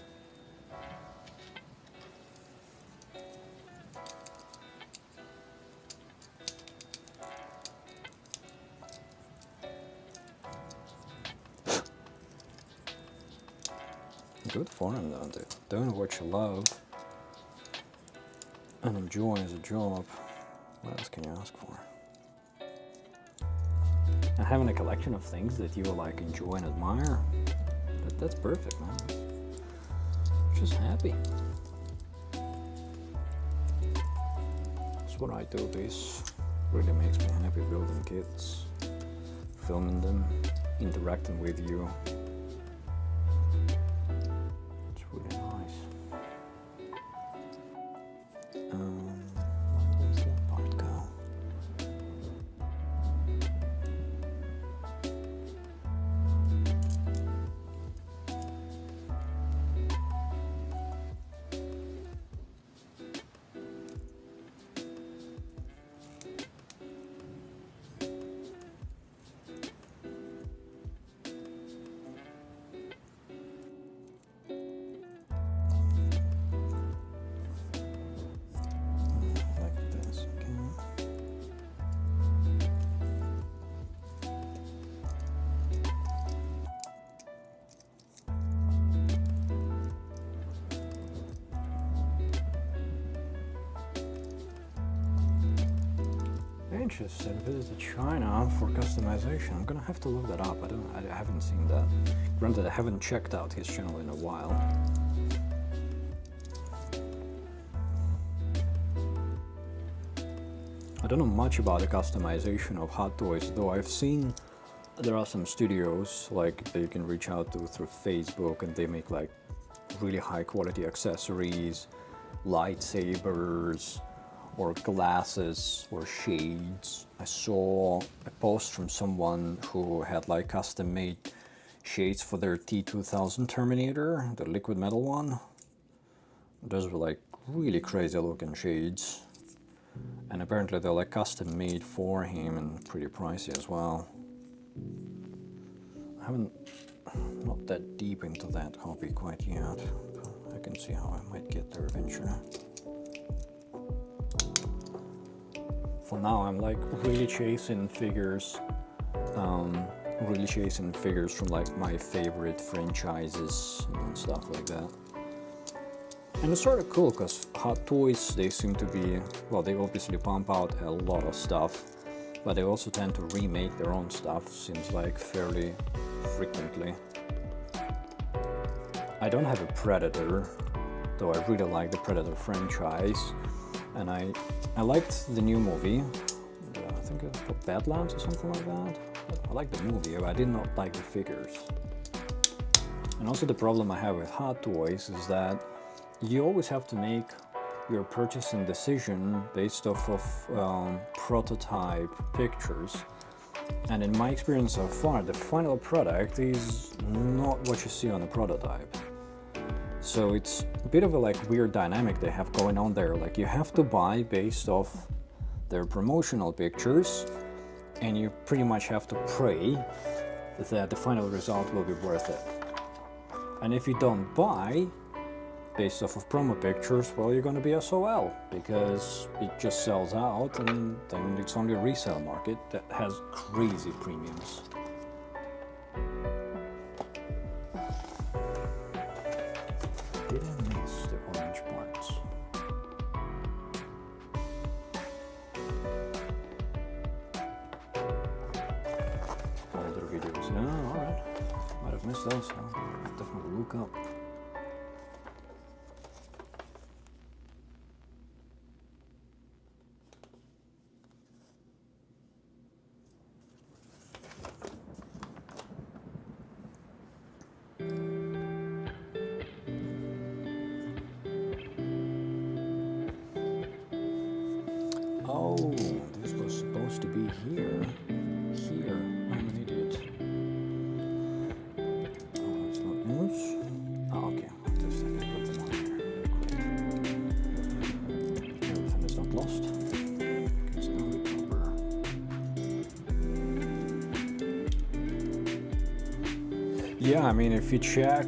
[SPEAKER 2] Good for him though, dude. Doing what you love and enjoy as a job.
[SPEAKER 1] What else can you ask for? And having a collection of things that you like enjoy and admire, that's perfect, man. Just happy. That's what I do. This really makes me happy, building kits, filming them, interacting with you. It's really nice. Where does that part go? Interested visited China for customization. I'm gonna have to look that up. I haven't seen that. Granted, I haven't checked out his channel in a while. I don't know much about the customization of hot toys, though I've seen there are some studios like that you can reach out to through Facebook, and they make like really high quality accessories, lightsabers, or glasses or shades. I saw a post from someone who had like custom made shades for their T2000 Terminator, the liquid metal one. Those were like really crazy looking shades, and apparently they're like custom made for him and pretty pricey as well. I haven't not that deep into that hobby quite yet. I can see how I might get there eventually. For now, I'm like really chasing figures from like my favorite franchises and stuff like that. And it's sort of cool because Hot Toys, they seem to be, well, they obviously pump out a lot of stuff, but they also tend to remake their own stuff, seems like fairly frequently. I don't have a Predator, though I really like the Predator franchise. And I liked the new movie, I think it's called Badlands or something like that. I liked the movie, but I did not like the figures. And also the problem I have with Hot Toys is that you always have to make your purchasing decision based off of prototype pictures. And in my experience so far, the final product is not what you see on the prototype. So it's a bit of a like weird dynamic they have going on there. Like you have to buy based off their promotional pictures, and you pretty much have to pray that the final result will be worth it. And if you don't buy based off of promo pictures, well, you're gonna be SOL, because it just sells out, and then it's only a resale market that has crazy premiums. Did I miss the orange parts? Older videos, yeah, alright. Might have missed those, I'll definitely look up. Oh, this was supposed to be here. Here. I'm an idiot. Oh, it's not news. Oh, okay. I'll just put them on here. Great. Everything is not lost. It's now recover. Yeah, I mean, if you check.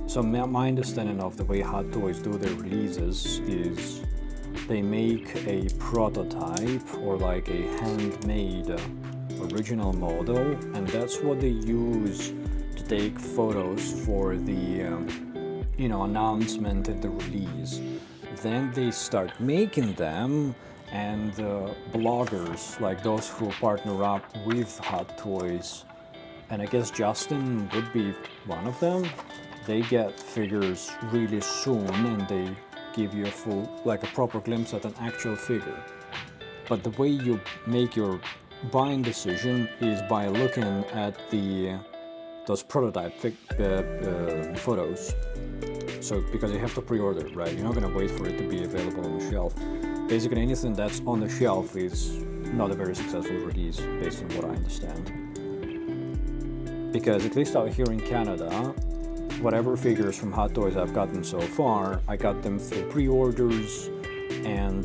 [SPEAKER 1] So my understanding of the way Hot Toys do their releases is they make a prototype or like a handmade original model, and that's what they use to take photos for the announcement and the release.
[SPEAKER 2] then they start making them, and bloggers like those who partner up with Hot Toys, and I guess Justin would be one of them, they get figures really soon and they give you a full, like a proper glimpse at an actual figure. But the way you make your buying decision is by looking at those prototype photos. So, because you have to pre-order, right? You're not gonna wait for it to be available on the shelf. Basically, anything that's on the shelf is not a very successful release, based on what I understand. Because at least out here in Canada, whatever figures from Hot Toys I've gotten so far, I got them through pre-orders, and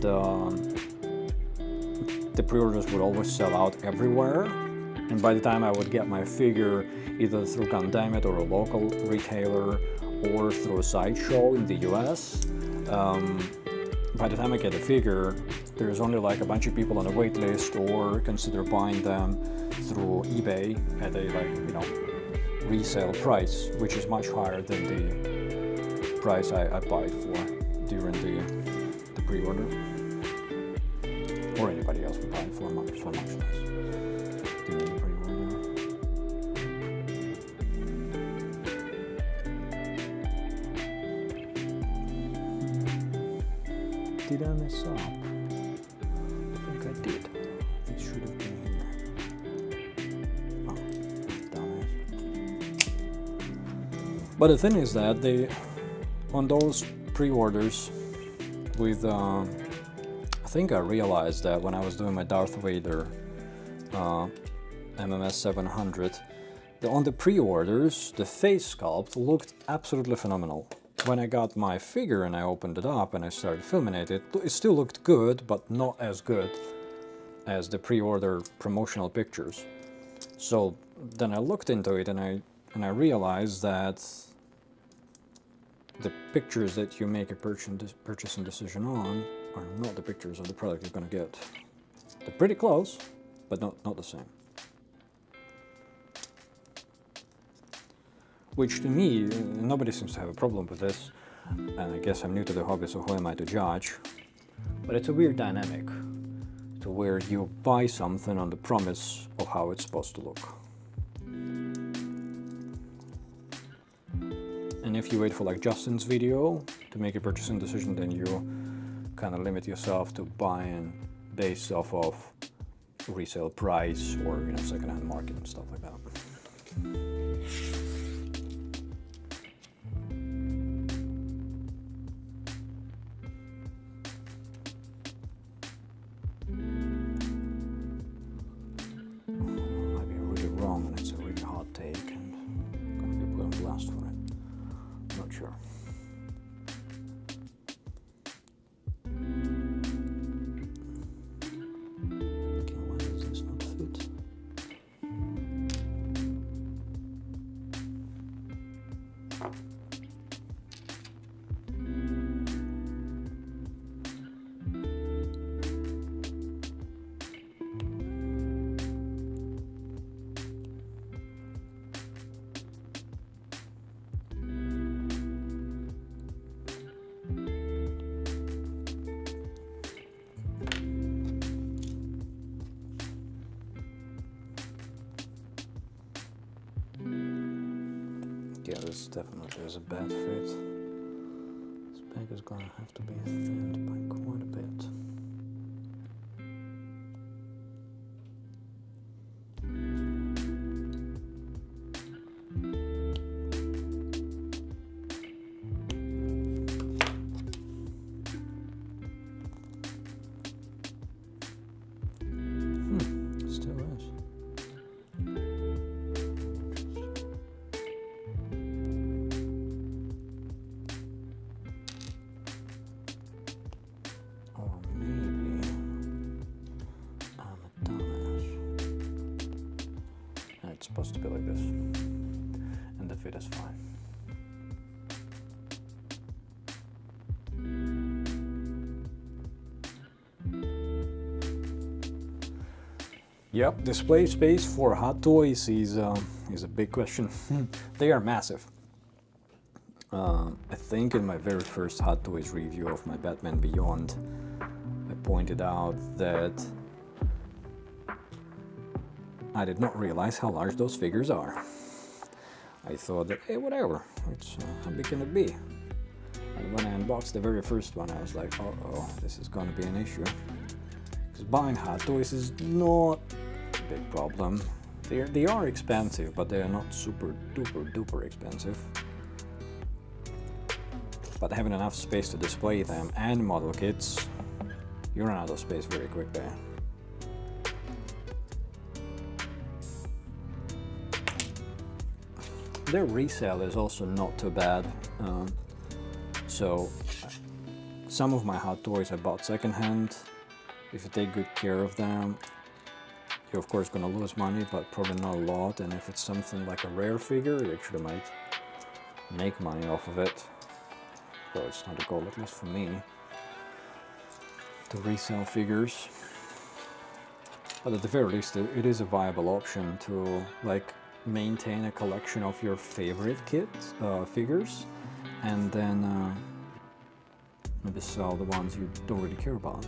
[SPEAKER 2] the pre-orders would always sell out everywhere. And by the time I would get my figure, either through Gundamit or a local retailer, or through a sideshow in the US, by the time I get a figure, there's only like a bunch of people on a wait list, or consider buying them through eBay at a resale price, which is much higher than the price I buy it for during the pre-order, or anybody else would buy it for much less during the pre-order. Did I mess up? I think I did. It should have been here. Oh, dumbass. But the thing is that on those pre-orders with, I think I realized that when I was doing my Darth Vader MMS 700, on the pre-orders, the face sculpt looked absolutely phenomenal. When I got my figure and I opened it up and I started filming it, it still looked good, but not as good as the pre-order promotional pictures. So then I looked into it and I realized that the pictures that you make a purchasing decision on are not the pictures of the product you're gonna get. They're pretty close, but not the same. Which to me, nobody seems to have a problem with this, and I guess I'm new to the hobby, so who am I to judge? But it's a weird dynamic, to where you buy something on the promise of how it's supposed to look. And if you wait for like Justin's video to make a purchasing decision, then you kind of limit yourself to buying based off of resale price or secondhand market and stuff like that. Yeah, this definitely is a bad fit. This bag is gonna have to be thinned by quite a bit. Still is. It's supposed to be like this, and the fit is fine. Yep, display space for Hot Toys is a big question. They are massive. I think in my very first Hot Toys review of my Batman Beyond, I pointed out that I did not realize how large those figures are. I thought that, hey, whatever, it's how big can it be? And when I unboxed the very first one, I was like, uh-oh, this is gonna be an issue. Because buying Hot Toys is not a big problem. They are expensive, but they are not super duper duper expensive. But having enough space to display them and model kits, you run out of space very quick there. Their resale is also not too bad. So some of my Hot Toys I bought secondhand. If you take good care of them, you're of course gonna lose money, but probably not a lot. And if it's something like a rare figure, you actually might make money off of it. So it's not a goal, at least for me, to resell figures. But at the very least, it is a viable option to like maintain a collection of your favorite kits, figures, and then maybe sell the ones you don't really care about.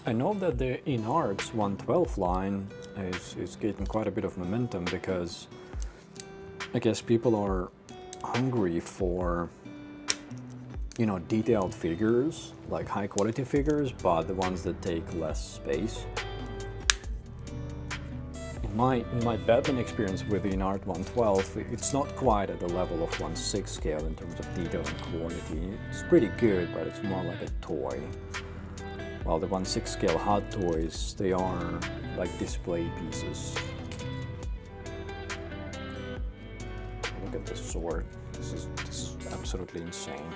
[SPEAKER 2] I know that the InArts 112 line is getting quite a bit of momentum because I guess people are hungry for, you know, detailed figures, like high quality figures, but the ones that take less space. In my Batman experience with the InArt 112, it's not quite at the level of 1/6 scale in terms of detail and quality. It's pretty good, but it's more like a toy. While the 1/6 scale Hot Toys, they are like display pieces. Look at this sword. This is absolutely insane.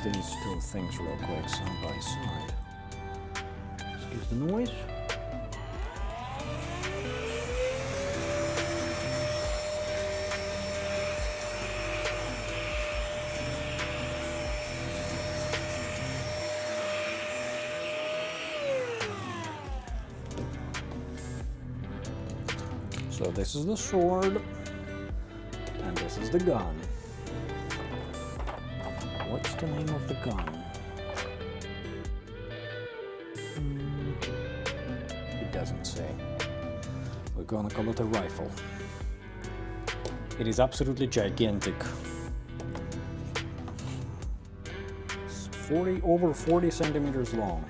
[SPEAKER 2] These two things real quick, side by side. Excuse the noise. So this is the sword, and this is the gun. What's the name of the gun? It doesn't say. We're gonna call it a rifle. It is absolutely gigantic. It's over 40 centimeters long.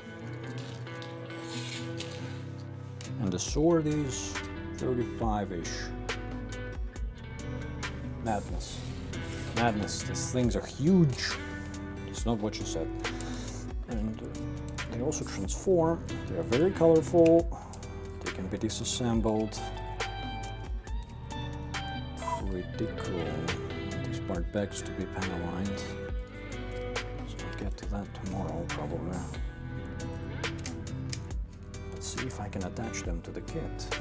[SPEAKER 2] And the sword is 35-ish. Madness. Madness, these things are huge. It's not what you said. And they also transform. They are very colorful. They can be disassembled. Pretty cool. This part begs to be panel-lined. So I'll get to that tomorrow, probably. Let's see if I can attach them to the kit.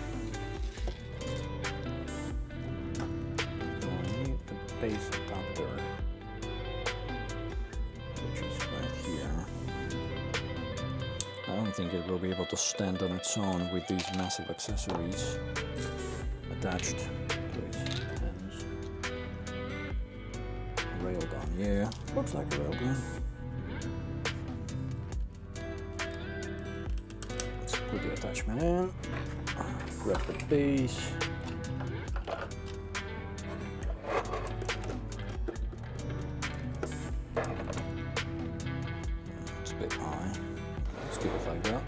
[SPEAKER 2] So I need the base adapter, which is right here. I don't think it will be able to stand on its own with these massive accessories attached to its hands. Railgun, yeah, looks like a railgun. Let's put the attachment in, grab the base. It's a bit high. Let's keep it like that.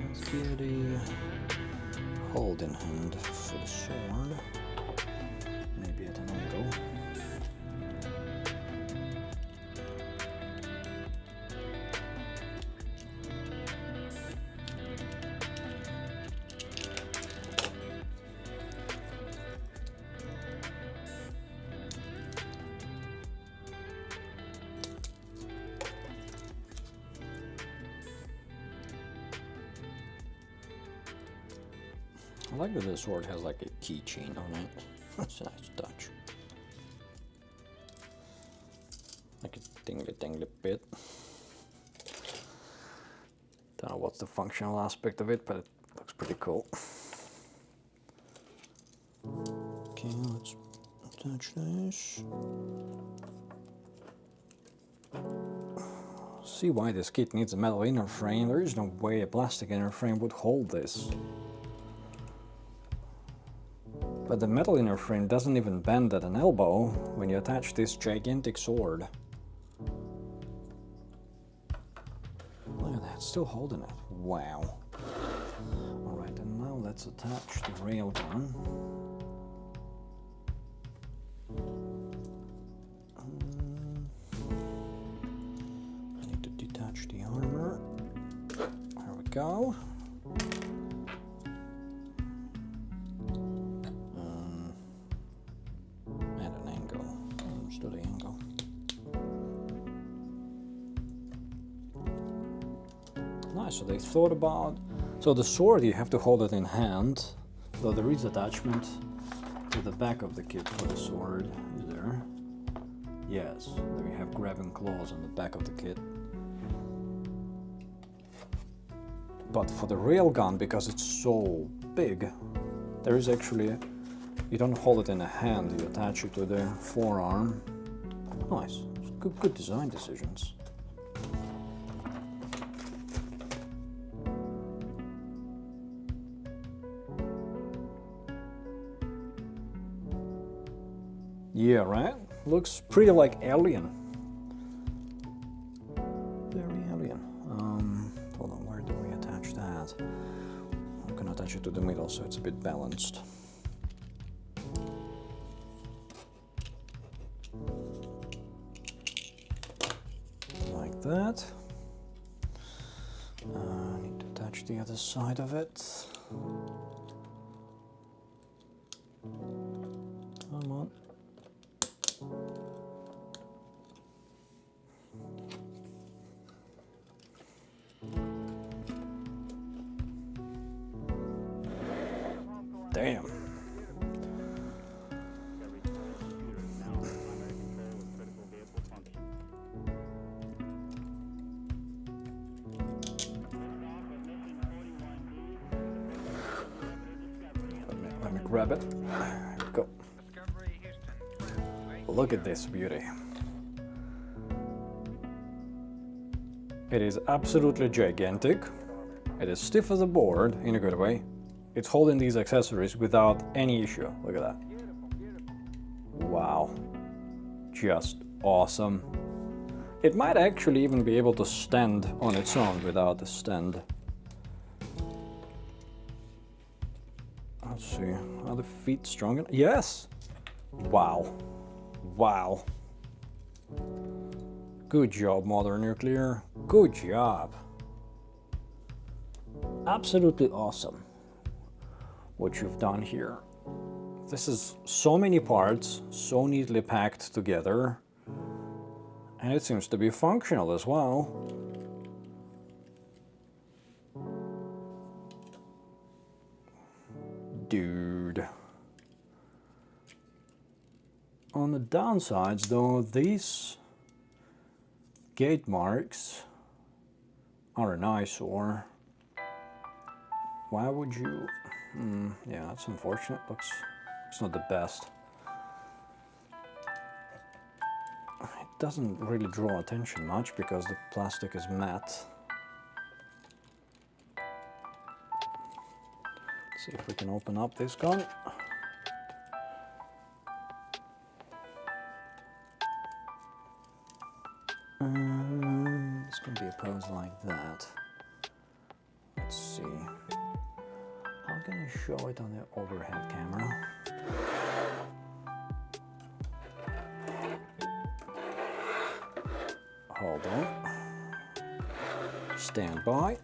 [SPEAKER 2] Let's get it in hand for the sword. Maybe at an angle. I like that the sword has like a keychain on it. That's a nice touch. Like a tingly bit. Don't know what's the functional aspect of it, but it looks pretty cool. Okay, let's attach this. See why this kit needs a metal inner frame. There is no way a plastic inner frame would hold this. But the metal inner frame doesn't even bend at an elbow when you attach this gigantic sword. Look at that, it's still holding it. Wow. Alright, and now let's attach the railgun. I need to detach the armor. There we go. So they thought about, so the sword you have to hold it in hand, though there is attachment to the back of the kit for the sword. Is there? Yes, there you have grabbing claws on the back of the kit. But for the railgun, because it's so big, there is actually, you don't hold it in a hand, you attach it to the forearm. Nice, good design decisions. Yeah, right? Looks pretty like Alien. Very Alien. Hold on, where do we attach that? I'm gonna attach it to the middle so it's a bit balanced. Like that. I need to attach the other side of it. Come on. Damn. Let me grab it. There we go. Look at this beauty. It is absolutely gigantic. It is stiff as a board in a good way. It's holding these accessories without any issue. Look at that. Wow. Just awesome. It might actually even be able to stand on its own without a stand. Let's see. Are the feet strong enough? Yes! Wow. Wow. Good job, Modern Nuclear. Good job. Absolutely awesome what you've done here. This is so many parts, so neatly packed together, and it seems to be functional as well. Dude. On the downsides though, these gate marks are an eyesore. Why would you? Yeah, that's unfortunate. It's not the best. It doesn't really draw attention much because the plastic is matte. Let's see if we can open up this gun. This can be a pose like that. Let's see. How
[SPEAKER 1] not gonna show it on the overhead camera. Hold on. Stand by.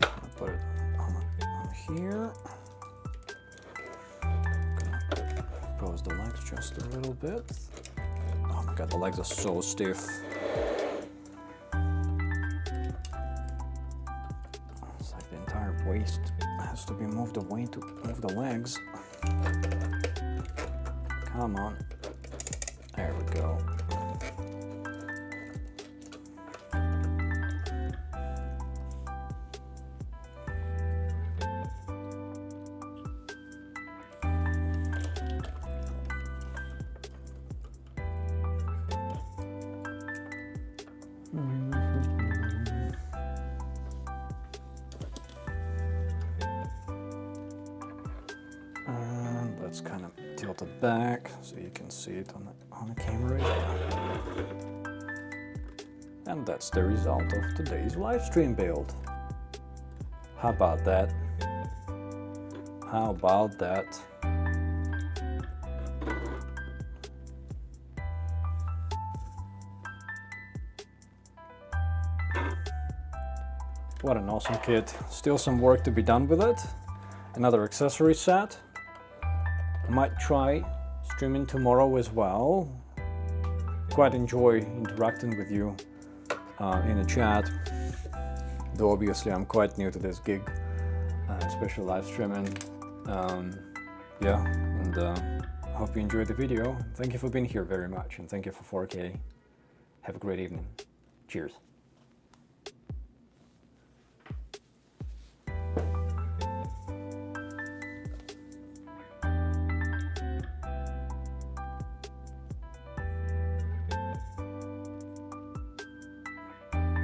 [SPEAKER 1] I'll put it on here. Pose the legs just a little bit. Oh my god, the legs are so stiff. It's like the entire waist has to be moved away to move the legs. Come on. There we go. And let's kind of tilt it back so you can see it on the camera. And that's the result of today's live stream build. How about that? How about that? What an awesome kit. Still some work to be done with it. Another accessory set. I might try streaming tomorrow as well. Quite enjoy interacting with you in the chat. Though obviously I'm quite new to this gig, especially live streaming. Yeah, and hope you enjoyed the video. Thank you for being here very much, and thank you for 4K. Have a great evening. Cheers.